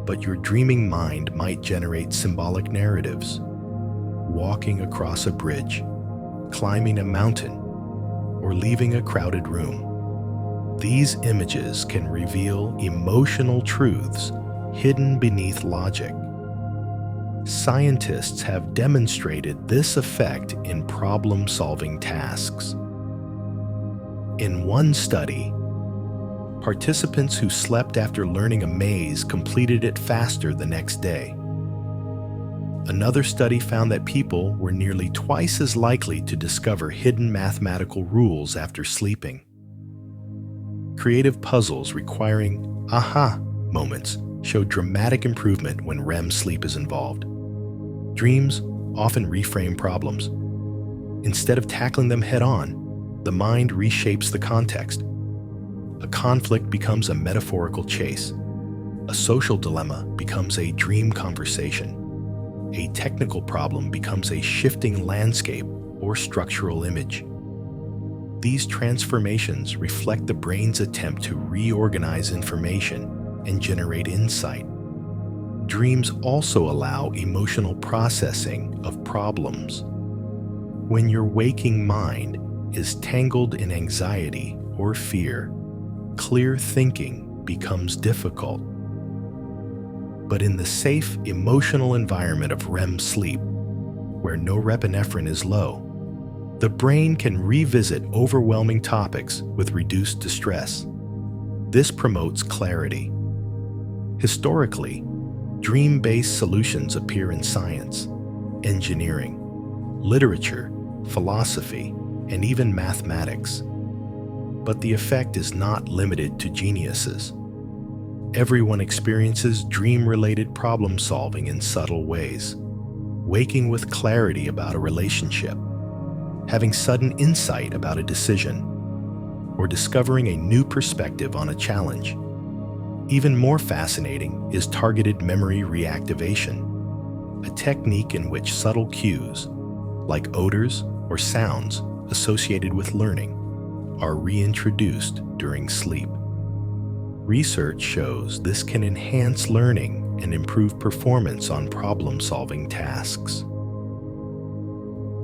But your dreaming mind might generate symbolic narratives, walking across a bridge, climbing a mountain, or leaving a crowded room. These images can reveal emotional truths hidden beneath logic. Scientists have demonstrated this effect in problem-solving tasks. In one study, participants who slept after learning a maze completed it faster the next day. Another study found that people were nearly twice as likely to discover hidden mathematical rules after sleeping. Creative puzzles requiring aha moments show dramatic improvement when REM sleep is involved. Dreams often reframe problems. Instead of tackling them head-on, the mind reshapes the context. A conflict becomes a metaphorical chase. A social dilemma becomes a dream conversation. A technical problem becomes a shifting landscape or structural image. These transformations reflect the brain's attempt to reorganize information and generate insight. Dreams also allow emotional processing of problems. When your waking mind is tangled in anxiety or fear, clear thinking becomes difficult. But in the safe emotional environment of REM sleep, where norepinephrine is low, the brain can revisit overwhelming topics with reduced distress. This promotes clarity. Historically, dream-based solutions appear in science, engineering, literature, philosophy, and even mathematics. But the effect is not limited to geniuses. Everyone experiences dream-related problem-solving in subtle ways. Waking with clarity about a relationship, having sudden insight about a decision, or discovering a new perspective on a challenge. Even more fascinating is targeted memory reactivation, a technique in which subtle cues, like odors or sounds associated with learning, are reintroduced during sleep. Research shows this can enhance learning and improve performance on problem-solving tasks.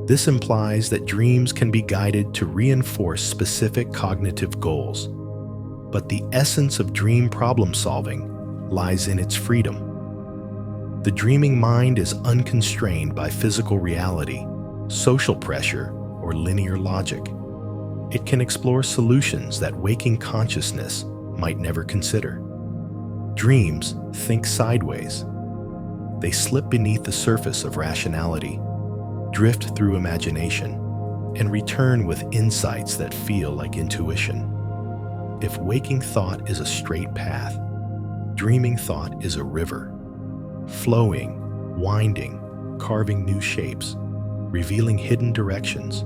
This implies that dreams can be guided to reinforce specific cognitive goals, but the essence of dream problem-solving lies in its freedom. The dreaming mind is unconstrained by physical reality, social pressure, or linear logic. It can explore solutions that waking consciousness might never consider. Dreams think sideways. They slip beneath the surface of rationality, drift through imagination, and return with insights that feel like intuition. If waking thought is a straight path, dreaming thought is a river, flowing, winding, carving new shapes, revealing hidden directions.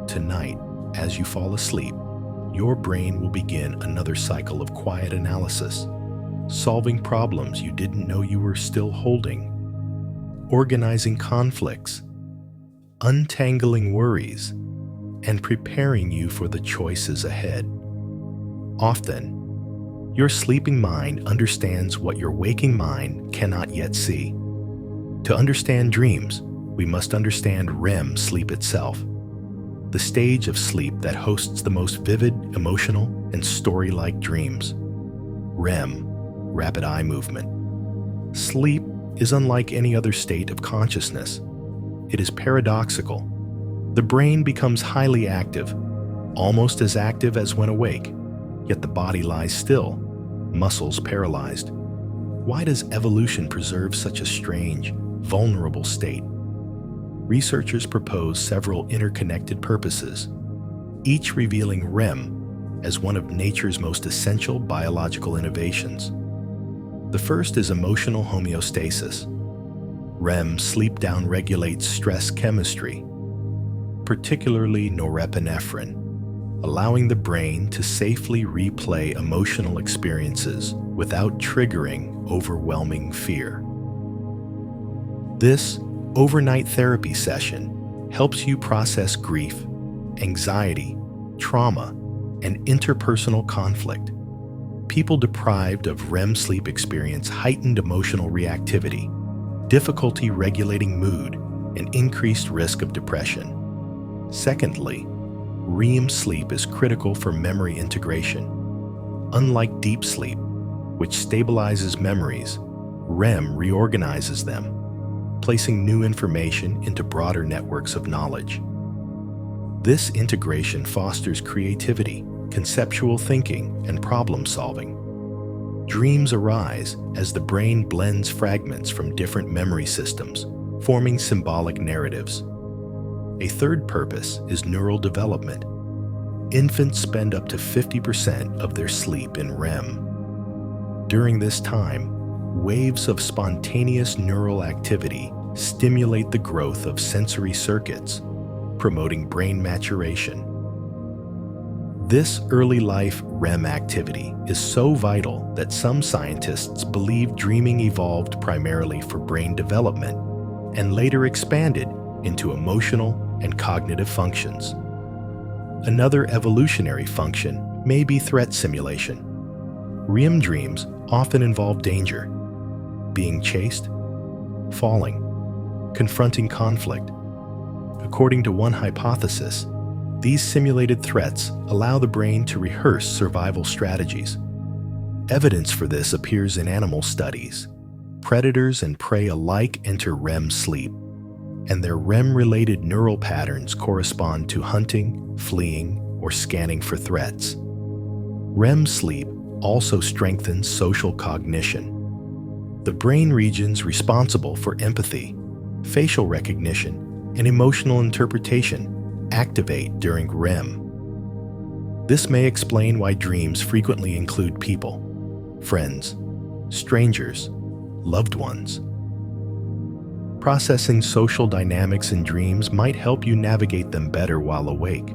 Tonight, as you fall asleep, your brain will begin another cycle of quiet analysis, solving problems you didn't know you were still holding, organizing conflicts, untangling worries, and preparing you for the choices ahead. Often, your sleeping mind understands what your waking mind cannot yet see. To understand dreams, we must understand REM sleep itself, the stage of sleep that hosts the most vivid, emotional, and story-like dreams. REM, rapid eye movement. Sleep is unlike any other state of consciousness. It is paradoxical. The brain becomes highly active, almost as active as when awake, yet the body lies still, muscles paralyzed. Why does evolution preserve such a strange, vulnerable state? Researchers propose several interconnected purposes, each revealing REM as one of nature's most essential biological innovations. The first is emotional homeostasis. REM sleep down-regulates stress chemistry, particularly norepinephrine, allowing the brain to safely replay emotional experiences without triggering overwhelming fear. This overnight therapy session helps you process grief, anxiety, trauma, and interpersonal conflict. People deprived of REM sleep experience heightened emotional reactivity, difficulty regulating mood, and increased risk of depression. Secondly, REM sleep is critical for memory integration. Unlike deep sleep, which stabilizes memories, REM reorganizes them, placing new information into broader networks of knowledge. This integration fosters creativity, conceptual thinking, and problem-solving. Dreams arise as the brain blends fragments from different memory systems, forming symbolic narratives. A third purpose is neural development. Infants spend up to 50% of their sleep in REM. During this time, waves of spontaneous neural activity stimulate the growth of sensory circuits, promoting brain maturation. This early life REM activity is so vital that some scientists believe dreaming evolved primarily for brain development and later expanded into emotional and cognitive functions. Another evolutionary function may be threat simulation. REM dreams often involve danger, being chased, falling, confronting conflict. According to one hypothesis, these simulated threats allow the brain to rehearse survival strategies. Evidence for this appears in animal studies. Predators and prey alike enter REM sleep, and their REM-related neural patterns correspond to hunting, fleeing, or scanning for threats. REM sleep also strengthens social cognition. The brain regions responsible for empathy, facial recognition, and emotional interpretation activate during REM. This may explain why dreams frequently include people, friends, strangers, loved ones. Processing social dynamics in dreams might help you navigate them better while awake.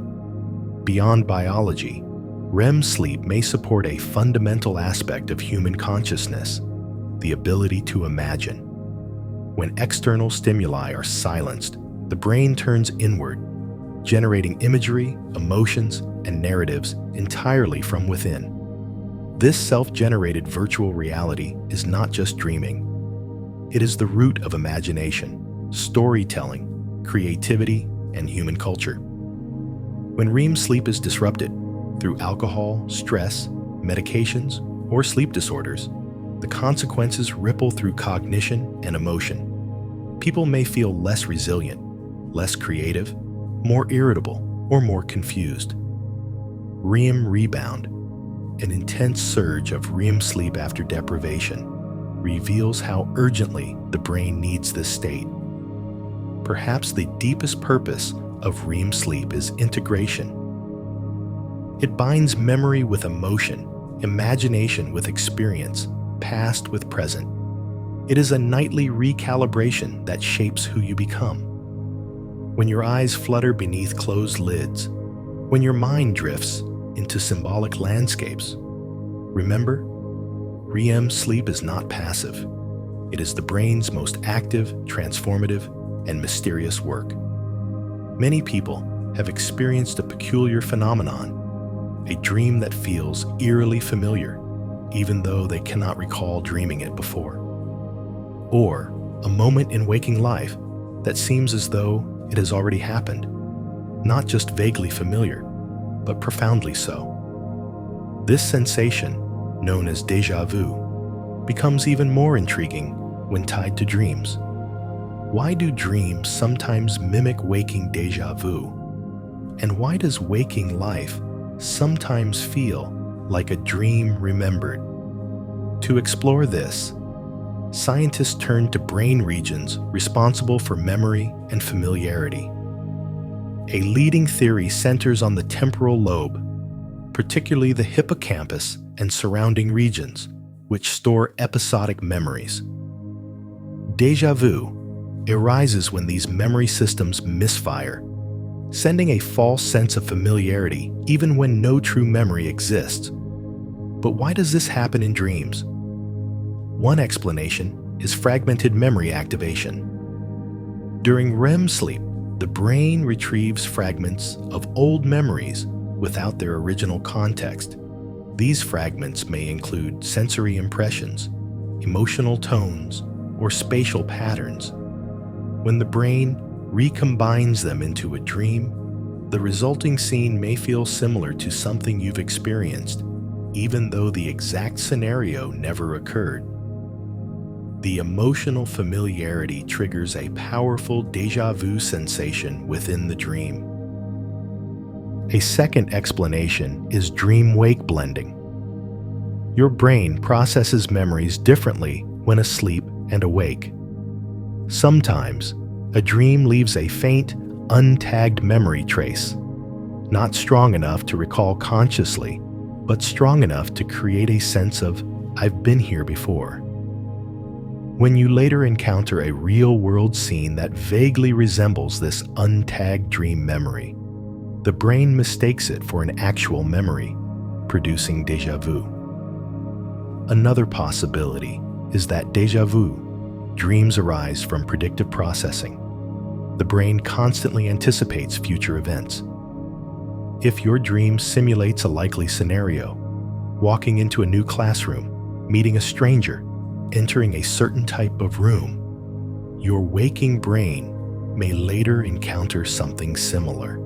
Beyond biology, REM sleep may support a fundamental aspect of human consciousness, the ability to imagine. When external stimuli are silenced, the brain turns inward, generating imagery, emotions, and narratives entirely from within. This self-generated virtual reality is not just dreaming. It is the root of imagination, storytelling, creativity, and human culture. When REM sleep is disrupted through alcohol, stress, medications, or sleep disorders, the consequences ripple through cognition and emotion. People may feel less resilient, less creative, more irritable, or more confused. REM rebound, an intense surge of REM sleep after deprivation, reveals how urgently the brain needs this state. Perhaps the deepest purpose of REM sleep is integration. It binds memory with emotion, imagination with experience, past with present. It is a nightly recalibration that shapes who you become. When your eyes flutter beneath closed lids, when your mind drifts into symbolic landscapes, remember, REM sleep is not passive. It is the brain's most active, transformative, and mysterious work. Many people have experienced a peculiar phenomenon, a dream that feels eerily familiar, even though they cannot recall dreaming it before. Or a moment in waking life that seems as though it has already happened, not just vaguely familiar, but profoundly so. This sensation, known as déjà vu, becomes even more intriguing when tied to dreams. Why do dreams sometimes mimic waking déjà vu? And why does waking life sometimes feel like a dream remembered? To explore this, scientists turn to brain regions responsible for memory and familiarity. A leading theory centers on the temporal lobe, particularly the hippocampus and surrounding regions, which store episodic memories. Déjà vu arises when these memory systems misfire, sending a false sense of familiarity even when no true memory exists. But why does this happen in dreams? One explanation is fragmented memory activation. During REM sleep, the brain retrieves fragments of old memories without their original context. These fragments may include sensory impressions, emotional tones, or spatial patterns. When the brain recombines them into a dream, the resulting scene may feel similar to something you've experienced, even though the exact scenario never occurred. The emotional familiarity triggers a powerful déjà vu sensation within the dream. A second explanation is dream-wake blending. Your brain processes memories differently when asleep and awake. Sometimes, a dream leaves a faint, untagged memory trace, not strong enough to recall consciously, but strong enough to create a sense of, "I've been here before." When you later encounter a real-world scene that vaguely resembles this untagged dream memory, the brain mistakes it for an actual memory, producing déjà vu. Another possibility is that déjà vu dreams arise from predictive processing. The brain constantly anticipates future events. If your dream simulates a likely scenario, walking into a new classroom, meeting a stranger, entering a certain type of room, your waking brain may later encounter something similar.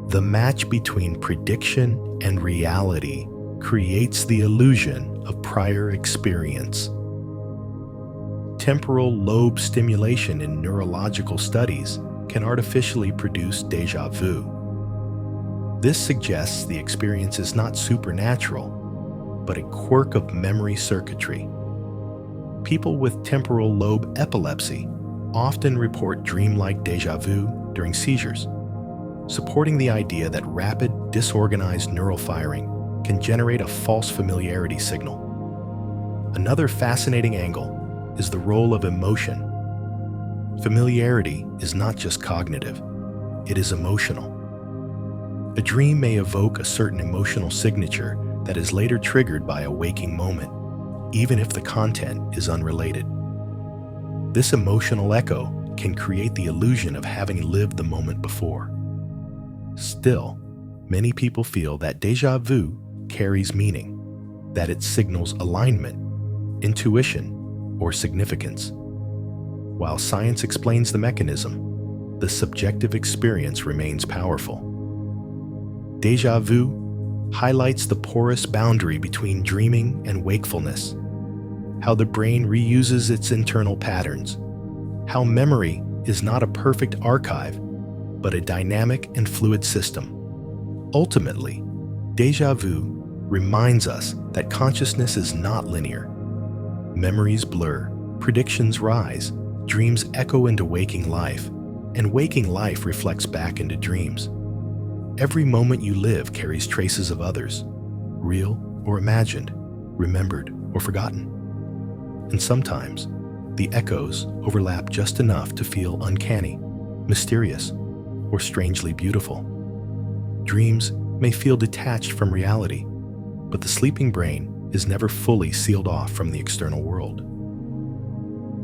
The match between prediction and reality creates the illusion of prior experience. Temporal lobe stimulation in neurological studies can artificially produce déjà vu. This suggests the experience is not supernatural, but a quirk of memory circuitry. People with temporal lobe epilepsy often report dreamlike déjà vu during seizures, supporting the idea that rapid, disorganized neural firing can generate a false familiarity signal. Another fascinating angle is the role of emotion. Familiarity is not just cognitive, it is emotional. A dream may evoke a certain emotional signature that is later triggered by a waking moment, even if the content is unrelated. This emotional echo can create the illusion of having lived the moment before. Still, many people feel that déjà vu carries meaning, that it signals alignment, intuition, or significance. While science explains the mechanism, the subjective experience remains powerful. Déjà vu highlights the porous boundary between dreaming and wakefulness, how the brain reuses its internal patterns, how memory is not a perfect archive, but a dynamic and fluid system. Ultimately, déjà vu reminds us that consciousness is not linear. Memories blur, predictions rise, dreams echo into waking life, and waking life reflects back into dreams. Every moment you live carries traces of others, real or imagined, remembered or forgotten. And sometimes, the echoes overlap just enough to feel uncanny, mysterious, or strangely beautiful. Dreams may feel detached from reality, but the sleeping brain is never fully sealed off from the external world.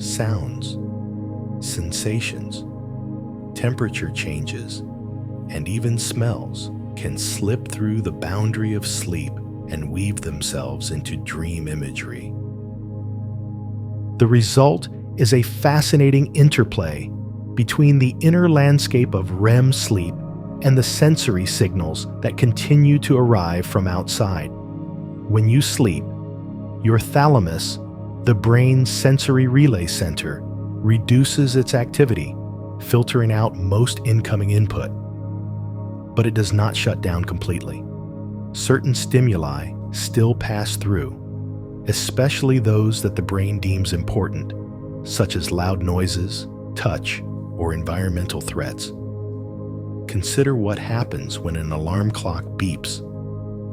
Sounds, sensations, temperature changes, and even smells can slip through the boundary of sleep and weave themselves into dream imagery. The result is a fascinating interplay between the inner landscape of REM sleep and the sensory signals that continue to arrive from outside. When you sleep, your thalamus, the brain's sensory relay center, reduces its activity, filtering out most incoming input. But it does not shut down completely. Certain stimuli still pass through, especially those that the brain deems important, such as loud noises, touch, or environmental threats. Consider what happens when an alarm clock beeps.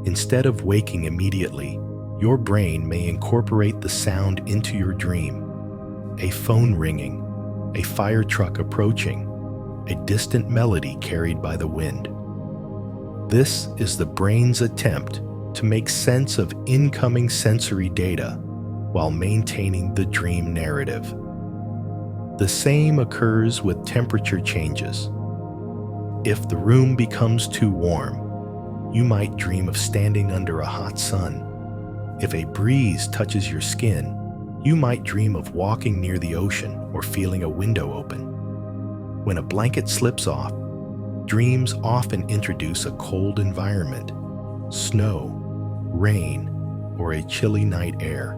Instead of waking immediately, your brain may incorporate the sound into your dream. A phone ringing, a fire truck approaching, a distant melody carried by the wind. This is the brain's attempt to make sense of incoming sensory data while maintaining the dream narrative. The same occurs with temperature changes. If the room becomes too warm, you might dream of standing under a hot sun. If a breeze touches your skin, you might dream of walking near the ocean or feeling a window open. When a blanket slips off, dreams often introduce a cold environment, snow, rain, or a chilly night air.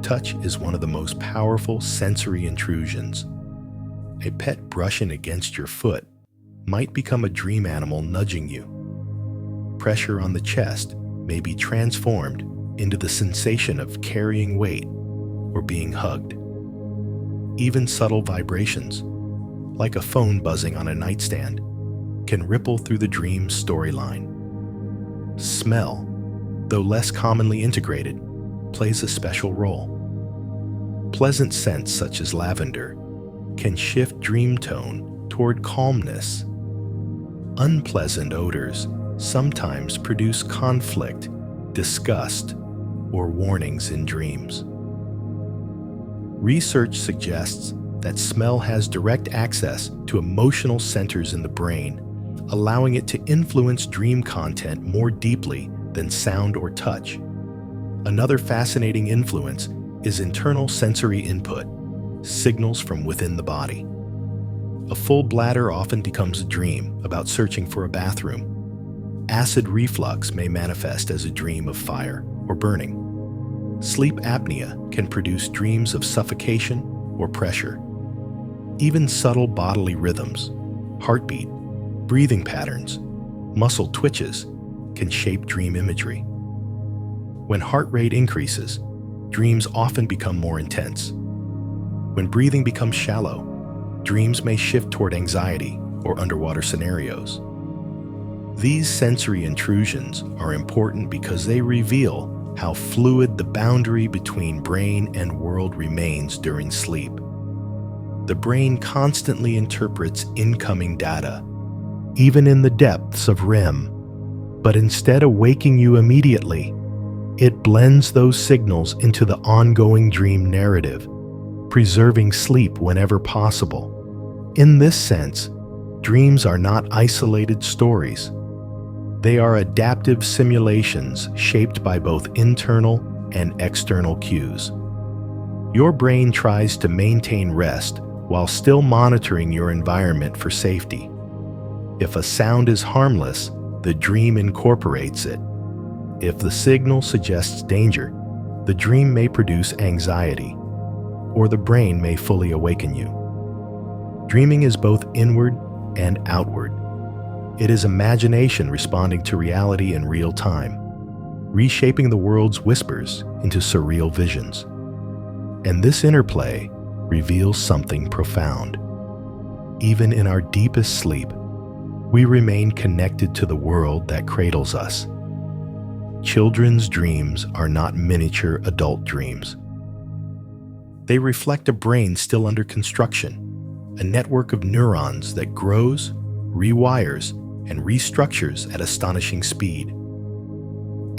Touch is one of the most powerful sensory intrusions. A pet brushing against your foot might become a dream animal nudging you. Pressure on the chest may be transformed into the sensation of carrying weight or being hugged. Even subtle vibrations, like a phone buzzing on a nightstand, can ripple through the dream's storyline. Smell, though less commonly integrated, plays a special role. Pleasant scents such as lavender can shift dream tone toward calmness. Unpleasant odors sometimes produce conflict, disgust, or warnings in dreams. Research suggests that smell has direct access to emotional centers in the brain, allowing it to influence dream content more deeply than sound or touch. Another fascinating influence is internal sensory input, signals from within the body. A full bladder often becomes a dream about searching for a bathroom. Acid reflux may manifest as a dream of fire or burning. Sleep apnea can produce dreams of suffocation or pressure. Even subtle bodily rhythms, heartbeat, breathing patterns, muscle twitches can shape dream imagery. When heart rate increases, dreams often become more intense. When breathing becomes shallow, dreams may shift toward anxiety or underwater scenarios. These sensory intrusions are important because they reveal how fluid the boundary between brain and world remains during sleep. The brain constantly interprets incoming data, even in the depths of REM. But instead of waking you immediately, it blends those signals into the ongoing dream narrative, preserving sleep whenever possible. In this sense, dreams are not isolated stories. They are adaptive simulations shaped by both internal and external cues. Your brain tries to maintain rest while still monitoring your environment for safety. If a sound is harmless, the dream incorporates it. If the signal suggests danger, the dream may produce anxiety, or the brain may fully awaken you. Dreaming is both inward and outward. It is imagination responding to reality in real time, reshaping the world's whispers into surreal visions. And this interplay reveals something profound. Even in our deepest sleep, we remain connected to the world that cradles us. Children's dreams are not miniature adult dreams. They reflect a brain still under construction, a network of neurons that grows, rewires, and restructures at astonishing speed.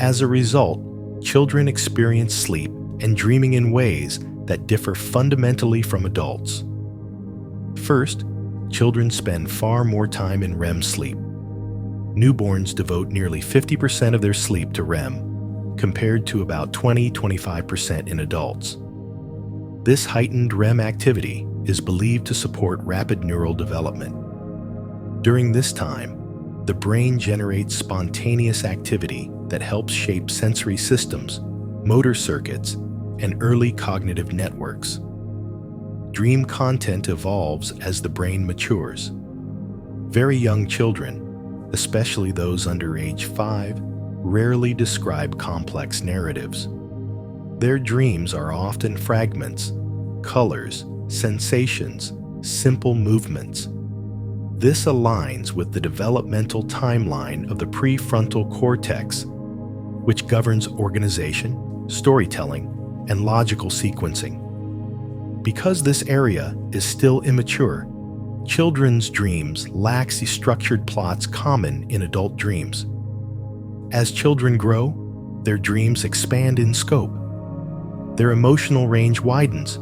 As a result, children experience sleep and dreaming in ways that differ fundamentally from adults. First, children spend far more time in REM sleep. Newborns devote nearly 50% of their sleep to REM, compared to about 20–25% in adults. This heightened REM activity is believed to support rapid neural development. During this time, the brain generates spontaneous activity that helps shape sensory systems, motor circuits, and early cognitive networks. Dream content evolves as the brain matures. Very young children, especially those under age 5, rarely describe complex narratives. Their dreams are often fragments, colors, sensations, simple movements. This aligns with the developmental timeline of the prefrontal cortex, which governs organization, storytelling, and logical sequencing. Because this area is still immature, children's dreams lack the structured plots common in adult dreams. As children grow, their dreams expand in scope. Their emotional range widens,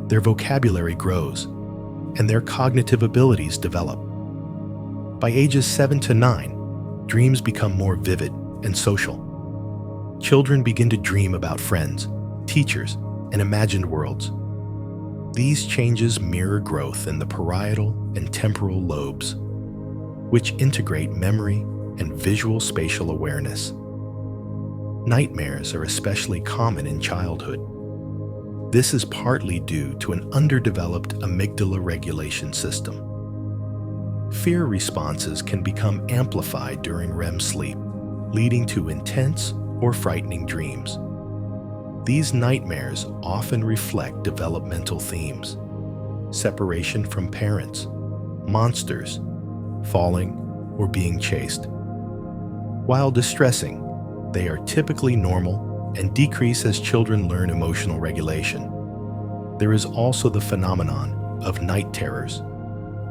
their vocabulary grows, and their cognitive abilities develop. By ages 7 to 9, dreams become more vivid and social. Children begin to dream about friends, teachers, and imagined worlds. These changes mirror growth in the parietal and temporal lobes, which integrate memory and visual spatial awareness. Nightmares are especially common in childhood. This is partly due to an underdeveloped amygdala regulation system. Fear responses can become amplified during REM sleep, leading to intense or frightening dreams. These nightmares often reflect developmental themes: separation from parents, monsters, falling, or being chased. While distressing, they are typically normal and decrease as children learn emotional regulation. There is also the phenomenon of night terrors,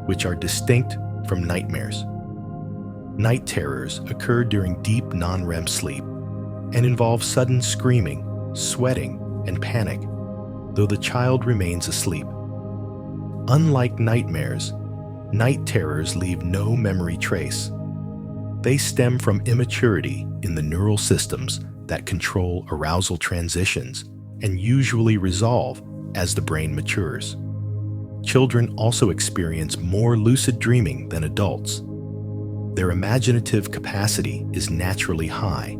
which are distinct from nightmares. Night terrors occur during deep non-REM sleep and involve sudden screaming, sweating, and panic, though the child remains asleep. Unlike nightmares, night terrors leave no memory trace. They stem from immaturity in the neural systems that control arousal transitions and usually resolve as the brain matures. Children also experience more lucid dreaming than adults. Their imaginative capacity is naturally high,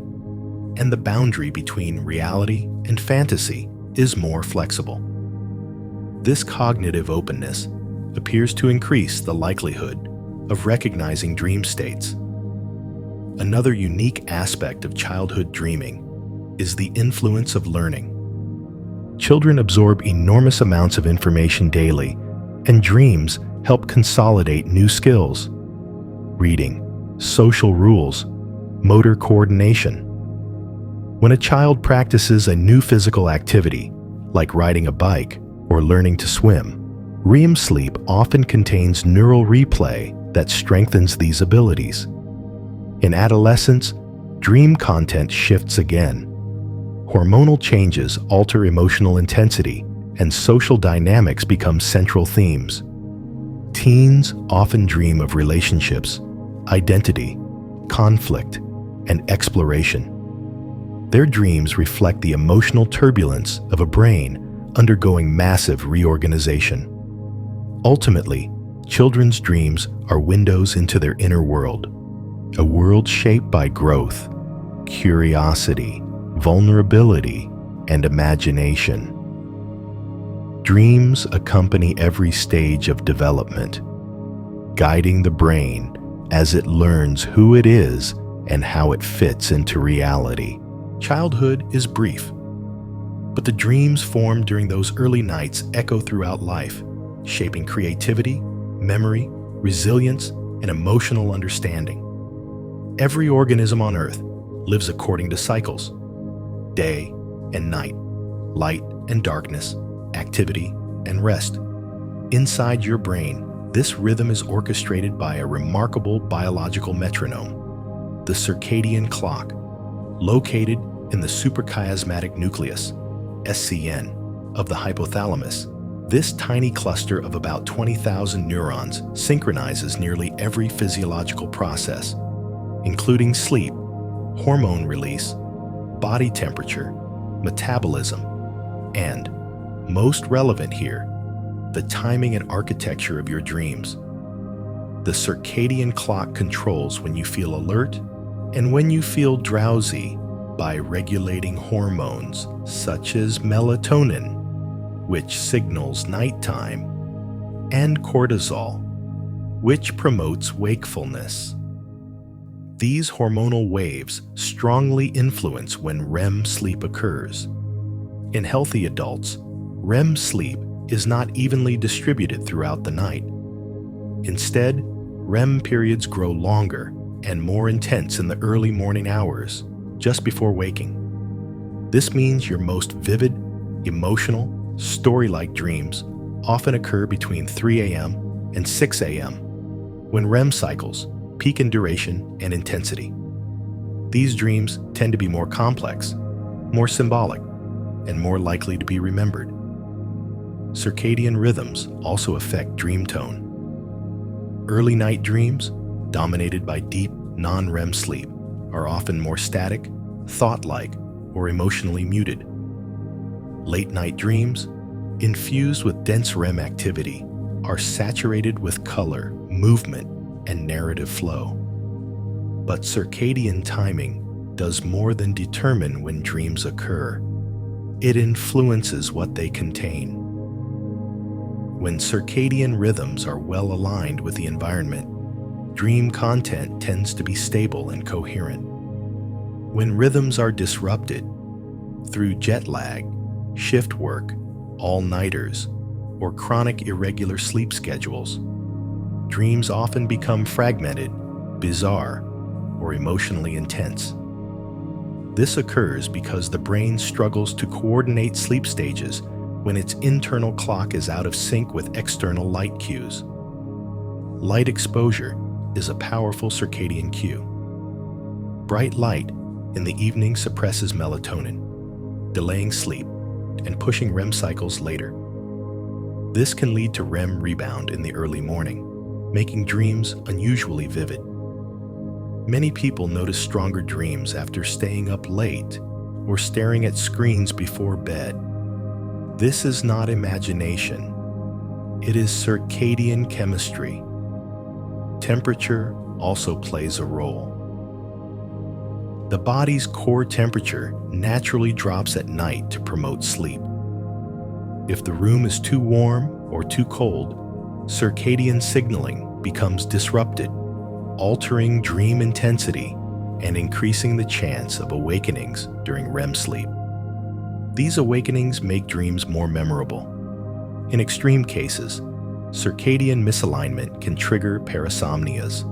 and the boundary between reality and fantasy is more flexible. This cognitive openness appears to increase the likelihood of recognizing dream states. Another unique aspect of childhood dreaming is the influence of learning. Children absorb enormous amounts of information daily, and dreams help consolidate new skills: reading, social rules, motor coordination. When a child practices a new physical activity, like riding a bike or learning to swim, REM sleep often contains neural replay that strengthens these abilities. In adolescence, dream content shifts again. Hormonal changes alter emotional intensity, and social dynamics become central themes. Teens often dream of relationships, identity, conflict, and exploration. Their dreams reflect the emotional turbulence of a brain undergoing massive reorganization. Ultimately, children's dreams are windows into their inner world, a world shaped by growth, curiosity, vulnerability, and imagination. Dreams accompany every stage of development, guiding the brain as it learns who it is and how it fits into reality. Childhood is brief, but the dreams formed during those early nights echo throughout life, shaping creativity, memory, resilience, and emotional understanding. Every organism on Earth lives according to cycles: day and night, light and darkness, activity and rest. Inside your brain, this rhythm is orchestrated by a remarkable biological metronome, the circadian clock, located in the suprachiasmatic nucleus, SCN, of the hypothalamus. This tiny cluster of about 20,000 neurons synchronizes nearly every physiological process, including sleep, hormone release, body temperature, metabolism, and, most relevant here, the timing and architecture of your dreams. The circadian clock controls when you feel alert and when you feel drowsy by regulating hormones such as melatonin, which signals nighttime, and cortisol, which promotes wakefulness. These hormonal waves strongly influence when REM sleep occurs. In healthy adults, REM sleep is not evenly distributed throughout the night. Instead, REM periods grow longer and more intense in the early morning hours, just before waking. This means your most vivid, emotional, story-like dreams often occur between 3 a.m. and 6 a.m., when REM cycles peak in duration and intensity. These dreams tend to be more complex, more symbolic, and more likely to be remembered. Circadian rhythms also affect dream tone. Early night dreams, dominated by deep, non-REM sleep, are often more static, thought-like, or emotionally muted. Late-night dreams, infused with dense REM activity, are saturated with color, movement, and narrative flow. But circadian timing does more than determine when dreams occur. It influences what they contain. When circadian rhythms are well aligned with the environment, dream content tends to be stable and coherent. When rhythms are disrupted through jet lag, shift work, all-nighters, or chronic irregular sleep schedules, dreams often become fragmented, bizarre, or emotionally intense. This occurs because the brain struggles to coordinate sleep stages when its internal clock is out of sync with external light cues. Light exposure is a powerful circadian cue. Bright light in the evening suppresses melatonin, delaying sleep and pushing REM cycles later. This can lead to REM rebound in the early morning, making dreams unusually vivid. Many people notice stronger dreams after staying up late or staring at screens before bed. This is not imagination. It is circadian chemistry. Temperature also plays a role. The body's core temperature naturally drops at night to promote sleep. If the room is too warm or too cold, circadian signaling becomes disrupted, altering dream intensity and increasing the chance of awakenings during REM sleep. These awakenings make dreams more memorable. In extreme cases, circadian misalignment can trigger parasomnias,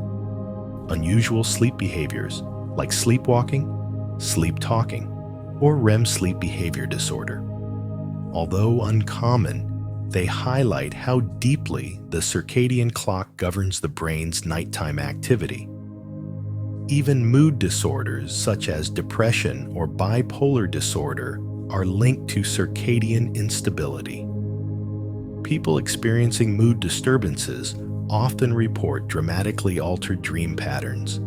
unusual sleep behaviors like sleepwalking, sleep talking, or REM sleep behavior disorder. Although uncommon, they highlight how deeply the circadian clock governs the brain's nighttime activity. Even mood disorders such as depression or bipolar disorder are linked to circadian instability. People experiencing mood disturbances often report dramatically altered dream patterns,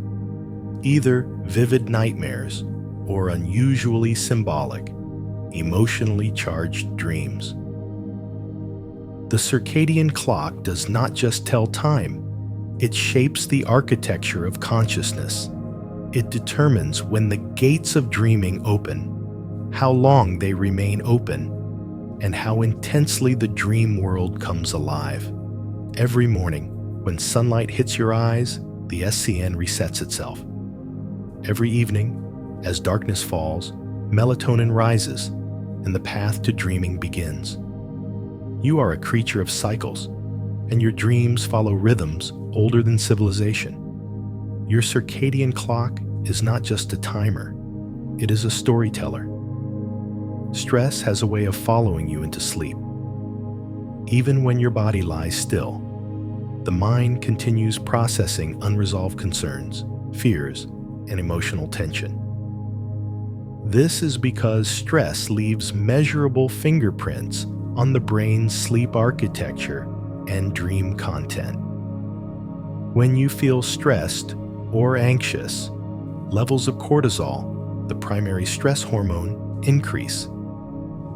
either vivid nightmares or unusually symbolic, emotionally charged dreams. The circadian clock does not just tell time, it shapes the architecture of consciousness. It determines when the gates of dreaming open, how long they remain open, and how intensely the dream world comes alive. Every morning, when sunlight hits your eyes, the SCN resets itself. Every evening, as darkness falls, melatonin rises, and the path to dreaming begins. You are a creature of cycles, and your dreams follow rhythms older than civilization. Your circadian clock is not just a timer, it is a storyteller. Stress has a way of following you into sleep. Even when your body lies still, the mind continues processing unresolved concerns, fears, and emotional tension. This is because stress leaves measurable fingerprints on the brain's sleep architecture and dream content. When you feel stressed or anxious, levels of cortisol, the primary stress hormone, increase.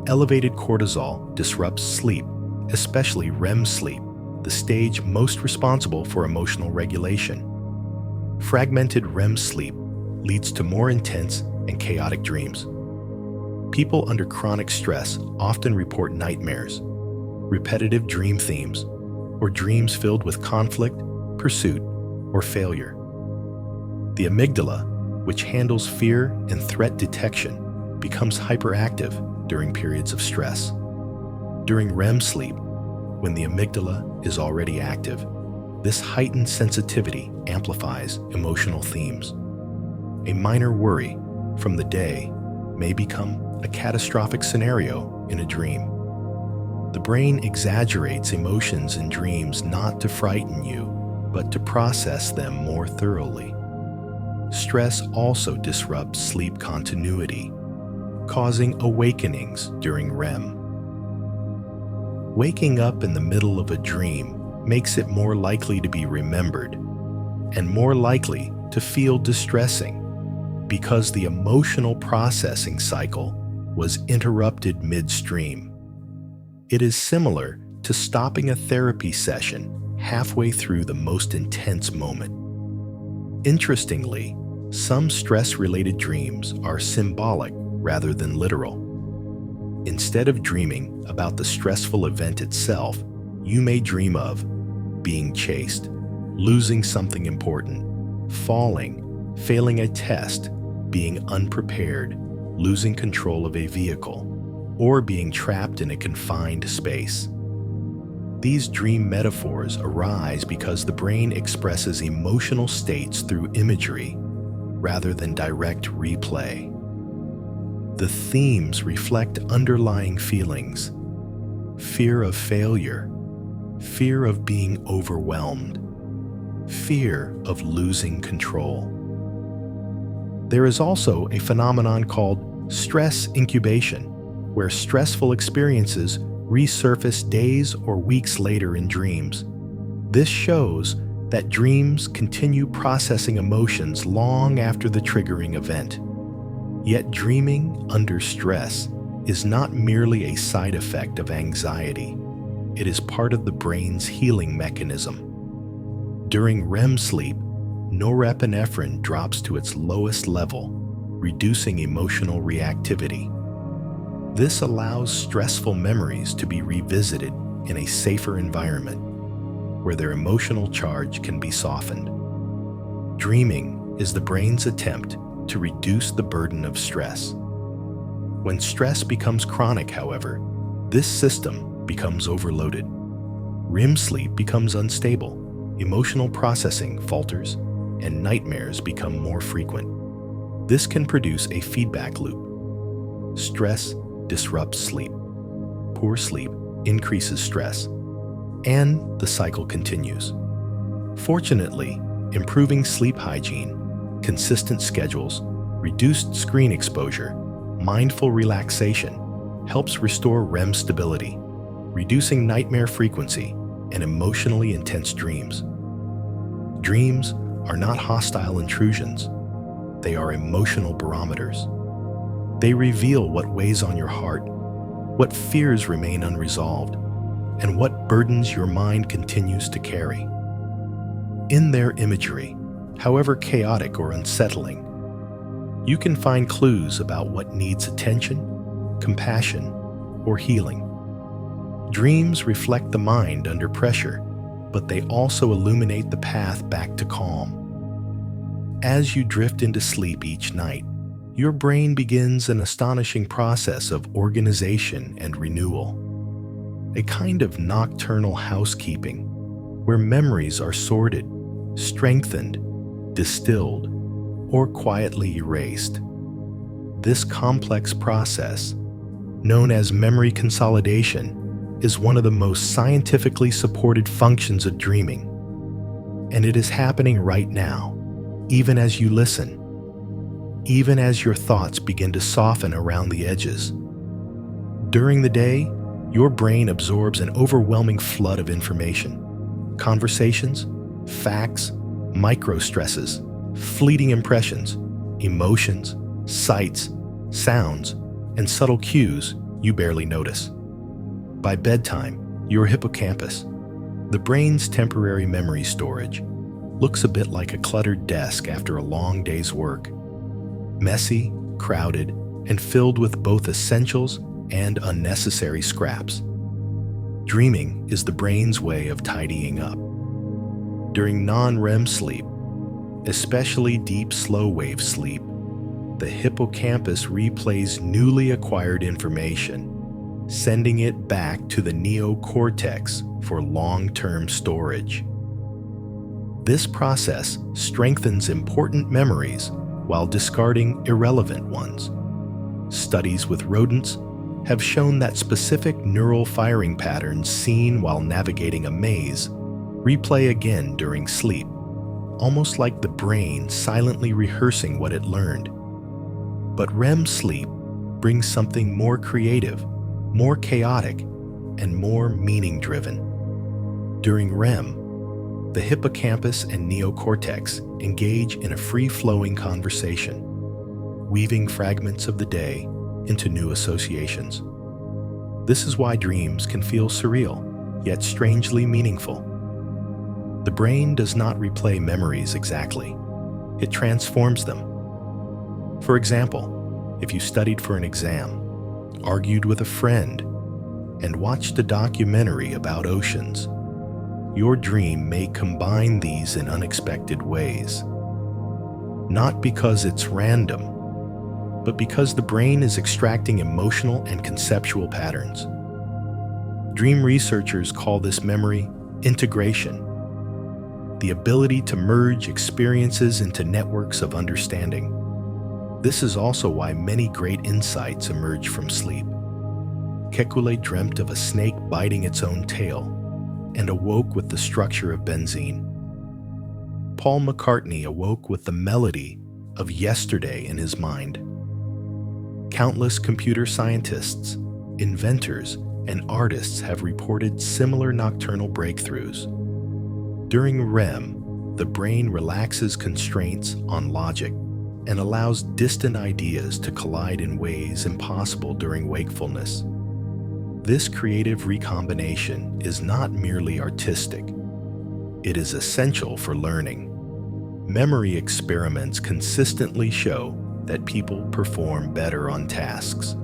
Elevated cortisol disrupts sleep, especially REM sleep, the stage most responsible for emotional regulation. Fragmented REM sleep leads to more intense and chaotic dreams. People under chronic stress often report nightmares, repetitive dream themes, or dreams filled with conflict, pursuit, or failure. The amygdala, which handles fear and threat detection, becomes hyperactive during periods of stress. During REM sleep, when the amygdala is already active, this heightened sensitivity amplifies emotional themes. A minor worry from the day may become a catastrophic scenario in a dream. The brain exaggerates emotions in dreams not to frighten you, but to process them more thoroughly. Stress also disrupts sleep continuity, causing awakenings during REM. Waking up in the middle of a dream makes it more likely to be remembered and more likely to feel distressing because the emotional processing cycle was interrupted midstream. It is similar to stopping a therapy session halfway through the most intense moment. Interestingly, some stress-related dreams are symbolic rather than literal. Instead of dreaming about the stressful event itself, you may dream of being chased, losing something important, falling, failing a test, being unprepared, losing control of a vehicle, or being trapped in a confined space. These dream metaphors arise because the brain expresses emotional states through imagery rather than direct replay. The themes reflect underlying feelings: fear of failure, fear of being overwhelmed, fear of losing control. There is also a phenomenon called stress incubation, where stressful experiences resurface days or weeks later in dreams. This shows that dreams continue processing emotions long after the triggering event. Yet dreaming under stress is not merely a side effect of anxiety. It is part of the brain's healing mechanism. During REM sleep, norepinephrine drops to its lowest level, reducing emotional reactivity. This allows stressful memories to be revisited in a safer environment, where their emotional charge can be softened. Dreaming is the brain's attempt to reduce the burden of stress. When stress becomes chronic, however, this system becomes overloaded. REM sleep becomes unstable, emotional processing falters, and nightmares become more frequent. This can produce a feedback loop. Stress disrupts sleep. Poor sleep increases stress, and the cycle continues. Fortunately, improving sleep hygiene, consistent schedules, reduced screen exposure, mindful relaxation helps restore REM stability, reducing nightmare frequency and emotionally intense dreams. Dreams are not hostile intrusions. They are emotional barometers. They reveal what weighs on your heart, what fears remain unresolved, and what burdens your mind continues to carry. In their imagery, however chaotic or unsettling, you can find clues about what needs attention, compassion, or healing. Dreams reflect the mind under pressure, but they also illuminate the path back to calm. As you drift into sleep each night, your brain begins an astonishing process of organization and renewal. A kind of nocturnal housekeeping, where memories are sorted, strengthened, distilled, or quietly erased. This complex process, known as memory consolidation, is one of the most scientifically supported functions of dreaming. And it is happening right now, even as you listen, even as your thoughts begin to soften around the edges. During the day, your brain absorbs an overwhelming flood of information. Conversations, facts, micro-stresses, fleeting impressions, emotions, sights, sounds, and subtle cues you barely notice. By bedtime, your hippocampus, the brain's temporary memory storage, looks a bit like a cluttered desk after a long day's work. Messy, crowded, and filled with both essentials and unnecessary scraps. Dreaming is the brain's way of tidying up. During non-REM sleep, especially deep slow-wave sleep, the hippocampus replays newly acquired information, sending it back to the neocortex for long-term storage. This process strengthens important memories while discarding irrelevant ones. Studies with rodents have shown that specific neural firing patterns seen while navigating a maze replay again during sleep, almost like the brain silently rehearsing what it learned. But REM sleep brings something more creative, more chaotic, and more meaning-driven. During REM, the hippocampus and neocortex engage in a free-flowing conversation, weaving fragments of the day into new associations. This is why dreams can feel surreal, yet strangely meaningful. The brain does not replay memories exactly. It transforms them. For example, if you studied for an exam, argued with a friend, and watched a documentary about oceans, your dream may combine these in unexpected ways. Not because it's random, but because the brain is extracting emotional and conceptual patterns. Dream researchers call this memory integration, the ability to merge experiences into networks of understanding. This is also why many great insights emerge from sleep. Kekulé dreamt of a snake biting its own tail and awoke with the structure of benzene. Paul McCartney awoke with the melody of yesterday in his mind. Countless computer scientists, inventors, and artists have reported similar nocturnal breakthroughs. During REM, the brain relaxes constraints on logic and allows distant ideas to collide in ways impossible during wakefulness. This creative recombination is not merely artistic. It is essential for learning. Memory experiments consistently show that people perform better on tasks.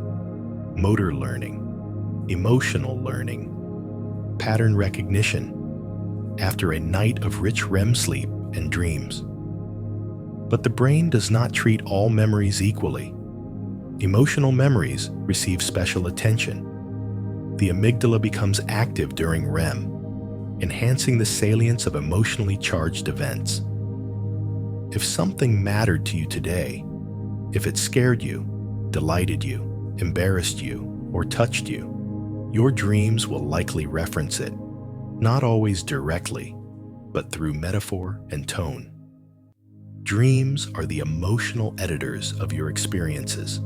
Motor learning, emotional learning, pattern recognition, after a night of rich REM sleep and dreams. But the brain does not treat all memories equally. Emotional memories receive special attention. The amygdala becomes active during REM, enhancing the salience of emotionally charged events. If something mattered to you today, if it scared you, delighted you, embarrassed you, or touched you, your dreams will likely reference it, not always directly, but through metaphor and tone. Dreams are the emotional editors of your experiences.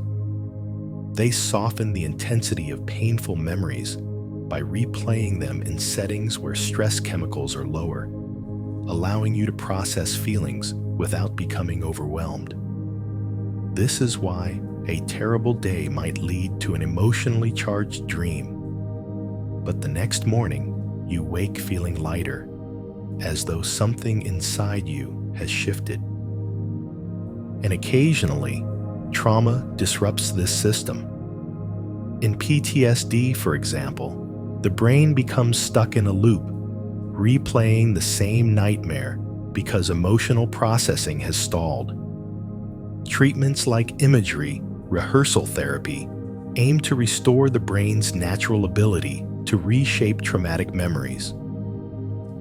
They soften the intensity of painful memories by replaying them in settings where stress chemicals are lower, allowing you to process feelings without becoming overwhelmed. This is why a terrible day might lead to an emotionally charged dream, but the next morning you wake feeling lighter, as though something inside you has shifted. And occasionally, trauma disrupts this system. In PTSD, for example, the brain becomes stuck in a loop, replaying the same nightmare because emotional processing has stalled. Treatments like imagery, rehearsal therapy, aim to restore the brain's natural ability to reshape traumatic memories.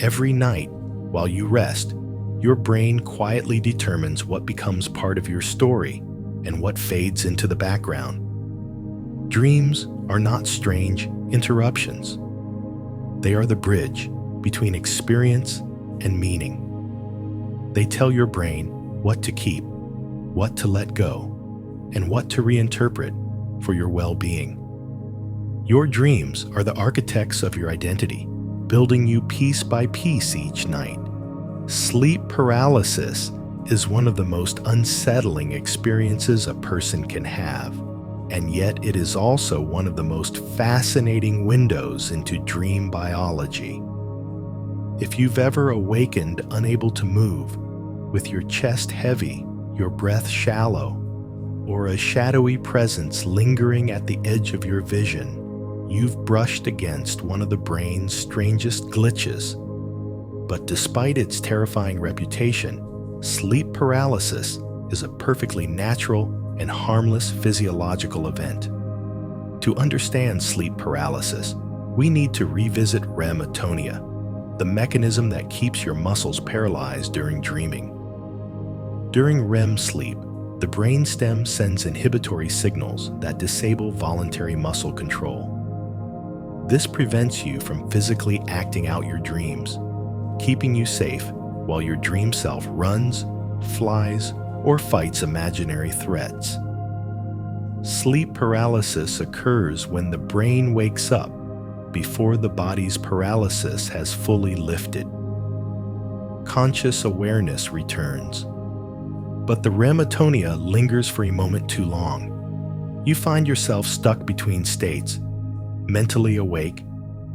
Every night, while you rest, your brain quietly determines what becomes part of your story and what fades into the background. Dreams are not strange interruptions. They are the bridge between experience and meaning. They tell your brain what to keep, what to let go, and what to reinterpret for your well-being. Your dreams are the architects of your identity, building you piece by piece each night. Sleep paralysis is one of the most unsettling experiences a person can have, and yet it is also one of the most fascinating windows into dream biology. If you've ever awakened unable to move, with your chest heavy, your breath shallow, or a shadowy presence lingering at the edge of your vision, you've brushed against one of the brain's strangest glitches. But despite its terrifying reputation, sleep paralysis is a perfectly natural and harmless physiological event. To understand sleep paralysis, we need to revisit REM atonia, the mechanism that keeps your muscles paralyzed during dreaming. During REM sleep, the brainstem sends inhibitory signals that disable voluntary muscle control. This prevents you from physically acting out your dreams, keeping you safe while your dream self runs, flies, or fights imaginary threats. Sleep paralysis occurs when the brain wakes up before the body's paralysis has fully lifted. Conscious awareness returns, but the REM atonia lingers for a moment too long. You find yourself stuck between states, mentally awake,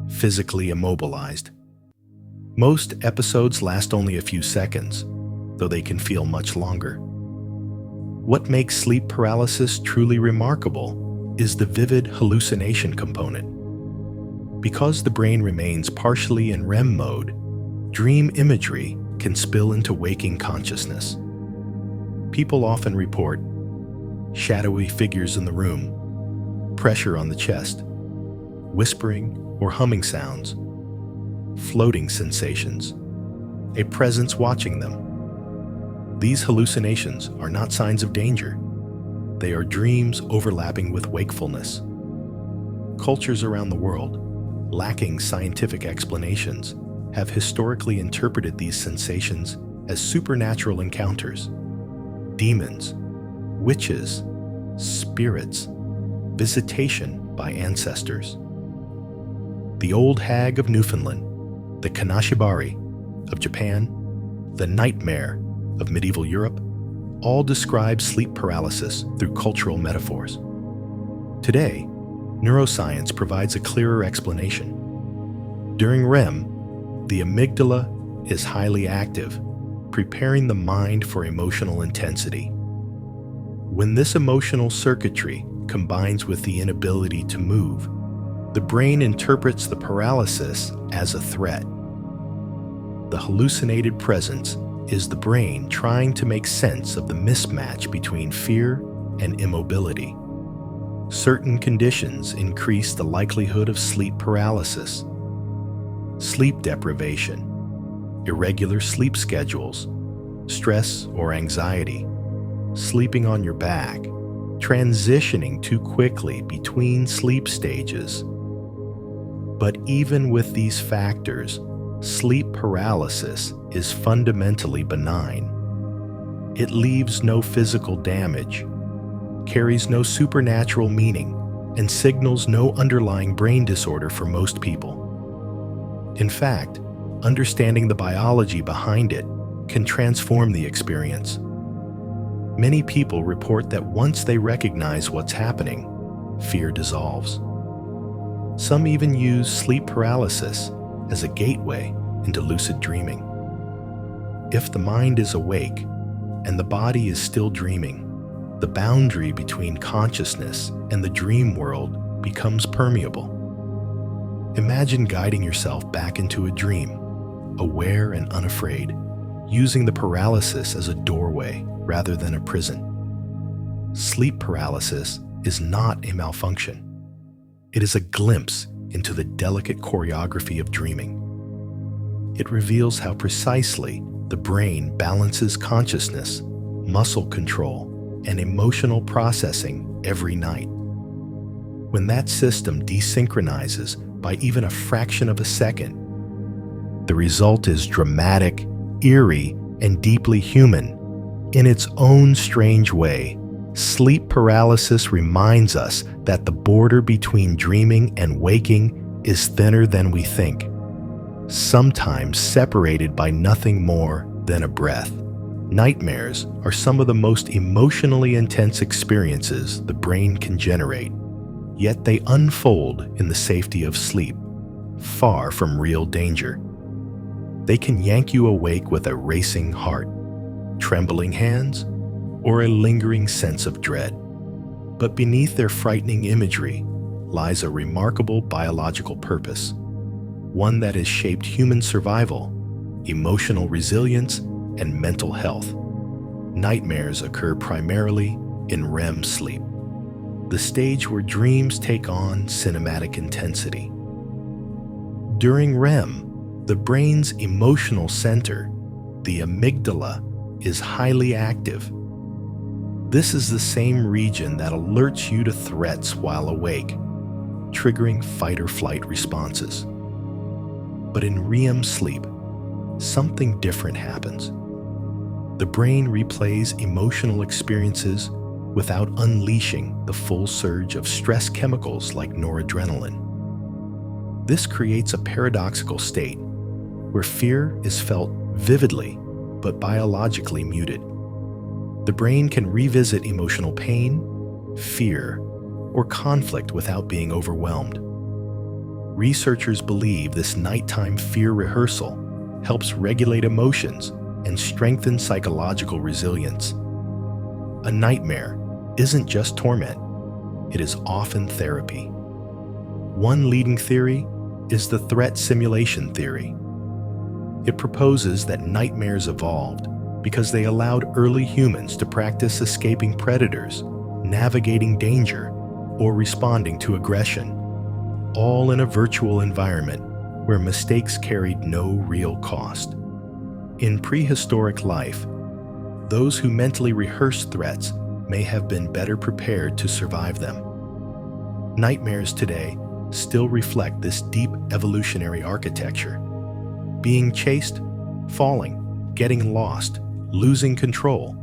physically immobilized. Most episodes last only a few seconds, though they can feel much longer. What makes sleep paralysis truly remarkable is the vivid hallucination component. Because the brain remains partially in REM mode, dream imagery can spill into waking consciousness. People often report shadowy figures in the room, pressure on the chest, whispering or humming sounds, floating sensations, a presence watching them. These hallucinations are not signs of danger. They are dreams overlapping with wakefulness. Cultures around the world, lacking scientific explanations, have historically interpreted these sensations as supernatural encounters. Demons, witches, spirits, visitation by ancestors. The old hag of Newfoundland, the Kanashibari of Japan, the nightmare of medieval Europe, all describe sleep paralysis through cultural metaphors. Today, neuroscience provides a clearer explanation. During REM, the amygdala is highly active, preparing the mind for emotional intensity. When this emotional circuitry combines with the inability to move, the brain interprets the paralysis as a threat. The hallucinated presence is the brain trying to make sense of the mismatch between fear and immobility. Certain conditions increase the likelihood of sleep paralysis. Sleep deprivation, irregular sleep schedules, stress or anxiety, sleeping on your back, transitioning too quickly between sleep stages. But even with these factors, sleep paralysis is fundamentally benign. It leaves no physical damage, carries no supernatural meaning, and signals no underlying brain disorder for most people. In fact, understanding the biology behind it can transform the experience. Many people report that once they recognize what's happening, fear dissolves. Some even use sleep paralysis as a gateway into lucid dreaming. If the mind is awake and the body is still dreaming, the boundary between consciousness and the dream world becomes permeable. Imagine guiding yourself back into a dream, aware and unafraid, using the paralysis as a doorway rather than a prison. Sleep paralysis is not a malfunction. It is a glimpse into the delicate choreography of dreaming. It reveals how precisely the brain balances consciousness, muscle control, and emotional processing every night. When that system desynchronizes by even a fraction of a second, the result is dramatic, eerie, and deeply human. In its own strange way, sleep paralysis reminds us that the border between dreaming and waking is thinner than we think, sometimes separated by nothing more than a breath. Nightmares are some of the most emotionally intense experiences the brain can generate, yet they unfold in the safety of sleep, far from real danger. They can yank you awake with a racing heart, trembling hands, or a lingering sense of dread. But beneath their frightening imagery lies a remarkable biological purpose, one that has shaped human survival, emotional resilience, and mental health. Nightmares occur primarily in REM sleep, the stage where dreams take on cinematic intensity. During REM, the brain's emotional center, the amygdala, is highly active. This is the same region that alerts you to threats while awake, triggering fight or flight responses. But in REM sleep, something different happens. The brain replays emotional experiences without unleashing the full surge of stress chemicals like noradrenaline. This creates a paradoxical state where fear is felt vividly but biologically muted. The brain can revisit emotional pain, fear, or conflict without being overwhelmed. Researchers believe this nighttime fear rehearsal helps regulate emotions and strengthen psychological resilience. A nightmare isn't just torment, it is often therapy. One leading theory is the threat simulation theory. It proposes that nightmares evolved because they allowed early humans to practice escaping predators, navigating danger, or responding to aggression, all in a virtual environment where mistakes carried no real cost. In prehistoric life, those who mentally rehearsed threats may have been better prepared to survive them. Nightmares today still reflect this deep evolutionary architecture. Being chased, falling, getting lost, losing control.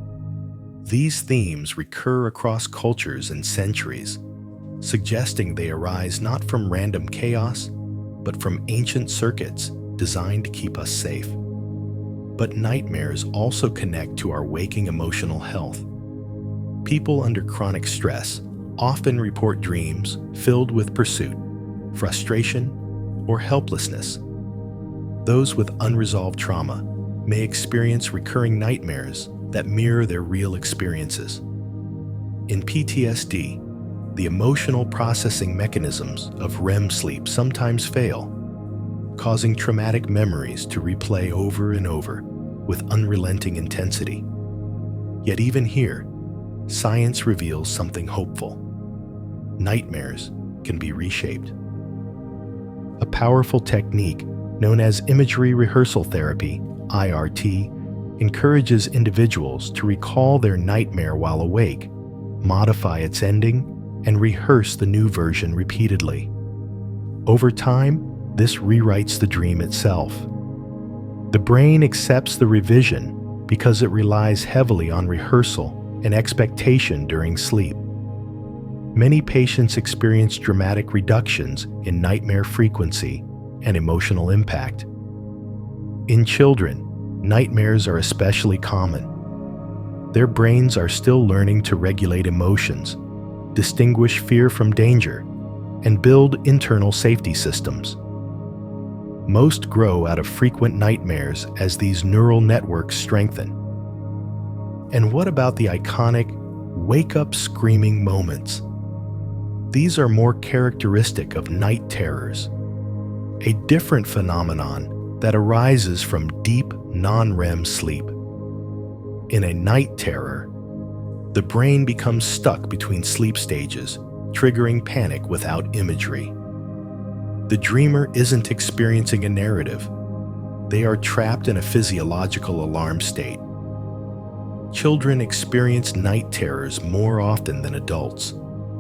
These themes recur across cultures and centuries, suggesting they arise not from random chaos, but from ancient circuits designed to keep us safe. But nightmares also connect to our waking emotional health. People under chronic stress often report dreams filled with pursuit, frustration, or helplessness. Those with unresolved trauma may experience recurring nightmares that mirror their real experiences. In PTSD, the emotional processing mechanisms of REM sleep sometimes fail, causing traumatic memories to replay over and over. with unrelenting intensity. Yet even here, science reveals something hopeful. Nightmares can be reshaped. A powerful technique known as imagery rehearsal therapy, IRT, encourages individuals to recall their nightmare while awake, modify its ending, and rehearse the new version repeatedly. Over time, this rewrites the dream itself. The brain accepts the revision because it relies heavily on rehearsal and expectation during sleep. Many patients experience dramatic reductions in nightmare frequency and emotional impact. In children, nightmares are especially common. Their brains are still learning to regulate emotions, distinguish fear from danger, and build internal safety systems. Most grow out of frequent nightmares as these neural networks strengthen. And what about the iconic wake-up screaming moments? These are more characteristic of night terrors, a different phenomenon that arises from deep non-REM sleep. In a night terror, the brain becomes stuck between sleep stages, triggering panic without imagery. The dreamer isn't experiencing a narrative. They are trapped in a physiological alarm state. Children experience night terrors more often than adults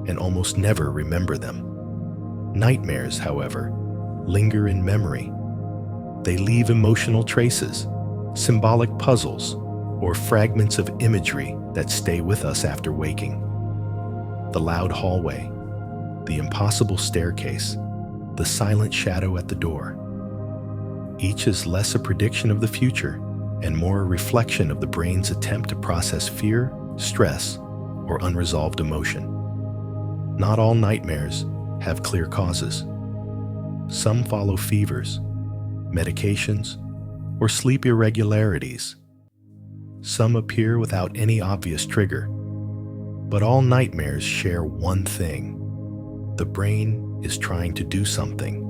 and almost never remember them. Nightmares, however, linger in memory. They leave emotional traces, symbolic puzzles, or fragments of imagery that stay with us after waking. The loud hallway, the impossible staircase, the silent shadow at the door. Each is less a prediction of the future and more a reflection of the brain's attempt to process fear, stress, or unresolved emotion. Not all nightmares have clear causes. Some follow fevers, medications, or sleep irregularities. Some appear without any obvious trigger. But all nightmares share one thing. The brain is trying to do something.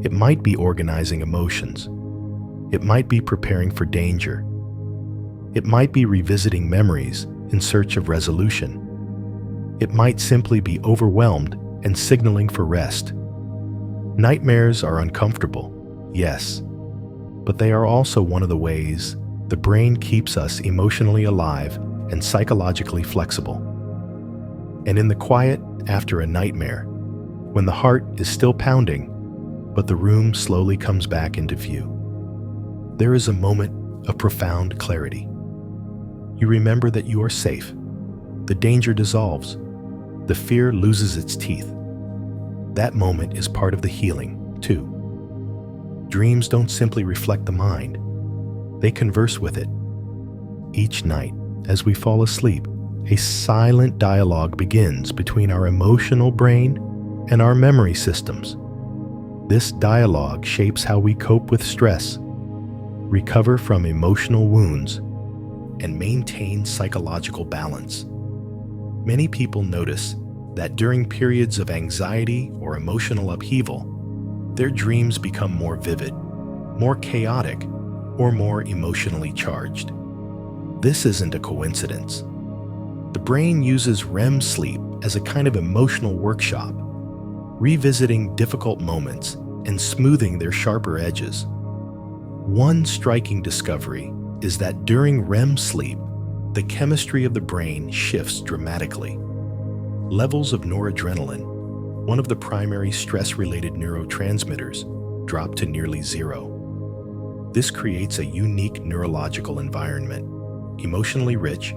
It might be organizing emotions. It might be preparing for danger. It might be revisiting memories in search of resolution. It might simply be overwhelmed and signaling for rest. Nightmares are uncomfortable, yes, but they are also one of the ways the brain keeps us emotionally alive and psychologically flexible. And in the quiet after a nightmare, when the heart is still pounding, but the room slowly comes back into view, there is a moment of profound clarity. You remember that you are safe. The danger dissolves. The fear loses its teeth. That moment is part of the healing, too. Dreams don't simply reflect the mind. They converse with it. Each night, as we fall asleep, a silent dialogue begins between our emotional brain and our memory systems. This dialogue shapes how we cope with stress, recover from emotional wounds, and maintain psychological balance. Many people notice that during periods of anxiety or emotional upheaval, their dreams become more vivid, more chaotic, or more emotionally charged. This isn't a coincidence. The brain uses REM sleep as a kind of emotional workshop, revisiting difficult moments and smoothing their sharper edges. One striking discovery is that during REM sleep, the chemistry of the brain shifts dramatically. Levels of noradrenaline, one of the primary stress-related neurotransmitters, drop to nearly zero. This creates a unique neurological environment, emotionally rich,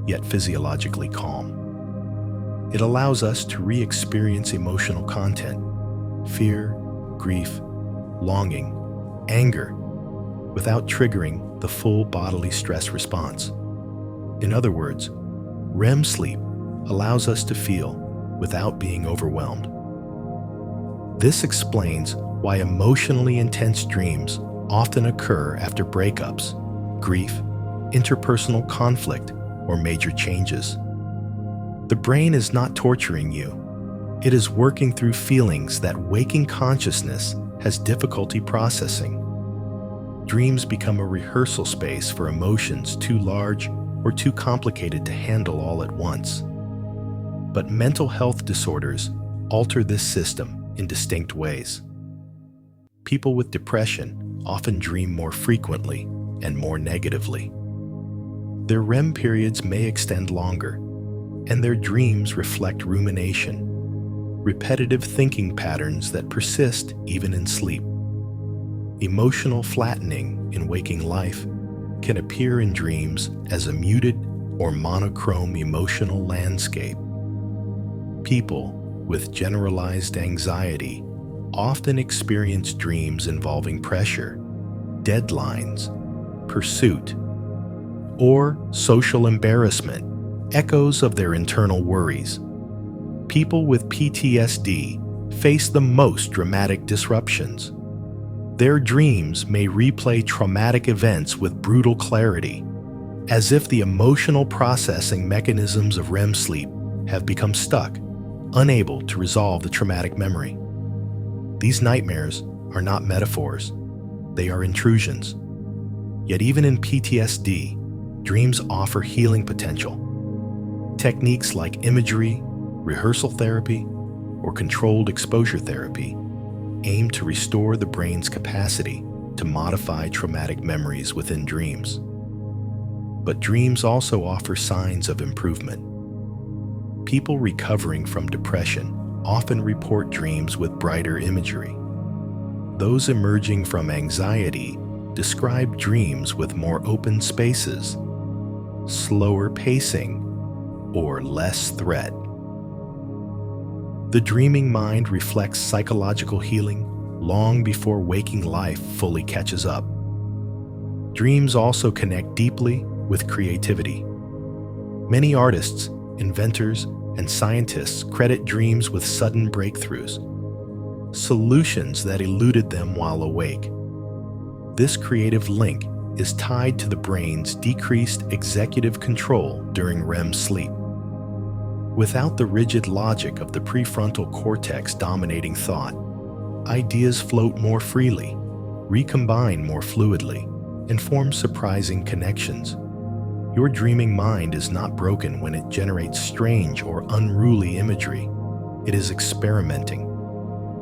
yet physiologically calm. It allows us to re-experience emotional content, fear, grief, longing, anger, without triggering the full bodily stress response. In other words, REM sleep allows us to feel without being overwhelmed. This explains why emotionally intense dreams often occur after breakups, grief, interpersonal conflict, or major changes. The brain is not torturing you. It is working through feelings that waking consciousness has difficulty processing. Dreams become a rehearsal space for emotions too large or too complicated to handle all at once. But mental health disorders alter this system in distinct ways. People with depression often dream more frequently and more negatively. Their REM periods may extend longer, and their dreams reflect rumination, repetitive thinking patterns that persist even in sleep. Emotional flattening in waking life can appear in dreams as a muted or monochrome emotional landscape. People with generalized anxiety often experience dreams involving pressure, deadlines, pursuit, or social embarrassment, echoes of their internal worries. People with PTSD face the most dramatic disruptions. Their dreams may replay traumatic events with brutal clarity, as if the emotional processing mechanisms of REM sleep have become stuck, unable to resolve the traumatic memory. These nightmares are not metaphors, they are intrusions. Yet even in PTSD, dreams offer healing potential. Techniques like imagery, rehearsal therapy, or controlled exposure therapy aim to restore the brain's capacity to modify traumatic memories within dreams. But dreams also offer signs of improvement. People recovering from depression often report dreams with brighter imagery. Those emerging from anxiety describe dreams with more open spaces, slower pacing, or less threat. The dreaming mind reflects psychological healing long before waking life fully catches up. Dreams also connect deeply with creativity. Many artists, inventors, and scientists credit dreams with sudden breakthroughs, solutions that eluded them while awake. This creative link is tied to the brain's decreased executive control during REM sleep. Without the rigid logic of the prefrontal cortex dominating thought, ideas float more freely, recombine more fluidly, and form surprising connections. Your dreaming mind is not broken when it generates strange or unruly imagery. It is experimenting,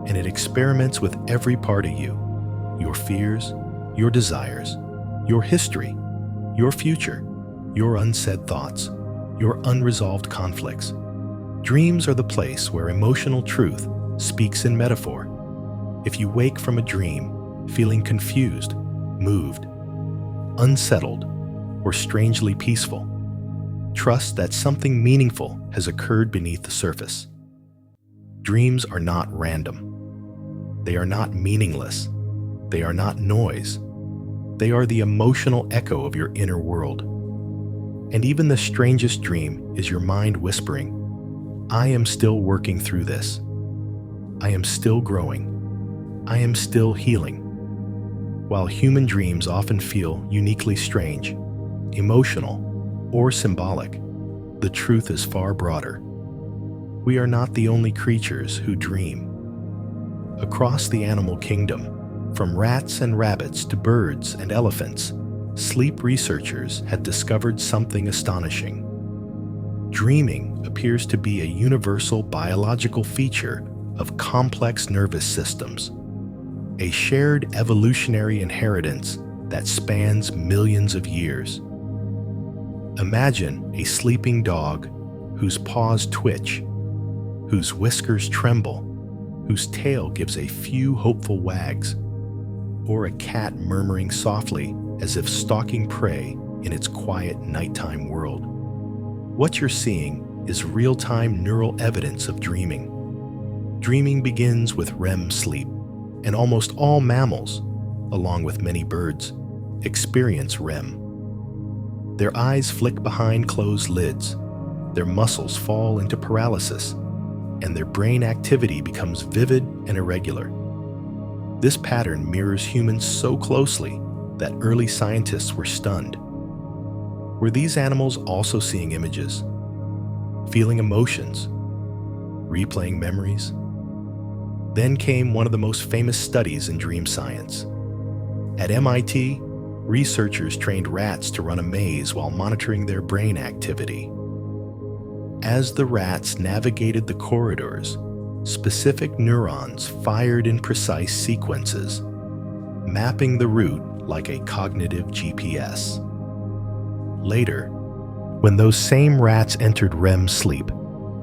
and it experiments with every part of you: your fears, your desires, your history, your future, your unsaid thoughts, your unresolved conflicts. Dreams are the place where emotional truth speaks in metaphor. If you wake from a dream feeling confused, moved, unsettled, or strangely peaceful, trust that something meaningful has occurred beneath the surface. Dreams are not random. They are not meaningless. They are not noise. They are the emotional echo of your inner world. And even the strangest dream is your mind whispering, "I am still working through this. I am still growing. I am still healing." While human dreams often feel uniquely strange, emotional, or symbolic, the truth is far broader. We are not the only creatures who dream. Across the animal kingdom, from rats and rabbits to birds and elephants, sleep researchers had discovered something astonishing. Dreaming appears to be a universal biological feature of complex nervous systems, a shared evolutionary inheritance that spans millions of years. Imagine a sleeping dog whose paws twitch, whose whiskers tremble, whose tail gives a few hopeful wags, or a cat murmuring softly as if stalking prey in its quiet nighttime world. What you're seeing is real-time neural evidence of dreaming. Dreaming begins with REM sleep, and almost all mammals, along with many birds, experience REM. Their eyes flick behind closed lids, their muscles fall into paralysis, and their brain activity becomes vivid and irregular. This pattern mirrors humans so closely that early scientists were stunned. Were these animals also seeing images, feeling emotions, replaying memories? Then came one of the most famous studies in dream science. At MIT, researchers trained rats to run a maze while monitoring their brain activity. As the rats navigated the corridors, specific neurons fired in precise sequences, mapping the route like a cognitive GPS. Later, when those same rats entered REM sleep,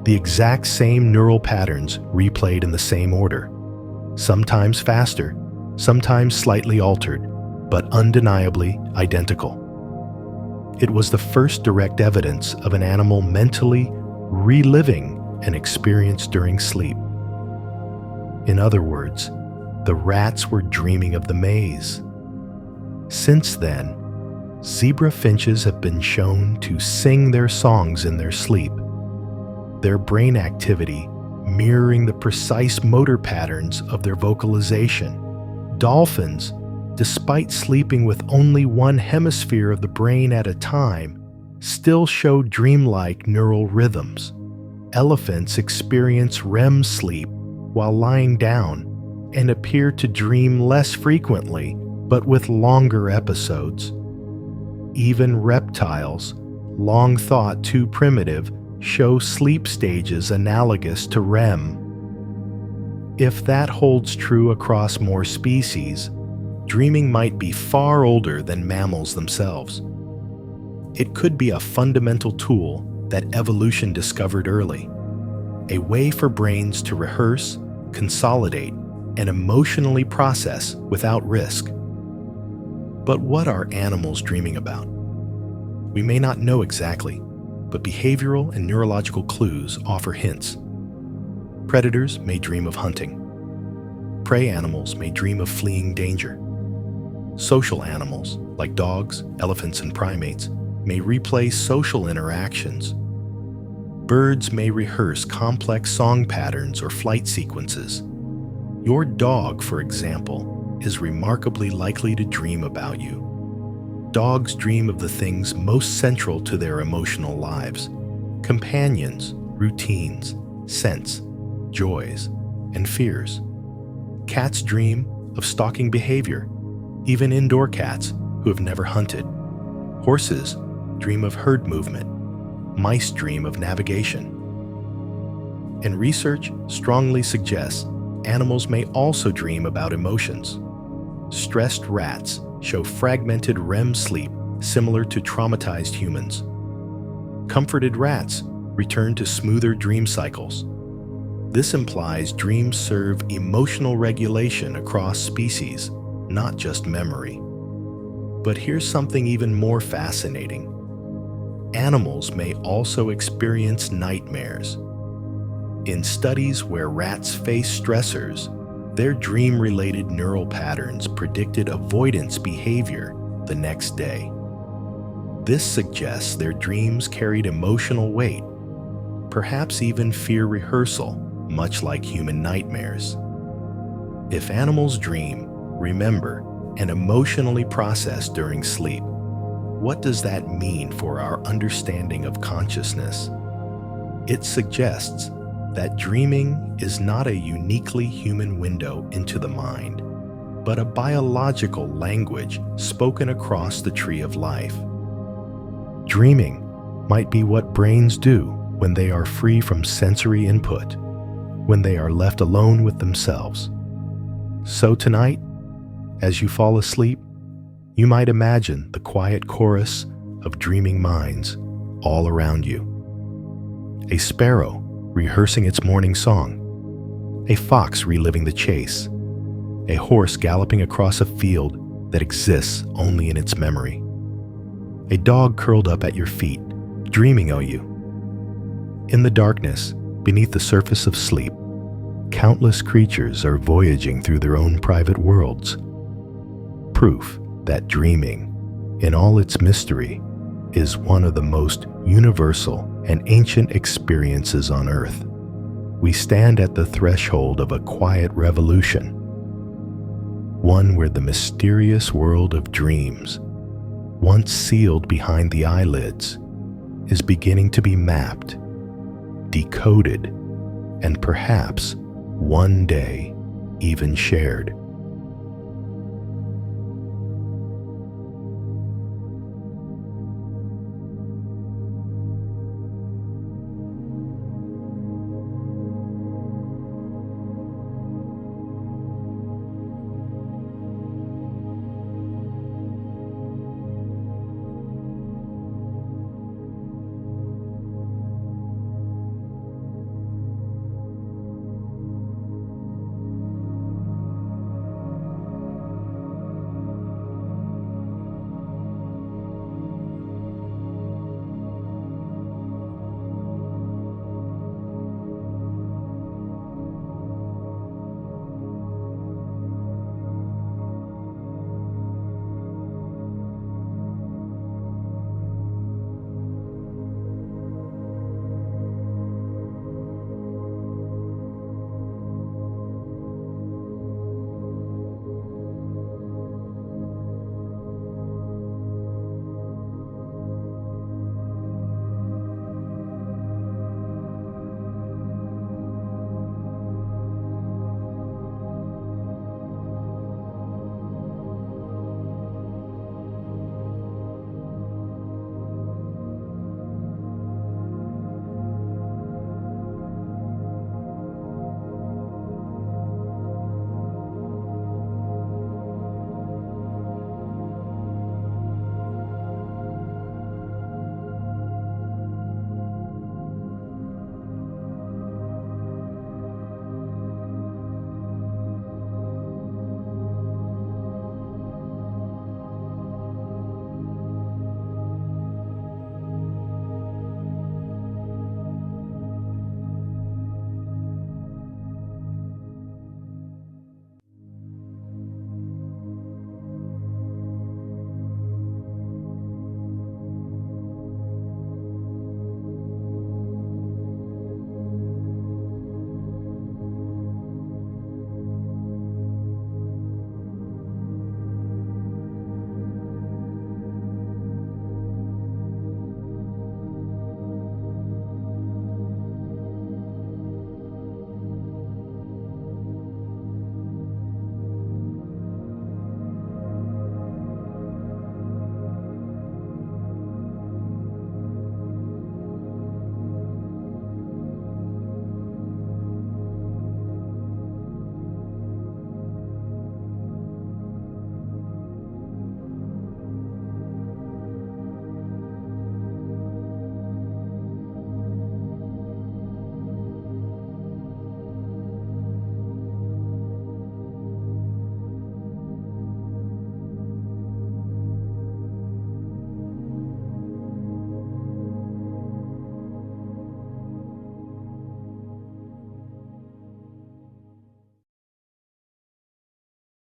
the exact same neural patterns replayed in the same order, sometimes faster, sometimes slightly altered, but undeniably identical. It was the first direct evidence of an animal mentally reliving an experience during sleep. In other words, the rats were dreaming of the maze. Since then, zebra finches have been shown to sing their songs in their sleep, their brain activity mirroring the precise motor patterns of their vocalization. Dolphins, despite sleeping with only one hemisphere of the brain at a time, still show dreamlike neural rhythms. Elephants experience REM sleep while lying down and appear to dream less frequently, but with longer episodes. Even reptiles, long thought too primitive, show sleep stages analogous to REM. If that holds true across more species, dreaming might be far older than mammals themselves. It could be a fundamental tool that evolution discovered early, a way for brains to rehearse, consolidate, and emotionally process without risk. But what are animals dreaming about? We may not know exactly, but behavioral and neurological clues offer hints. Predators may dream of hunting. Prey animals may dream of fleeing danger. Social animals, like dogs, elephants, and primates, may replay social interactions. Birds may rehearse complex song patterns or flight sequences. Your dog, for example, is remarkably likely to dream about you. Dogs dream of the things most central to their emotional lives: companions, routines, scents, joys, and fears. Cats dream of stalking behavior, even indoor cats who have never hunted. Horses dream of herd movement. Mice dream of navigation. And research strongly suggests animals may also dream about emotions. Stressed rats show fragmented REM sleep similar to traumatized humans. Comforted rats return to smoother dream cycles. This implies dreams serve emotional regulation across species, not just memory. But here's something even more fascinating. Animals may also experience nightmares. In studies where rats face stressors, their dream-related neural patterns predicted avoidance behavior the next day. This suggests their dreams carried emotional weight, perhaps even fear rehearsal, much like human nightmares. If animals dream, remember, and emotionally process during sleep, what does that mean for our understanding of consciousness? It suggests that dreaming is not a uniquely human window into the mind, but a biological language spoken across the tree of life. Dreaming might be what brains do when they are free from sensory input, when they are left alone with themselves. So tonight, as you fall asleep, you might imagine the quiet chorus of dreaming minds all around you. A sparrow rehearsing its morning song, a fox reliving the chase, a horse galloping across a field that exists only in its memory, a dog curled up at your feet, dreaming of you. In the darkness, beneath the surface of sleep, countless creatures are voyaging through their own private worlds. Proof that dreaming, in all its mystery, is one of the most universal and ancient experiences on Earth. We stand at the threshold of a quiet revolution, one where the mysterious world of dreams, once sealed behind the eyelids, is beginning to be mapped, decoded, and perhaps one day even shared.